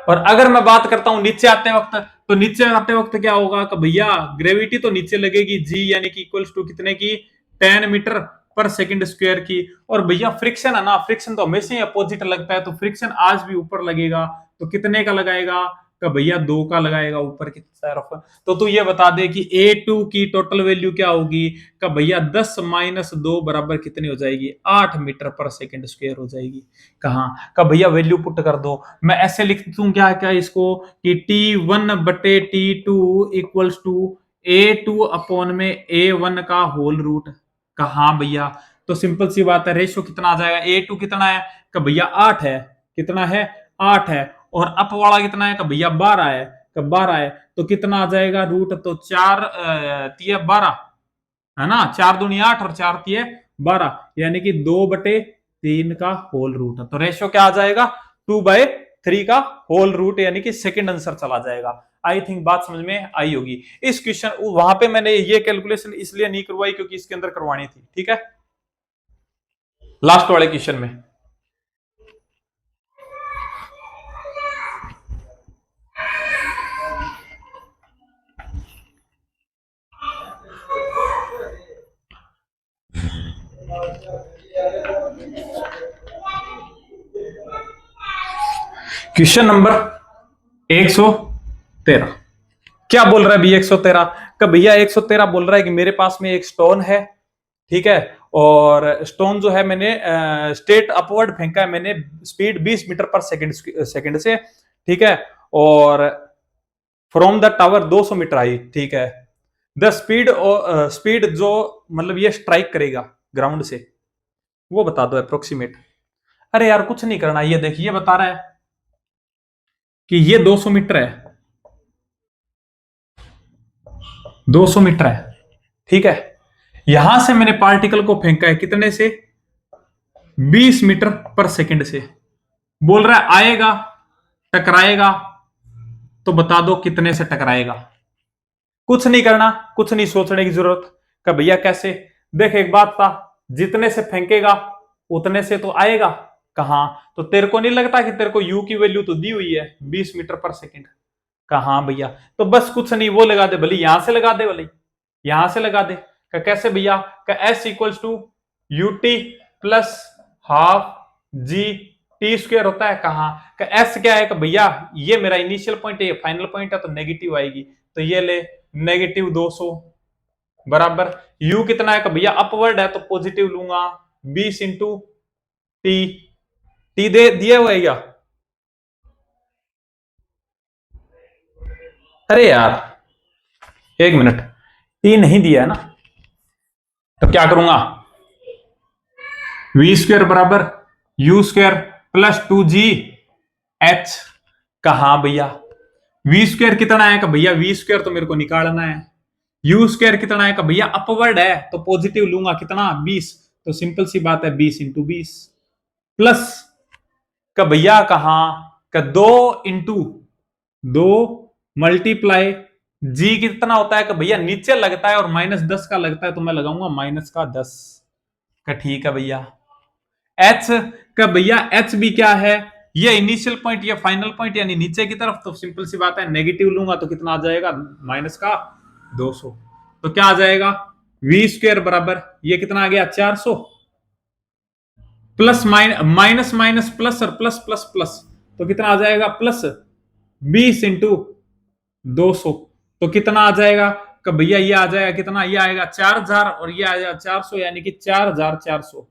A: और अगर मैं बात करता हूं नीचे आते वक्त, तो नीचे आते वक्त क्या होगा कि भैया ग्रेविटी तो नीचे लगेगी, जी यानी कि इक्वल्स टू कितने की? 10 मीटर पर सेकंड स्क्वायर की। और भैया फ्रिक्शन है ना, फ्रिक्शन तो हमेशा ही अपोजिट लगता है, तो फ्रिक्शन आज भी ऊपर लगेगा। तो कितने का लगाएगा? का भैया 2 का लगाएगा ऊपर की तरफ। तो तू ये बता दे कि A2 की टोटल वैल्यू क्या होगी? का भैया 10 माइनस 2 बराबर कितनी हो जाएगी? 8 मीटर पर सेकंड स्क्वायर हो जाएगी। कहा? का भैया वैल्यू पुट कर दो। मैं ऐसे लिख दूं क्या क्या इसको, कि T1 बटे T2 equals to A2 upon में A1 का होल रूट। कहा भैया? तो सिंपल सी बात है, रेशियो कितना आ जाएगा? A2 कितना है? का भैया 8 है। कितना है? 8 है। और अप वाला कितना है? का भैया 12 है। का 12 है। तो कितना आ जाएगा रूट? तो 4 तिया 12, है ना। 4 दूनी 8 और 4 तिये 12, यानी कि 2/3 का होल रूट। तो रेशियो क्या आ जाएगा? 2/3 का होल रूट, यानी कि सेकंड आंसर चला जाएगा। आई थिंक बात समझ में आई होगी। इस क्वेश्चन वहां पे मैंने ये कैलकुलेशन इसलिए नहीं करवाई क्योंकि इसके अंदर करवानी थी। ठीक है, लास्ट वाले क्वेश्चन में। क्वेश्चन नंबर 113 क्या बोल रहा है भैया? 113 का भैया 113 बोल रहा है कि मेरे पास में एक स्टोन है, ठीक है, और स्टोन जो है मैंने स्ट्रेट अपवर्ड फेंका है, मैंने स्पीड 20 मीटर पर सेकंड से, ठीक है, और फ्रॉम द टावर 200 मीटर आई, ठीक है। द स्पीड जो मतलब ये स्ट्राइक करेगा ग्राउंड से, वो बता दो अप्रोक्सीमेट। अरे यार कुछ नहीं करना, ये देखिए बता रहा है कि ये 200 मीटर है, 200 मीटर है, ठीक है। यहां से मैंने पार्टिकल को फेंका है कितने से? 20 मीटर पर सेकंड से। बोल रहा है आएगा, टकराएगा, तो बता दो कितने से टकराएगा। कुछ नहीं करना, कुछ नहीं सोचने की जरूरत का भैया कैसे। देख एक बात था, जितने से फेंकेगा उतने से तो आएगा। कहां? तो तेरे को नहीं लगता कि तेरे को यू की वैल्यू तो दी हुई है 20 मीटर पर सेकंड? कहां भैया? तो बस कुछ नहीं, वो लगा दे, भले यहां से लगा दे, भले यहां से लगा दे। का कैसे भैया? का s equals to u t plus half g t square होता है। कहां का एस क्या है? का भैया ये मेरा इनिशियल पॉइंट है, ये फाइनल पॉइंट है, तो नेगेटिव आएगी, तो ये ले नेगेटिव 200 बराबर यू कितना है? का भैया अपवर्ड है तो पॉजिटिव लूंगा, 20 इंटू टी। टी दे दिया हुआ है क्या? अरे यार एक मिनट, टी नहीं दिया है ना, तो क्या करूंगा? वी स्क्वायर बराबर u square plus 2g H. कहा भैया वी स्क्वायर कितना है? का भैया वी स्क्वायर तो मेरे को निकालना है। यू स्क्वायर कितना है? का भैया अपवर्ड है तो पॉजिटिव लूंगा, कितना? 20, तो सिंपल सी बात है 20 इंटू 20 प्लस का भैया कहा का 2 मल्टीप्लाई जी कितना होता है? का भैया नीचे लगता है और -10 का लगता है, तो मैं लगाऊंगा -10 का, ठीक है भैया। एच का भैया एच भी क्या है? ये इनिशियल पॉइंट, ये फाइनल पॉइंट, यानी नीचे की तरफ, तो सिंपल सी बात है नेगेटिव लूंगा तो कितना आ जाएगा? -200। तो क्या आ जाएगा? वी स्क्वायर बराबर ये कितना आ गया? 400 प्लस माइनस माइनस प्लस और प्लस प्लस प्लस, तो कितना आ जाएगा? प्लस 20 इंटू 200, तो कितना आ जाएगा? कि भैया ये आ जाएगा कितना? ये आएगा 4000 और ये आएगा 400, यानी कि 4400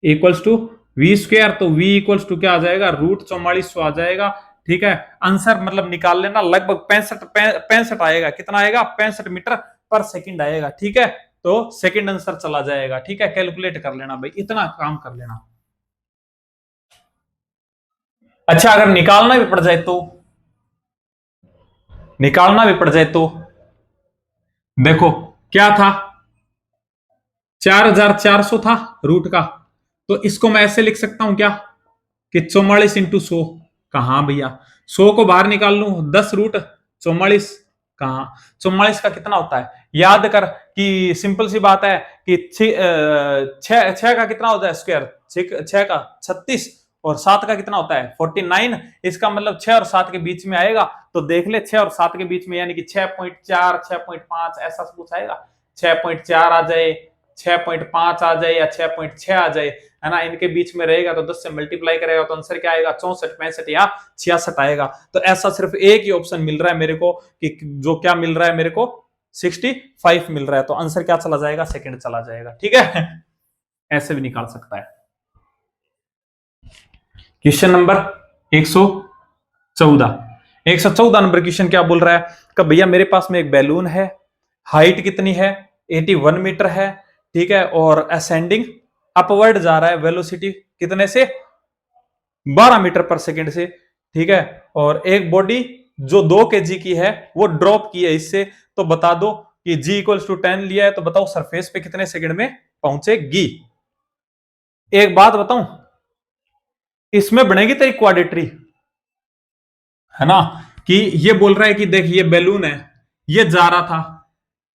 A: इक्वल्स टू वी स्क्वायर। तो वी इक्वल्स टू क्या आ जाएगा? √4400 आ जाएगा, ठीक है। आंसर मतलब निकाल लेना, लगभग 65 आएगा। कितना आएगा? 65 मीटर पर सेकंड आएगा, ठीक है। तो सेकंड आंसर चला जाएगा, ठीक है। कैलकुलेट कर लेना भाई, इतना काम कर लेना। अच्छा अगर निकालना भी पड़ जाए तो, निकालना भी पड़ जाए तो देखो क्या था? 4400 था रूट का, तो इसको मैं ऐसे लिख सकता हूं क्या कि 44 इंटू 100। कहा भैया 100 को बाहर निकाल लू, 10 √44। कहा 44 का कितना होता है? याद कर कि सिंपल सी बात है कि छह का कितना होता है स्क्वायर? 6 का 36 और 7 का कितना होता है? 49। इसका मतलब 6 और 7 के बीच में आएगा, तो देख ले 6 और 7 के बीच में, यानी कि 6.4 6.5 ऐसा कुछ आएगा। 6.4 आ जाए, 6.5 आ जाए या 6.6 आ जाए, है ना, इनके बीच में रहेगा, तो 10 से मल्टीप्लाई करेगा तो आंसर क्या आएगा? 64 65 या 66 आएगा। तो ऐसा सिर्फ एक ही ऑप्शन मिल रहा है मेरे को, कि जो क्या मिल रहा है मेरे को? 65 मिल रहा है, तो आंसर क्या चला जाएगा? सेकंड चला जाएगा, ठीक है। ऐसे भी निकाल सकता है। क्वेश्चन नंबर 114, 114 नंबर क्वेश्चन क्या बोल रहा है? कि भैया मेरे पास में एक बैलून है, हाइट कितनी है? 81 मीटर है, ठीक है, और असेंडिंग अपवर्ड जा रहा है, वेलोसिटी कितने से? 12 मीटर पर सेकंड से, ठीक है। और एक बॉडी जो 2 kg की है वो ड्रॉप की है इससे, तो बता दो कि g इक्वल्स टू 10 लिया है, तो बताओ सरफेस पे कितने सेकंड में पहुंचेगी। एक बात बताऊं, इसमें बनेगी तेरी क्वाड्रेटरी, है ना, कि ये बोल रहा है कि देख ये बैलून है, ये जा रहा था,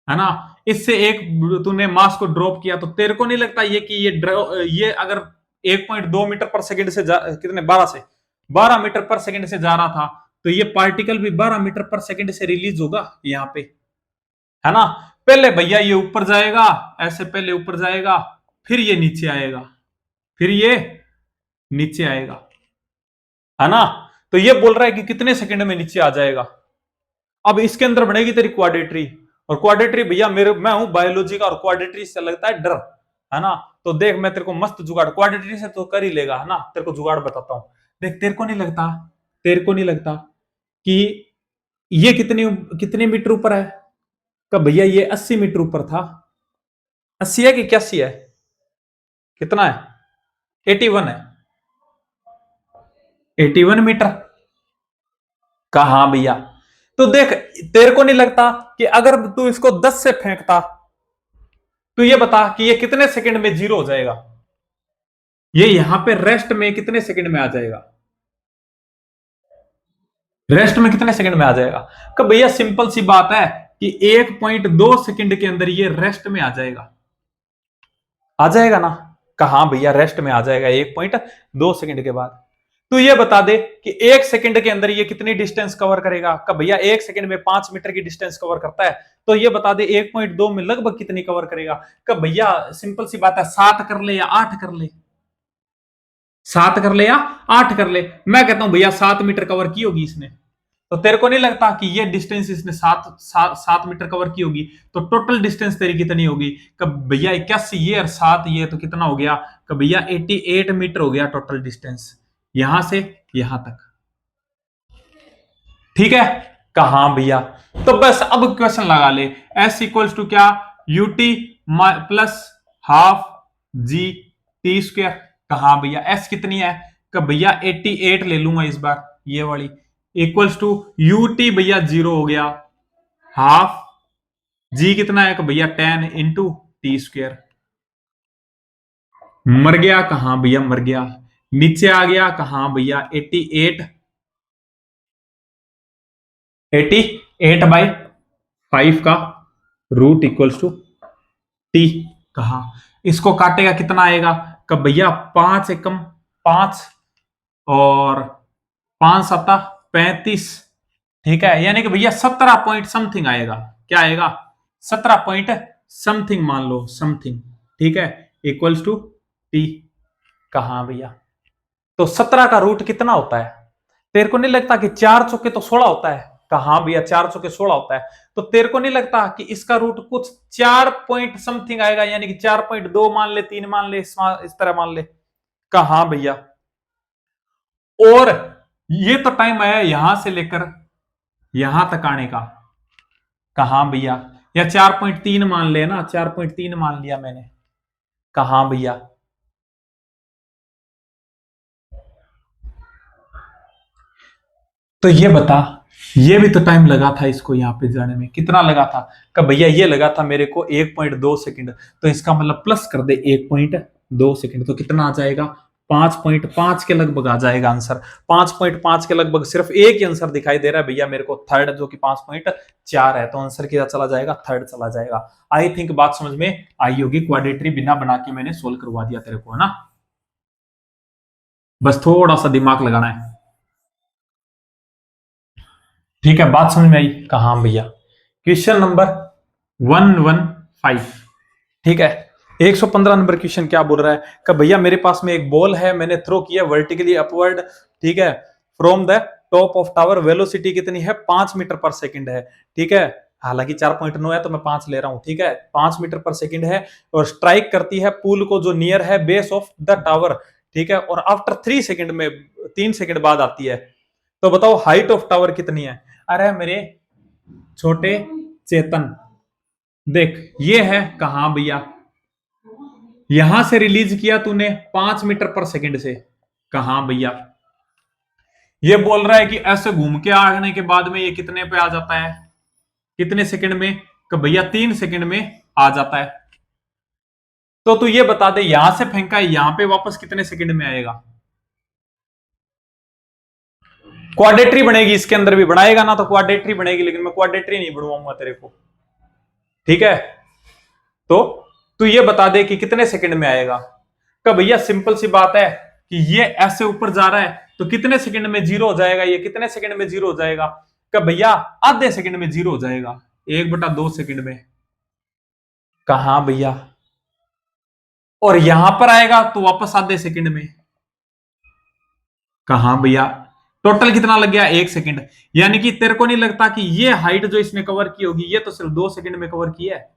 A: है ना, इससे एक तूने मास को ड्रॉप किया, तो तेरे को नहीं लगता ये कि ये अगर 1.2 मीटर पर सेकंड से कितने 12 मीटर पर सेकंड से जा रहा था, तो ये पार्टिकल भी 12 मीटर पर सेकंड से रिलीज होगा यहाँ पे, है ना। पहले भैया ये ऊपर जाएगा, ऐसे पहले ऊपर जाएगा, फिर ये नीचे आएगा, फिर ये नीचे आएगा, है ना। तो ये बोल रहा है कि कितने सेकंड में नीचे आ जाएगा। अब इसके अंदर बनेगी तेरी क्वाड्रेटरी, और क्वाड्रेटरी भैया मैं हूं बायोलॉजी का, और क्वाड्रेटरी से लगता है डर, है ना। तो देख मैं तेरे को मस्त जुगाड़, क्वाड्रेटरी से तो कर ही लेगा, है ना। तेरे को जुगाड़ बताता हूं। देख तेरे को नहीं लगता कि ये कितनी कितने मीटर ऊपर है। कब भैया ये 80 मीटर ऊपर था। 80 है कि 81 है, कितना है? 81 है, 81 मीटर। कहा भैया। तो देख, तेरे को नहीं लगता कि अगर तू इसको 10 से फेंकता, तो ये बता कि ये कितने सेकंड में जीरो हो जाएगा। ये यहां पे रेस्ट में कितने सेकंड में आ जाएगा, रेस्ट में कितने सेकंड में आ जाएगा। कब भैया सिंपल सी बात है कि 1.2 सेकंड के अंदर ये रेस्ट में आ जाएगा, आ जाएगा ना। कहा भैया रेस्ट में आ जाएगा 1.2 सेकंड के बाद। तो ये बता दे कि 1 सेकंड के अंदर ये कितनी डिस्टेंस कवर करेगा। कब भैया 1 सेकंड में 5 मीटर की डिस्टेंस कवर करता है, तो ये बता दे 1.2 में लगभग कितनी कवर करेगा। कब भैया सिंपल सी बात है, 7 कर ले या 8 कर ले, 7 कर ले या 8 कर ले। मैं कहता हूं भैया 7 मीटर कवर की होगी इसने। तो तेरे को नहीं लगता कि ये डिस्टेंस इसने 7 मीटर कवर की होगी। तो टोटल डिस्टेंस तेरी कितनी होगी। कब भैया 81 ये और 7 ये, तो कितना हो गया। कब भैया 88 मीटर हो गया टोटल डिस्टेंस, यहां से यहां तक। ठीक है। कहा भैया। तो बस अब क्वेश्चन लगा ले, एस इक्वल्स टू क्या, UT plus half g t square. कहा भैया एस कितनी है। कब भैया 88 ले लूंगा इस बार, ये वाली, इक्वल्स टू यूटी भैया 0 हो गया, हाफ जी कितना है। भैया 10 × टी स्क्वायर। मर गया, कहां भैया मर गया, नीचे आ गया, कहां भैया 88, 88/5 का रूट इक्वल्स टू टी। कहा इसको काटेगा कितना आएगा। कब भैया 5 एकम 5, और 5 × 7 = 35। ठीक है, यानी कि भैया 17 पॉइंट समथिंग आएगा। क्या आएगा, 17 पॉइंट समथिंग मान लो, समथिंग। ठीक है, इक्वल्स टू टी। कहा भैया। तो 17 का रूट कितना होता है। तेरे को नहीं लगता कि 4 चौके तो 16 होता है। कहा भैया 4 चौके 16 होता है। तो तेरे को नहीं लगता कि इसका रूट कुछ 4 पॉइंट समथिंग आएगा, यानी कि 4.2 मान ले, 3 मान ले, इस तरह मान ले। कहा भैया। और ये तो टाइम आया यहां से लेकर यहां तक आने का। कहा भैया, या 4.3 मान लेना, 4.3 मान लिया मैंने। कहा भैया। तो ये बता, ये भी तो टाइम लगा था इसको यहां पे जाने में, कितना लगा था। कब भैया ये लगा था मेरे को 1.2 सेकंड। तो इसका मतलब प्लस कर दे 1.2 सेकंड, तो कितना आ जाएगा, 5.5 के लगभग आ जाएगा आंसर। 5.5 के लगभग। सिर्फ एक ही आंसर दिखाई दे रहा है भैया मेरे को, थर्ड, जो कि 5.4 है। तो आंसर क्या चला जाएगा, थर्ड चला जाएगा। आई थिंक बात समझ में आई होगी। क्वाड्रेटरी बिना बना के मैंने सोल्व करवा दिया तेरे को, है ना। बस थोड़ा सा दिमाग लगाना है। ठीक है, बात समझ में आई। कहा भैया। Question number 115। ठीक है, 115 नंबर क्वेश्चन क्या बोल रहा है। कि भैया मेरे पास में एक बॉल है, मैंने थ्रो किया वर्टिकली अपवर्ड। ठीक है, from the top of tower. Velocity कितनी है, 5 मीटर पर सेकंड है। ठीक है, हालांकि 4.9 है तो मैं 5 ले रहा हूं। ठीक है, 5 मीटर पर सेकंड है, और स्ट्राइक करती है पुल को जो नियर है बेस ऑफ द टावर। ठीक है, और आफ्टर 3 सेकंड में, 3 सेकंड बाद आती है। तो बताओ हाइट ऑफ टावर कितनी है। अरे मेरे छोटे चेतन, देख ये है, कहा भैया, यहां से रिलीज किया तूने 5 मीटर पर सेकंड से। कहा भैया। ये बोल रहा है कि ऐसे घूम के आने के बाद में ये कितने पे आ जाता है, कितने सेकंड में। कि भैया 3 सेकंड में आ जाता है। तो तू ये बता दे, यहां से फेंका है, यहां पे वापस कितने सेकंड में आएगा। क्वाड्रेटरी बनेगी इसके अंदर भी, बनाएगा ना तो क्वाड्रेटरी बनेगी, लेकिन मैं क्वाड्रेटरी नहीं बनवाऊंगा तेरे को। ठीक है, तो तू ये बता दे कि कितने सेकंड में आएगा। का भैया सिंपल सी बात है कि ये ऐसे ऊपर जा रहा है, तो कितने सेकंड में जीरो हो जाएगा, ये कितने सेकंड में जीरो हो जाएगा। का भैया आधे सेकंड में जीरो हो जाएगा, 1/2 सेकंड में। कहा भैया। और यहां पर आएगा तो वापस आधे सेकंड में। कहा भैया। टोटल कितना लग गया 1 सेकंड। यानी कि तेरे को नहीं लगता कि ये हाइट जो इसने कवर की होगी ये तो सिर्फ 2 सेकंड में कवर की है।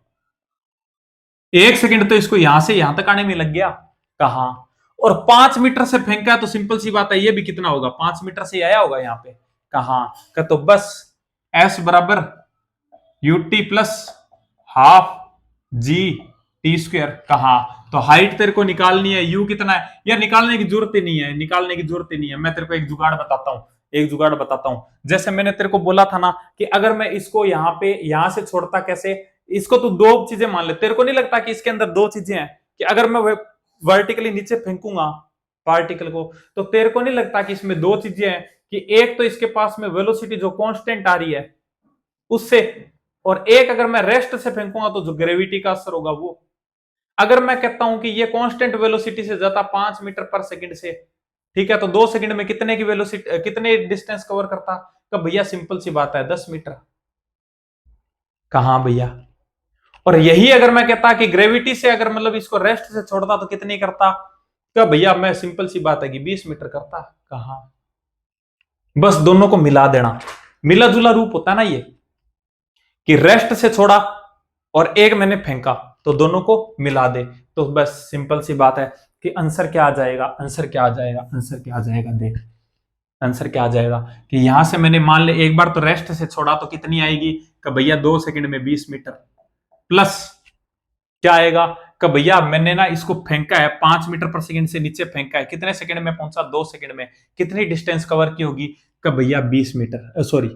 A: 1 सेकंड तो इसको यहां से यहां तक आने में लग गया। कहां? और 5 मीटर से फेंका है तो सिंपल सी बात है ये भी कितना होगा 5 मीटर से आया होगा यहां पे। कहां का? तो बस एस बराबर UT plus half g t square. कहा? तो हाइट तेरे को निकालनी है, यू कितना है यार, निकालने की जरूरत ही नहीं है, निकालने की जरूरत ही नहीं है। मैं तेरे को एक जुगाड़ बताता हूं, एक जुगाड़ बताता हूं। जैसे मैंने तेरे को बोला था ना कि अगर मैं इसको यहाँ पे यहां से छोड़ता कैसे, इसको तू दो चीजें मान ले। तेरे को नहीं लगता कि इसके अंदर दो चीजें हैं कि अगर मैं वर्टिकली नीचे फेंकूंगा पार्टिकल को तो तेरे को नहीं लगता कि इसमें दो चीजें हैं कि एक तो इसके पास में वेलोसिटी जो कांस्टेंट आ रही है उससे, और एक अगर मैं रेस्ट से फेंकूंगा तो जो ग्रेविटी का असर होगा वो। अगर मैं कहता हूं कि ये कांस्टेंट वेलोसिटी से जाता 5 मीटर पर सेकंड से, ठीक है, तो 2 सेकंड में कितने की वेलोसिटी कितने डिस्टेंस कवर करता? तो भैया सिंपल सी बात है 10 मीटर। कहां भैया? और यही अगर मैं कहता कि ग्रेविटी से अगर मतलब इसको रेस्ट से छोड़ता तो कितनी करता? तो भैया मैं सिंपल सी बात है कि 20 मीटर करता। कहां? बस दोनों को मिला देना, मिला जुला रूप होता है ना ये, कि रेस्ट से छोड़ा और एक मैंने फेंका तो दोनों को मिला दे। तो बस सिंपल सी बात है कि आंसर क्या आ जाएगा, आंसर क्या आ जाएगा, आंसर क्या आ जाएगा, देख आंसर क्या आ जाएगा कि यहां से मैंने मान ले एक बार तो रेस्ट से छोड़ा तो कितनी आएगी कि भैया 2 सेकंड में 20 मीटर, प्लस क्या आएगा कि भैया मैंने ना इसको फेंका है 5 मीटर पर सेकंड से नीचे फेंका है, कितने सेकंड में पहुंचा? 2 सेकंड में। कितनी डिस्टेंस कवर की होगी कि भैया 20 मीटर, सॉरी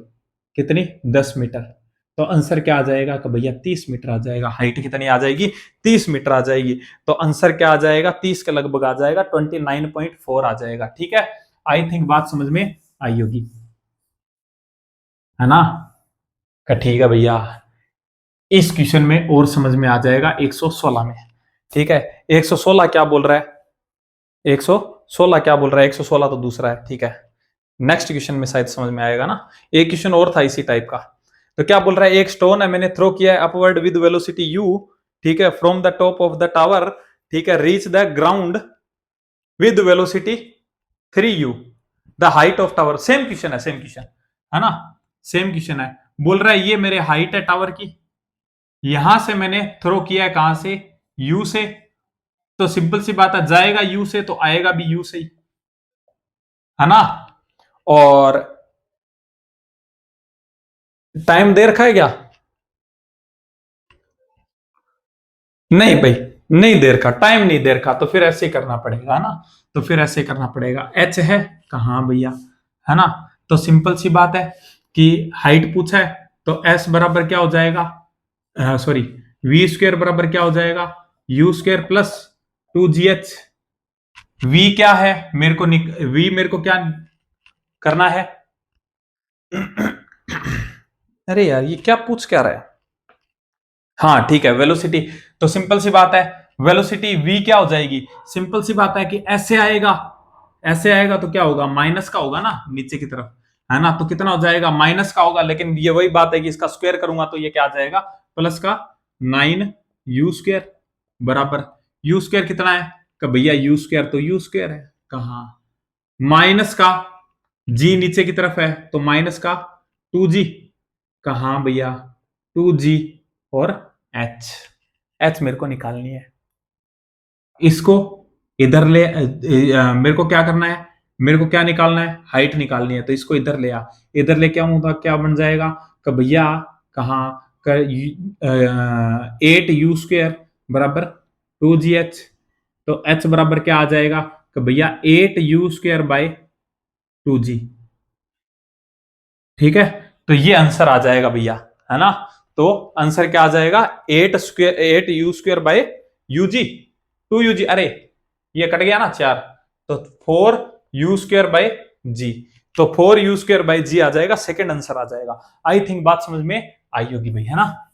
A: कितनी, 10 मीटर। तो आंसर क्या आ जाएगा कि भैया 30 मीटर आ जाएगा। हाइट कितनी आ जाएगी? 30 मीटर आ जाएगी। तो आंसर क्या आ जाएगा? 30 के लगभग आ जाएगा, 29.4 आ जाएगा। ठीक है, आई थिंक बात समझ में आई होगी, है ना? ठीक है भैया, इस क्वेश्चन में और समझ में आ जाएगा 116 में। ठीक है, 116 क्या बोल रहा है? 116 क्या बोल रहा है? 116 तो दूसरा है। ठीक है, नेक्स्ट क्वेश्चन में शायद समझ में आएगा ना। एक क्वेश्चन और था इसी टाइप का। तो क्या बोल रहा है? एक स्टोन है, मैंने थ्रो किया है अपवर्ड विद वेलोसिटी यू, ठीक है, from the top of the tower, ठीक है, reach the ground with velocity 3u, the height of tower. Same question है, सेम क्वेश्चन है ना, सेम क्वेश्चन है। बोल रहा है ये मेरे हाइट है टावर की, यहां से मैंने थ्रो किया है कहां से? यू से। तो सिंपल सी बात है, जाएगा यू से तो आएगा भी यू से ही, है ना? और टाइम दे रखा है क्या? नहीं भाई, नहीं दे रखा, टाइम नहीं दे रखा, तो फिर ऐसे ही करना पड़ेगा ना, तो फिर ऐसे करना पड़ेगा। एच है कहां भैया, है ना? तो सिंपल सी बात है कि हाइट पूछा है तो एस बराबर क्या हो जाएगा, सॉरी वी स्क्वायर बराबर क्या हो जाएगा? You square plus 2gh। We क्या है मेरे को, वी मेरे को क्या करना है? अरे यार ये क्या पूछ क्या रहा है? हाँ ठीक है, वेलोसिटी। तो सिंपल सी बात है, वेलोसिटी v क्या हो जाएगी? सिंपल सी बात है कि ऐसे आएगा, ऐसे आएगा तो क्या होगा? माइनस का होगा ना नीचे की तरफ, है ना? तो कितना हो जाएगा? माइनस का होगा। लेकिन ये वही बात है कि इसका स्क्वायर करूंगा तो ये क्या आ जाएगा? प्लस का 9u स्क्वायर बराबर, यू स्क्वायर कितना है कि भैया यू स्क्वायर तो यू स्क्वायर है, कहा माइनस का g नीचे की तरफ है तो माइनस का 2g, कहा भैया 2g, और h, h मेरे को निकालनी है। इसको इधर ले मेरे को क्या करना है? मेरे को क्या निकालना है? हाइट निकालनी है। तो इसको इधर ले आ, इधर ले क्या होगा, क्या बन जाएगा कि भैया कहा 8u स्क्वायर बराबर 2gh। तो h बराबर क्या आ जाएगा कि भैया 8u स्क्वायर बाय 2g। ठीक है, तो ये आंसर आ जाएगा भैया, है ना? तो आंसर क्या आ जाएगा? 8u square by UG, 2ug, अरे ये कट गया ना 4, तो 4u स्क्वायर बाय जी। तो 4u स्क्वायर बाय जी आ जाएगा, सेकंड आंसर आ जाएगा। आई थिंक बात समझ में आई होगी भाई, है ना?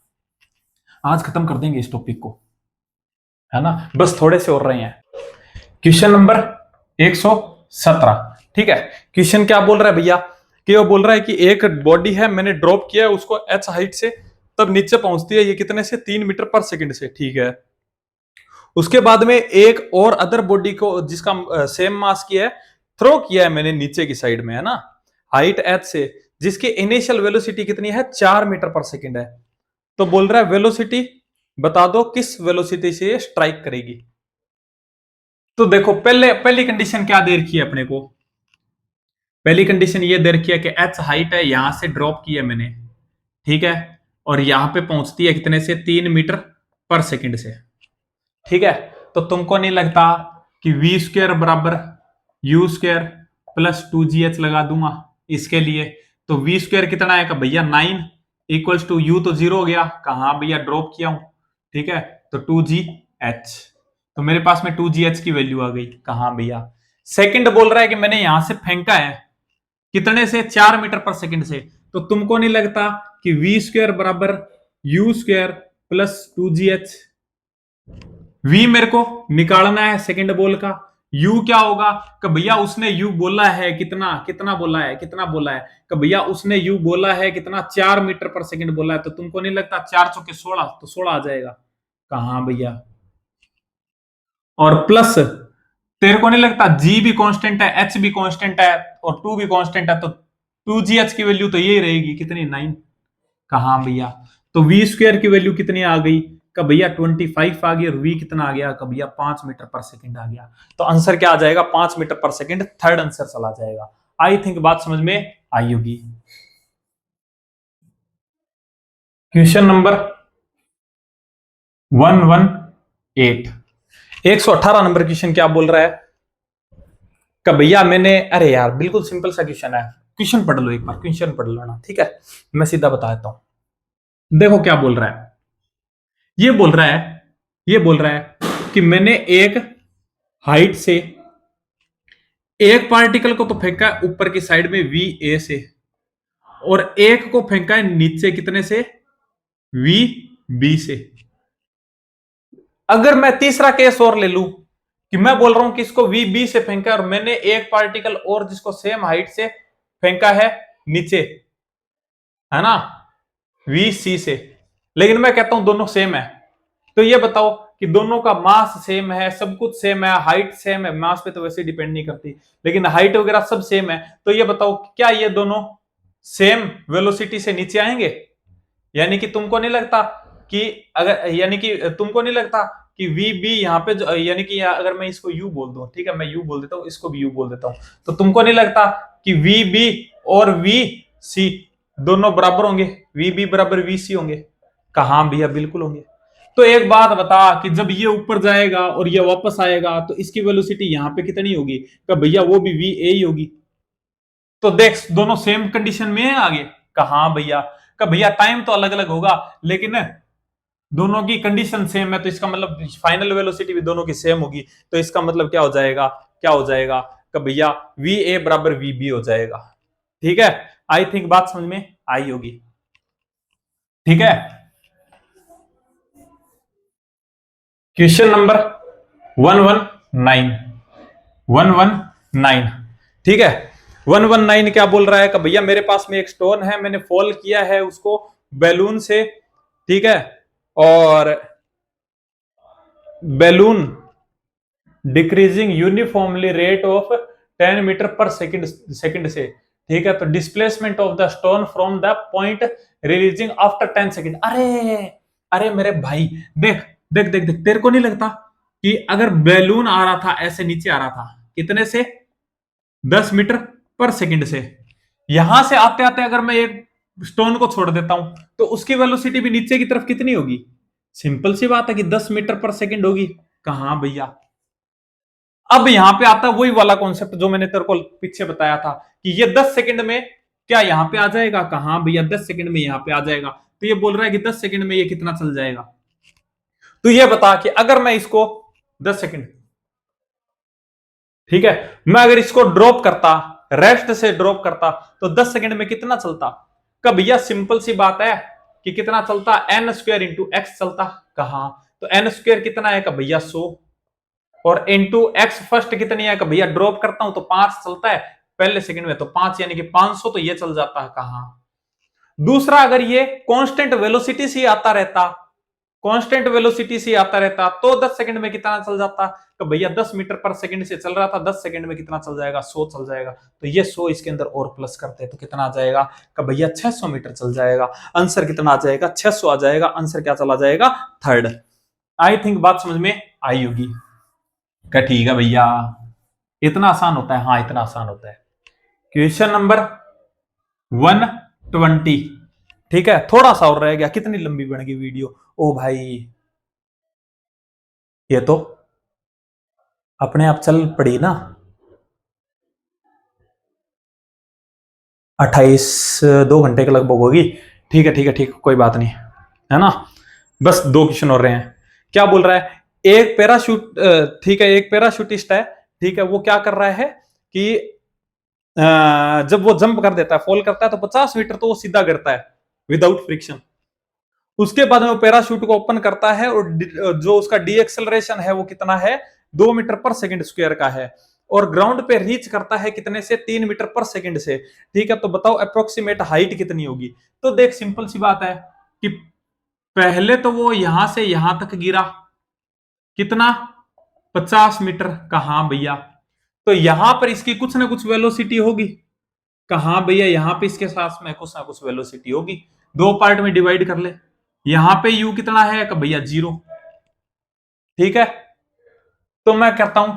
A: आज खत्म कर देंगे इस टॉपिक को, है ना? बस थोड़े से और रहे हैं। क्वेश्चन नंबर 117, ठीक है। क्वेश्चन क्या बोल रहा है भैया कि वो बोल रहा है कि एक बॉडी है, मैंने ड्रॉप किया है उसको h हाइट से, तब नीचे पहुंचती है ये कितने से? 3 मीटर पर सेकंड से, ठीक है। उसके बाद में एक और अदर बॉडी को जिसका सेम मास की है थ्रो किया है मैंने नीचे की साइड में, है ना? हाइट h से, जिसकी इनिशियल वेलोसिटी कितनी है 4 मीटर पर सेकंड है। तो बोल रहा है वेलोसिटी बता दो किस वेलोसिटी से ये स्ट्राइक करेगी। तो देखो पहली कंडीशन क्या दे रखी है अपने को, पहली कंडीशन ये दे रखी है कि h हाइट है, यहां से ड्रॉप की है मैंने, ठीक है, और यहां पे पहुंचती है कितने से 3 मीटर पर सेकंड से, ठीक है। तो तुमको नहीं लगता कि वी स्क्वायर बराबर यू स्क्वायर प्लस 2gh लगा दूंगा इसके लिए, तो वी स्क्वायर कितना है का भैया 9 इक्वल्स टू यू तो 0 हो गया, कहा भैया ड्रॉप किया हूं, ठीक है, तो 2gh, तो मेरे पास में 2gh की वैल्यू आ गई, कहा भैया। सेकंड बोल रहा है कि मैंने यहां से फेंका है कितने से 4 मीटर पर सेकंड से, तो तुमको नहीं लगता कि वी स्क्वायर बराबर u square plus 2gh, v मेरे को निकालना है सेकंड बॉल का, यू क्या होगा कि भैया उसने यू बोला है कितना कितना बोला है कि भैया उसने यू बोला है कितना 4 मीटर पर सेकंड बोला है, तो तुमको नहीं लगता 4 चौके 16, तो 16 आ जाएगा, कहा भैया। और प्लस तेरे को नहीं लगता जी भी कांस्टेंट है, एच भी कांस्टेंट है और 2 भी कांस्टेंट है, तो 2gh की वैल्यू तो यही रहेगी कितनी 9, कहा भैया। तो वी स्क्वायर की वैल्यू कितनी आ गई का भैया 25 आ गई, और वी कितना आ गया का भैया 5 मीटर पर सेकंड आ गया। तो आंसर क्या आ जाएगा 5 metre per second, third answer चला जाएगा। आई थिंक बात समझ में आई होगी। क्वेश्चन नंबर 118, 118 नंबर क्वेश्चन क्या बोल रहा है का भैया मैंने, अरे यार बिल्कुल सिंपल सा क्वेश्चन है, क्वेश्चन पढ़ लो एक बार, क्वेश्चन पढ़ लो ना, ठीक है, मैं सीधा बता देता हूं। देखो क्या बोल रहा है, ये बोल रहा है कि मैंने एक हाइट से एक पार्टिकल को तो फेंका है ऊपर की साइड में वी ए से, और एक को फेंका है नीचे कितने से वी बी से। अगर मैं तीसरा केस और ले लूं कि मैं बोल रहा हूं कि इसको वी बी से फेंका और मैंने एक पार्टिकल और जिसको सेम हाइट से फेंका है नीचे, है ना, वी सी से, लेकिन मैं कहता हूं दोनों सेम है, तो ये बताओ कि दोनों का मास सेम है, सब कुछ सेम है, हाइट सेम है, मास पे तो वैसे डिपेंड नहीं करती, लेकिन हाइट वगैरह सब सेम है, तो ये बताओ क्या ये दोनों सेम वेलोसिटी से नीचे आएंगे। यानी कि तुमको नहीं लगता कि अगर, यानी कि तुमको नहीं लगता कि वी बी यहाँ पे जो, यानी कि अगर मैं इसको यू बोल दूं, ठीक है, मैं यू बोल देता हूँ, इसको भी यू बोल देता हूँ, तो तुमको नहीं लगता कि वी बी और वी सी दोनों बराबर होंगे, वी बी बराबर वी सी होंगे, कहा भैया बिल्कुल होंगे। तो एक बात बता कि जब ये ऊपर जाएगा और ये वापस आएगा तो इसकी वेलोसिटी यहाँ पे कितनी होगी, कि भैया वो भी वी ए ही होगी। तो देख दोनों सेम कंडीशन में है आगे, कहा भैया, का भैया टाइम तो अलग अलग होगा लेकिन दोनों की कंडीशन सेम है, तो इसका मतलब फाइनल वेलोसिटी भी दोनों की सेम होगी, तो इसका मतलब क्या हो जाएगा, कि भैया वी ए बराबर वी बी हो जाएगा। ठीक है, आई थिंक बात समझ में आई होगी। ठीक है, क्वेश्चन नंबर 119, ठीक है, 119 क्या बोल रहा है कि भैया मेरे पास में एक स्टोन है, मैंने फॉल किया है उसको बैलून से, ठीक है, और balloon decreasing uniformly rate of 10 metre per second से, ठीक है, तो displacement of the stone from the point releasing after 10 second. अरे मेरे भाई देख देख देख देख, तेरे को नहीं लगता कि अगर बैलून आ रहा था ऐसे नीचे आ रहा था कितने से 10 मीटर पर सेकंड से, यहां से आते आते अगर मैं एक स्टोन को छोड़ देता हूं तो उसकी वेलोसिटी भी नीचे की तरफ कितनी होगी, सिंपल सी बात है कि 10 मीटर पर सेकंड होगी, कहा भैया। अब यहां पे आता है वही वाला कॉन्सेप्ट जो मैंने तेरे को पीछे बताया था कि ये 10 सेकंड में क्या यहां पे आ जाएगा, कहा भैया 10 सेकंड में यहां पे आ जाएगा, तो ये बोल रहा है कि 10 सेकंड में ये कितना चल जाएगा। तो ये बता कि अगर मैं इसको 10 सेकंड, ठीक है, मैं अगर इसको ड्रॉप करता, रेस्ट से ड्रॉप करता, तो 10 सेकंड में कितना चलता, का भैया सिंपल सी बात है कि कितना चलता, एन स्क्वायर इंटू एक्स चलता, कहा, तो एन स्क्वायर कितना है का भैया 100, और इंटू एक्स फर्स्ट कितनी है का भैया ड्रॉप करता हूं तो 5 चलता है पहले सेकंड में, तो 5 यानी कि 500, तो ये चल जाता है, कहा। दूसरा अगर ये कांस्टेंट वेलोसिटी से आता रहता, कांस्टेंट वेलोसिटी से आता रहता तो 10 सेकंड में कितना चल जाता, तो भैया 10 मीटर पर सेकंड से चल रहा था, 10 सेकंड में कितना चल जाएगा, 100 चल जाएगा। तो ये 100 इसके अंदर और प्लस करते हैं तो कितना आ जाएगा, कि भैया 600 मीटर चल जाएगा। आंसर कितना आ जाएगा, 600 आ जाएगा। आंसर क्या चला जाएगा, थर्ड। आई थिंक बात समझ में आई होगी। क्या ठीक है भैया, इतना आसान होता है, हाँ इतना आसान होता है। क्वेश्चन नंबर 120, ठीक है, थोड़ा सा और रह गया। कितनी लंबी बन गई वीडियो, ओ भाई ये तो अपने आप चल पड़ी ना। 28 2 घंटे के लगभग होगी। ठीक है ठीक है ठीक है, कोई बात नहीं, है ना। बस 2 क्वेश्चन हो रहे हैं। क्या बोल रहा है, एक पैराशूट, ठीक है, एक पैराशूटिस्ट है, ठीक है, वो क्या कर रहा है कि जब वो जंप कर देता है, फॉल करता है, तो 50 मीटर तो वो सीधा गिरता है विदाउट फ्रिक्शन। उसके बाद में वो पैराशूट को ओपन करता है और जो उसका डी एक्सेलरेशन है वो कितना है, 2 मीटर पर सेकंड स्क्वायर का है, और ग्राउंड पे रीच करता है कितने से, 3 मीटर पर सेकंड से। ठीक है, तो बताओ अप्रोक्सीमेट हाइट कितनी होगी। तो देख सिंपल सी बात है कि पहले तो वो यहां से यहां तक गिरा, कितना, 50 मीटर। कहा भैया, तो यहां पर इसकी कुछ ना कुछ वेलोसिटी होगी। कहा भैया, यहां पे इसके साथ में कुछ ना कुछ वेलोसिटी होगी। 2 पार्ट में डिवाइड कर ले। यहां पे u कितना है, कि भैया 0। ठीक है, तो मैं कहता हूं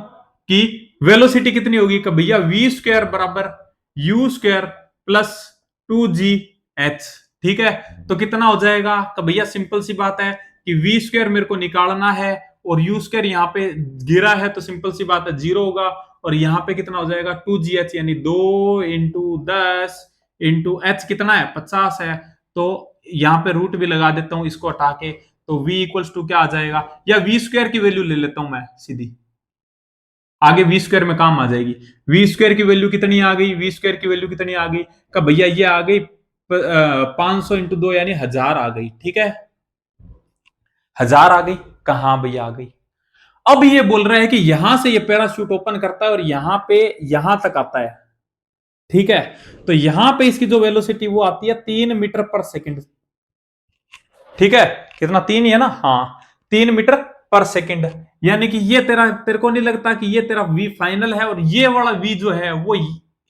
A: कि वेलोसिटी कितनी होगी, कि भैया v स्क्वायर बराबर u स्क्वायर प्लस 2gh। ठीक है, तो कितना हो जाएगा, कि भैया सिंपल सी बात है कि v स्क्वायर मेरे को निकालना है और u स्क्वायर यहाँ पे गिरा है, तो सिंपल सी बात है 0 होगा। और यहाँ पे कितना हो जाएगा, 2gh, यानी 2 इंटू 10 इंटू h कितना है, 50 है। तो यहाँ पे रूट भी लगा देता हूं इसको हटा के, तो v इक्वल्स टू क्या आ जाएगा, या v स्क्वायर की वैल्यू ले लेता हूं मैं सीधी, आगे v स्क्वायर में काम आ जाएगी। v स्क्वायर की वैल्यू कितनी आ गई, v स्क्वायर की वैल्यू कितनी आ गई, का भैया ये आ गई 500 इंटू 2 यानी 1000 आ गई। ठीक है, 1000 आ गई। कहां भैया आ गई। अब ये बोल रहा है कि यहां से ये पैराशूट ओपन करता है और यहां पे यहां तक आता है। ठीक है, तो यहां पे इसकी जो वेलोसिटी वो आती है 3 मीटर पर सेकंड। ठीक है, कितना, 3 ही है ना, हाँ 3 मीटर पर सेकंड। यानी कि ये तेरे को नहीं लगता कि ये तेरा v फाइनल है, और ये वाला v जो है वो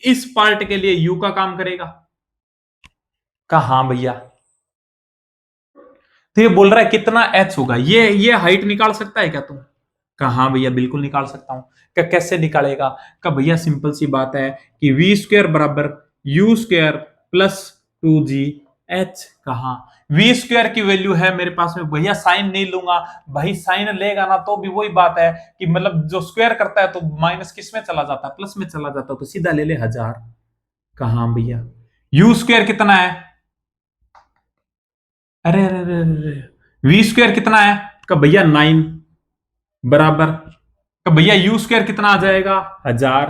A: इस पार्ट के लिए u का काम करेगा। कहा हाँ भैया, तो ये बोल रहा है कितना h होगा, ये हाइट निकाल सकता है क्या तुम। कहा हाँ भैया बिल्कुल निकाल सकता हूं। क्या कैसे निकालेगा, का भैया सिंपल सी बात है कि v स्क्वायर बराबर u स्क्वायर प्लस 2gh। कहा v स्क्वायर की वैल्यू है मेरे पास में, भैया साइन नहीं लूंगा, भाई साइन लेगा ना तो भी वही बात है कि मतलब जो स्क्वायर करता है तो माइनस किस में चला जाता है, प्लस में चला जाता है, तो सीधा ले ले 1000। कहा भैया u स्क्वायर कितना है, अरे अरे अरे अरे v स्क्वायर कितना है, का भैया 9 बराबर, का भैया u स्क्वायर कितना आ जाएगा, 1000।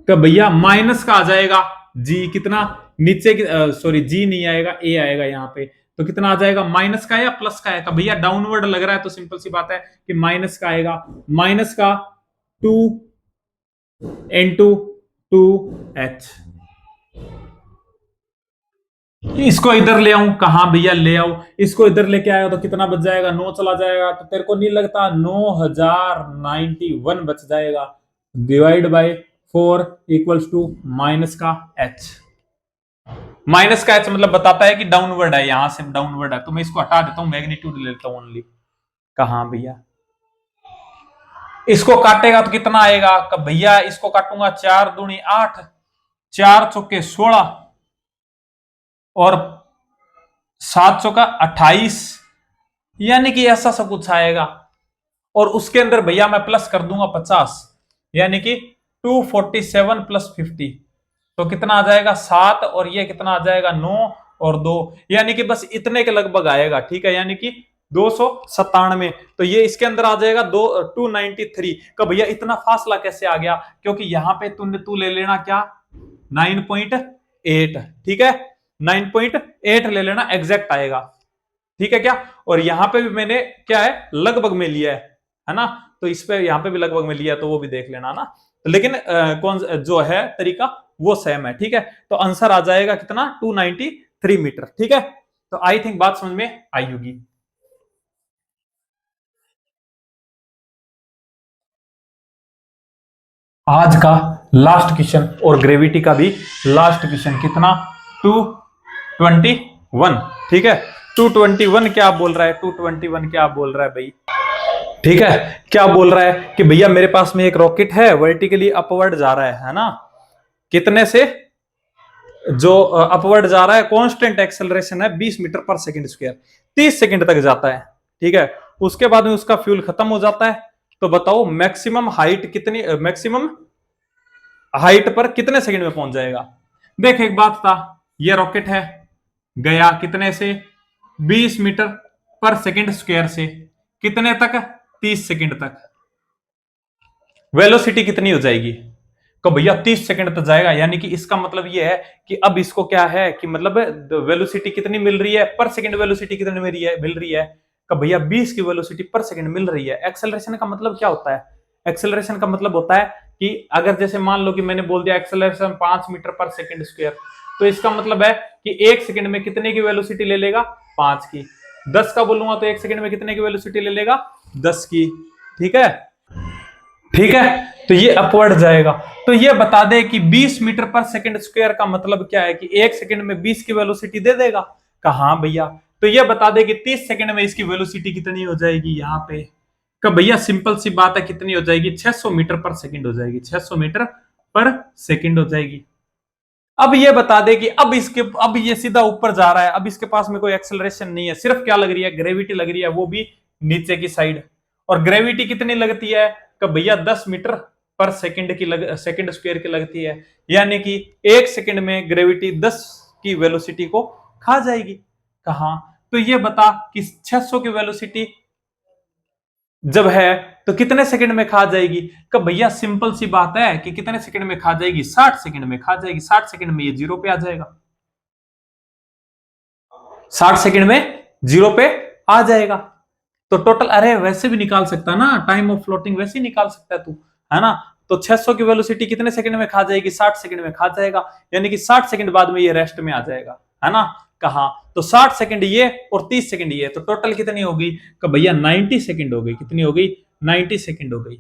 A: का भैया माइनस का आ जाएगा g कितना, नीचे सॉरी g नहीं आएगा, a आएगा यहाँ पे, तो कितना आ जाएगा, माइनस का या प्लस का है, का भैया डाउनवर्ड लग रहा है तो सिंपल सी बात है कि माइनस का आएगा। माइनस का 2 इंटू 2h। इसको इधर ले आऊं, कहां भैया ले आऊं, इसको इधर लेके आया तो कितना बच जाएगा, 9 चला जाएगा, तो तेरे को नहीं लगता 9091 बच जाएगा। Divide by 4 equals to minus का h। माइनस का h मतलब बताता है कि डाउनवर्ड है, यहां से डाउनवर्ड है, तो मैं इसको हटा देता हूं, मैग्नीट्यूड ले लेता हूं ओनली। कहां भैया, इसको काटेगा तो कितना आएगा, भैया इसको काटूंगा 4 दूनी 8, 4 चौके 16 और 7 चौका 28, यानी कि ऐसा सब कुछ आएगा। और उसके अंदर भैया मैं प्लस कर दूंगा 50, यानी कि 247 प्लस 50, तो कितना आ जाएगा 7, और ये कितना आ जाएगा 9 और 2, यानी कि बस इतने के लगभग आएगा। ठीक है, यानी कि 297। तो ये इसके अंदर आ जाएगा 293 का। भैया इतना फासला कैसे आ गया, क्योंकि यहां पे तू ले लेना क्या, 9.8। ठीक है, 9.8 ले लेना, एग्जैक्ट आएगा। ठीक है क्या, और यहां पे भी मैंने क्या है, लगभग में लिया है ना, तो इस पे यहां पे भी लगभग में लिया, तो वो भी देख लेना ना। तो लेकिन कौन जो है तरीका वो सेम है। ठीक है, तो आंसर आ जाएगा कितना, 293 मीटर। ठीक है, तो आई थिंक बात समझ में आई होगी। आज का लास्ट क्वेश्चन और ग्रेविटी का भी लास्ट क्वेश्चन। कितना? 221। ठीक है, 221 क्या बोल रहा है? 221 क्या बोल रहा है भाई? ठीक है, क्या बोल रहा है कि भैया मेरे पास में एक रॉकेट है, वर्टिकली अपवर्ड जा रहा है ना, कितने से? जो अपवर्ड जा रहा है, कांस्टेंट एक्सेलरेशन है 20 metre per second square, 30 second तक जाता है। ठीक है, उसके बाद में उसका फ्यूल खत्म हो जाता है। तो बताओ मैक्सिमम हाइट कितनी, मैक्सिमम हाइट पर कितने सेकंड में पहुंच जाएगा? देख एक बात था, ये रॉकेट है, गया कितने से? 20 मीटर पर सेकंड स्क्वायर से कितने तक? 30 सेकंड तक। वेलोसिटी कितनी हो जाएगी? तो भैया 30 सेकंड तक जाएगा, यानी कि इसका मतलब ये है कि अब इसको क्या है कि मतलब वेलोसिटी कितनी मिल रही है पर सेकंड? वेलोसिटी कितनी मिल रही है? तो भैया 20 की वेलोसिटी पर सेकंड मिल रही है। एक्सेलरेशन का मतलब क्या होता है? एक्सेलरेशन का मतलब होता है कि अगर जैसे मान लो कि मैंने बोल दिया acceleration 5 metre per second square, तो इसका मतलब है कि 1 सेकंड में कितने की वेलोसिटी ले लेगा? 5 की। 10 का बोलूंगा तो 1 सेकंड में कितने की वेलोसिटी ले लेगा? 10 की। ठीक है, ठीक है, तो ये अपवर्ड जाएगा। तो ये बता दे कि 20 मीटर पर सेकंड स्क्वायर का मतलब क्या है कि 1 सेकंड में 20 की वेलोसिटी दे देगा? कहा भैया, तो ये बता दे कि 30 सेकंड में इसकी वेलोसिटी कितनी हो जाएगी यहाँ पे? कब भैया सिंपल सी बात है, कितनी हो जाएगी? 600 मीटर पर सेकंड हो जाएगी, 600 मीटर पर सेकंड हो जाएगी। अब ये बता दे कि अब ये सीधा ऊपर जा रहा है, अब इसके पास में कोई एक्सेलरेशन नहीं है, सिर्फ क्या लग रही है? ग्रेविटी लग रही है, वो भी नीचे की साइड। और ग्रेविटी कितनी लगती है? कि भैया 10 metre per second second square की लगती है, यानी कि 1 सेकंड में ग्रेविटी 10 की वेलोसिटी को खा जाएगी। कहा? तो ये बता कि 600 की वेलोसिटी जब है तो कितने सेकंड में खा जाएगी? कब भैया सिंपल सी बात है कि कितने सेकंड में खा जाएगी? 60 सेकंड में खा जाएगी। 60 सेकंड में ये जीरो पे आ जाएगा, 60 सेकंड में जीरो पे आ जाएगा। तो टोटल अरे वैसे भी निकाल सकता ना, टाइम ऑफ फ्लोटिंग वैसे ही निकाल सकता है तू, है ना? तो 600 की वेलोसिटी कितने सेकंड में खा जाएगी? 60 सेकंड में खा जाएगा, यानी कि 60 सेकंड बाद में ये रेस्ट में आ जाएगा, है ना? कहा? तो 60 सेकंड ये और 30 सेकंड ये, तो टोटल कितनी होगी? कि भैया 90 सेकंड हो गई। कितनी हो गई? 90 सेकंड हो गई।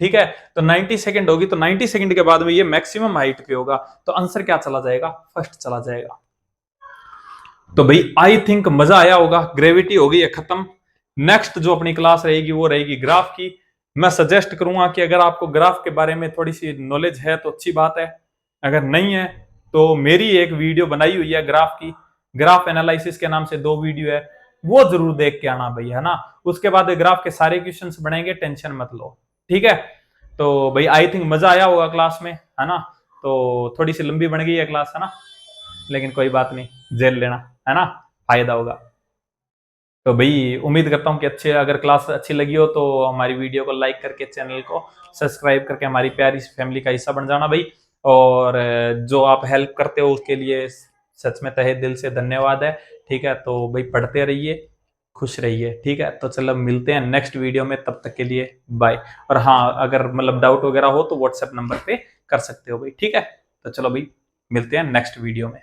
A: ठीक है, तो 90 सेकंड होगी, तो 90 सेकंड के बाद में ये मैक्सिमम हाइट पे होगा, तो आंसर क्या चला जाएगा? फर्स्ट चला जाएगा। तो भाई आई थिंक मजा आया होगा। ग्रेविटी हो गई है खत्म। नेक्स्ट जो अपनी क्लास रहेगी वो रहेगी ग्राफ की। मैं सजेस्ट करूंगा कि अगर आपको ग्राफ के बारे में थोड़ी सी नॉलेज है तो अच्छी बात है, अगर नहीं है तो मेरी एक वीडियो बनाई हुई है ग्राफ की, ग्राफ एनालिसिस के नाम से 2 वीडियो है, वो जरूर देख के आना भाई, है ना? उसके बाद ग्राफ के सारे क्वेश्चंस बनेंगे, टेंशन मत लो। ठीक है, तो भाई आई थिंक मजा आया होगा क्लास में, है ना? तो थोड़ी सी लंबी बन गई है क्लास, है ना? लेकिन कोई बात नहीं, झेल लेना, है ना? फायदा होगा। तो भाई उम्मीद करता हूँ कि अच्छे, अगर क्लास अच्छी लगी हो तो हमारी वीडियो को लाइक करके चैनल को सब्सक्राइब करके हमारी प्यारी फैमिली का हिस्सा बन जाना भाई। और जो आप हेल्प करते हो उसके लिए सच में तहे दिल से धन्यवाद है। ठीक है, तो भाई पढ़ते रहिए, खुश रहिए। ठीक है, तो चलो मिलते हैं नेक्स्ट वीडियो में, तब तक के लिए बाय। और हाँ, अगर मतलब डाउट वगैरह हो तो व्हाट्सएप नंबर पे कर सकते हो भाई। ठीक है, तो चलो भाई मिलते हैं नेक्स्ट वीडियो में।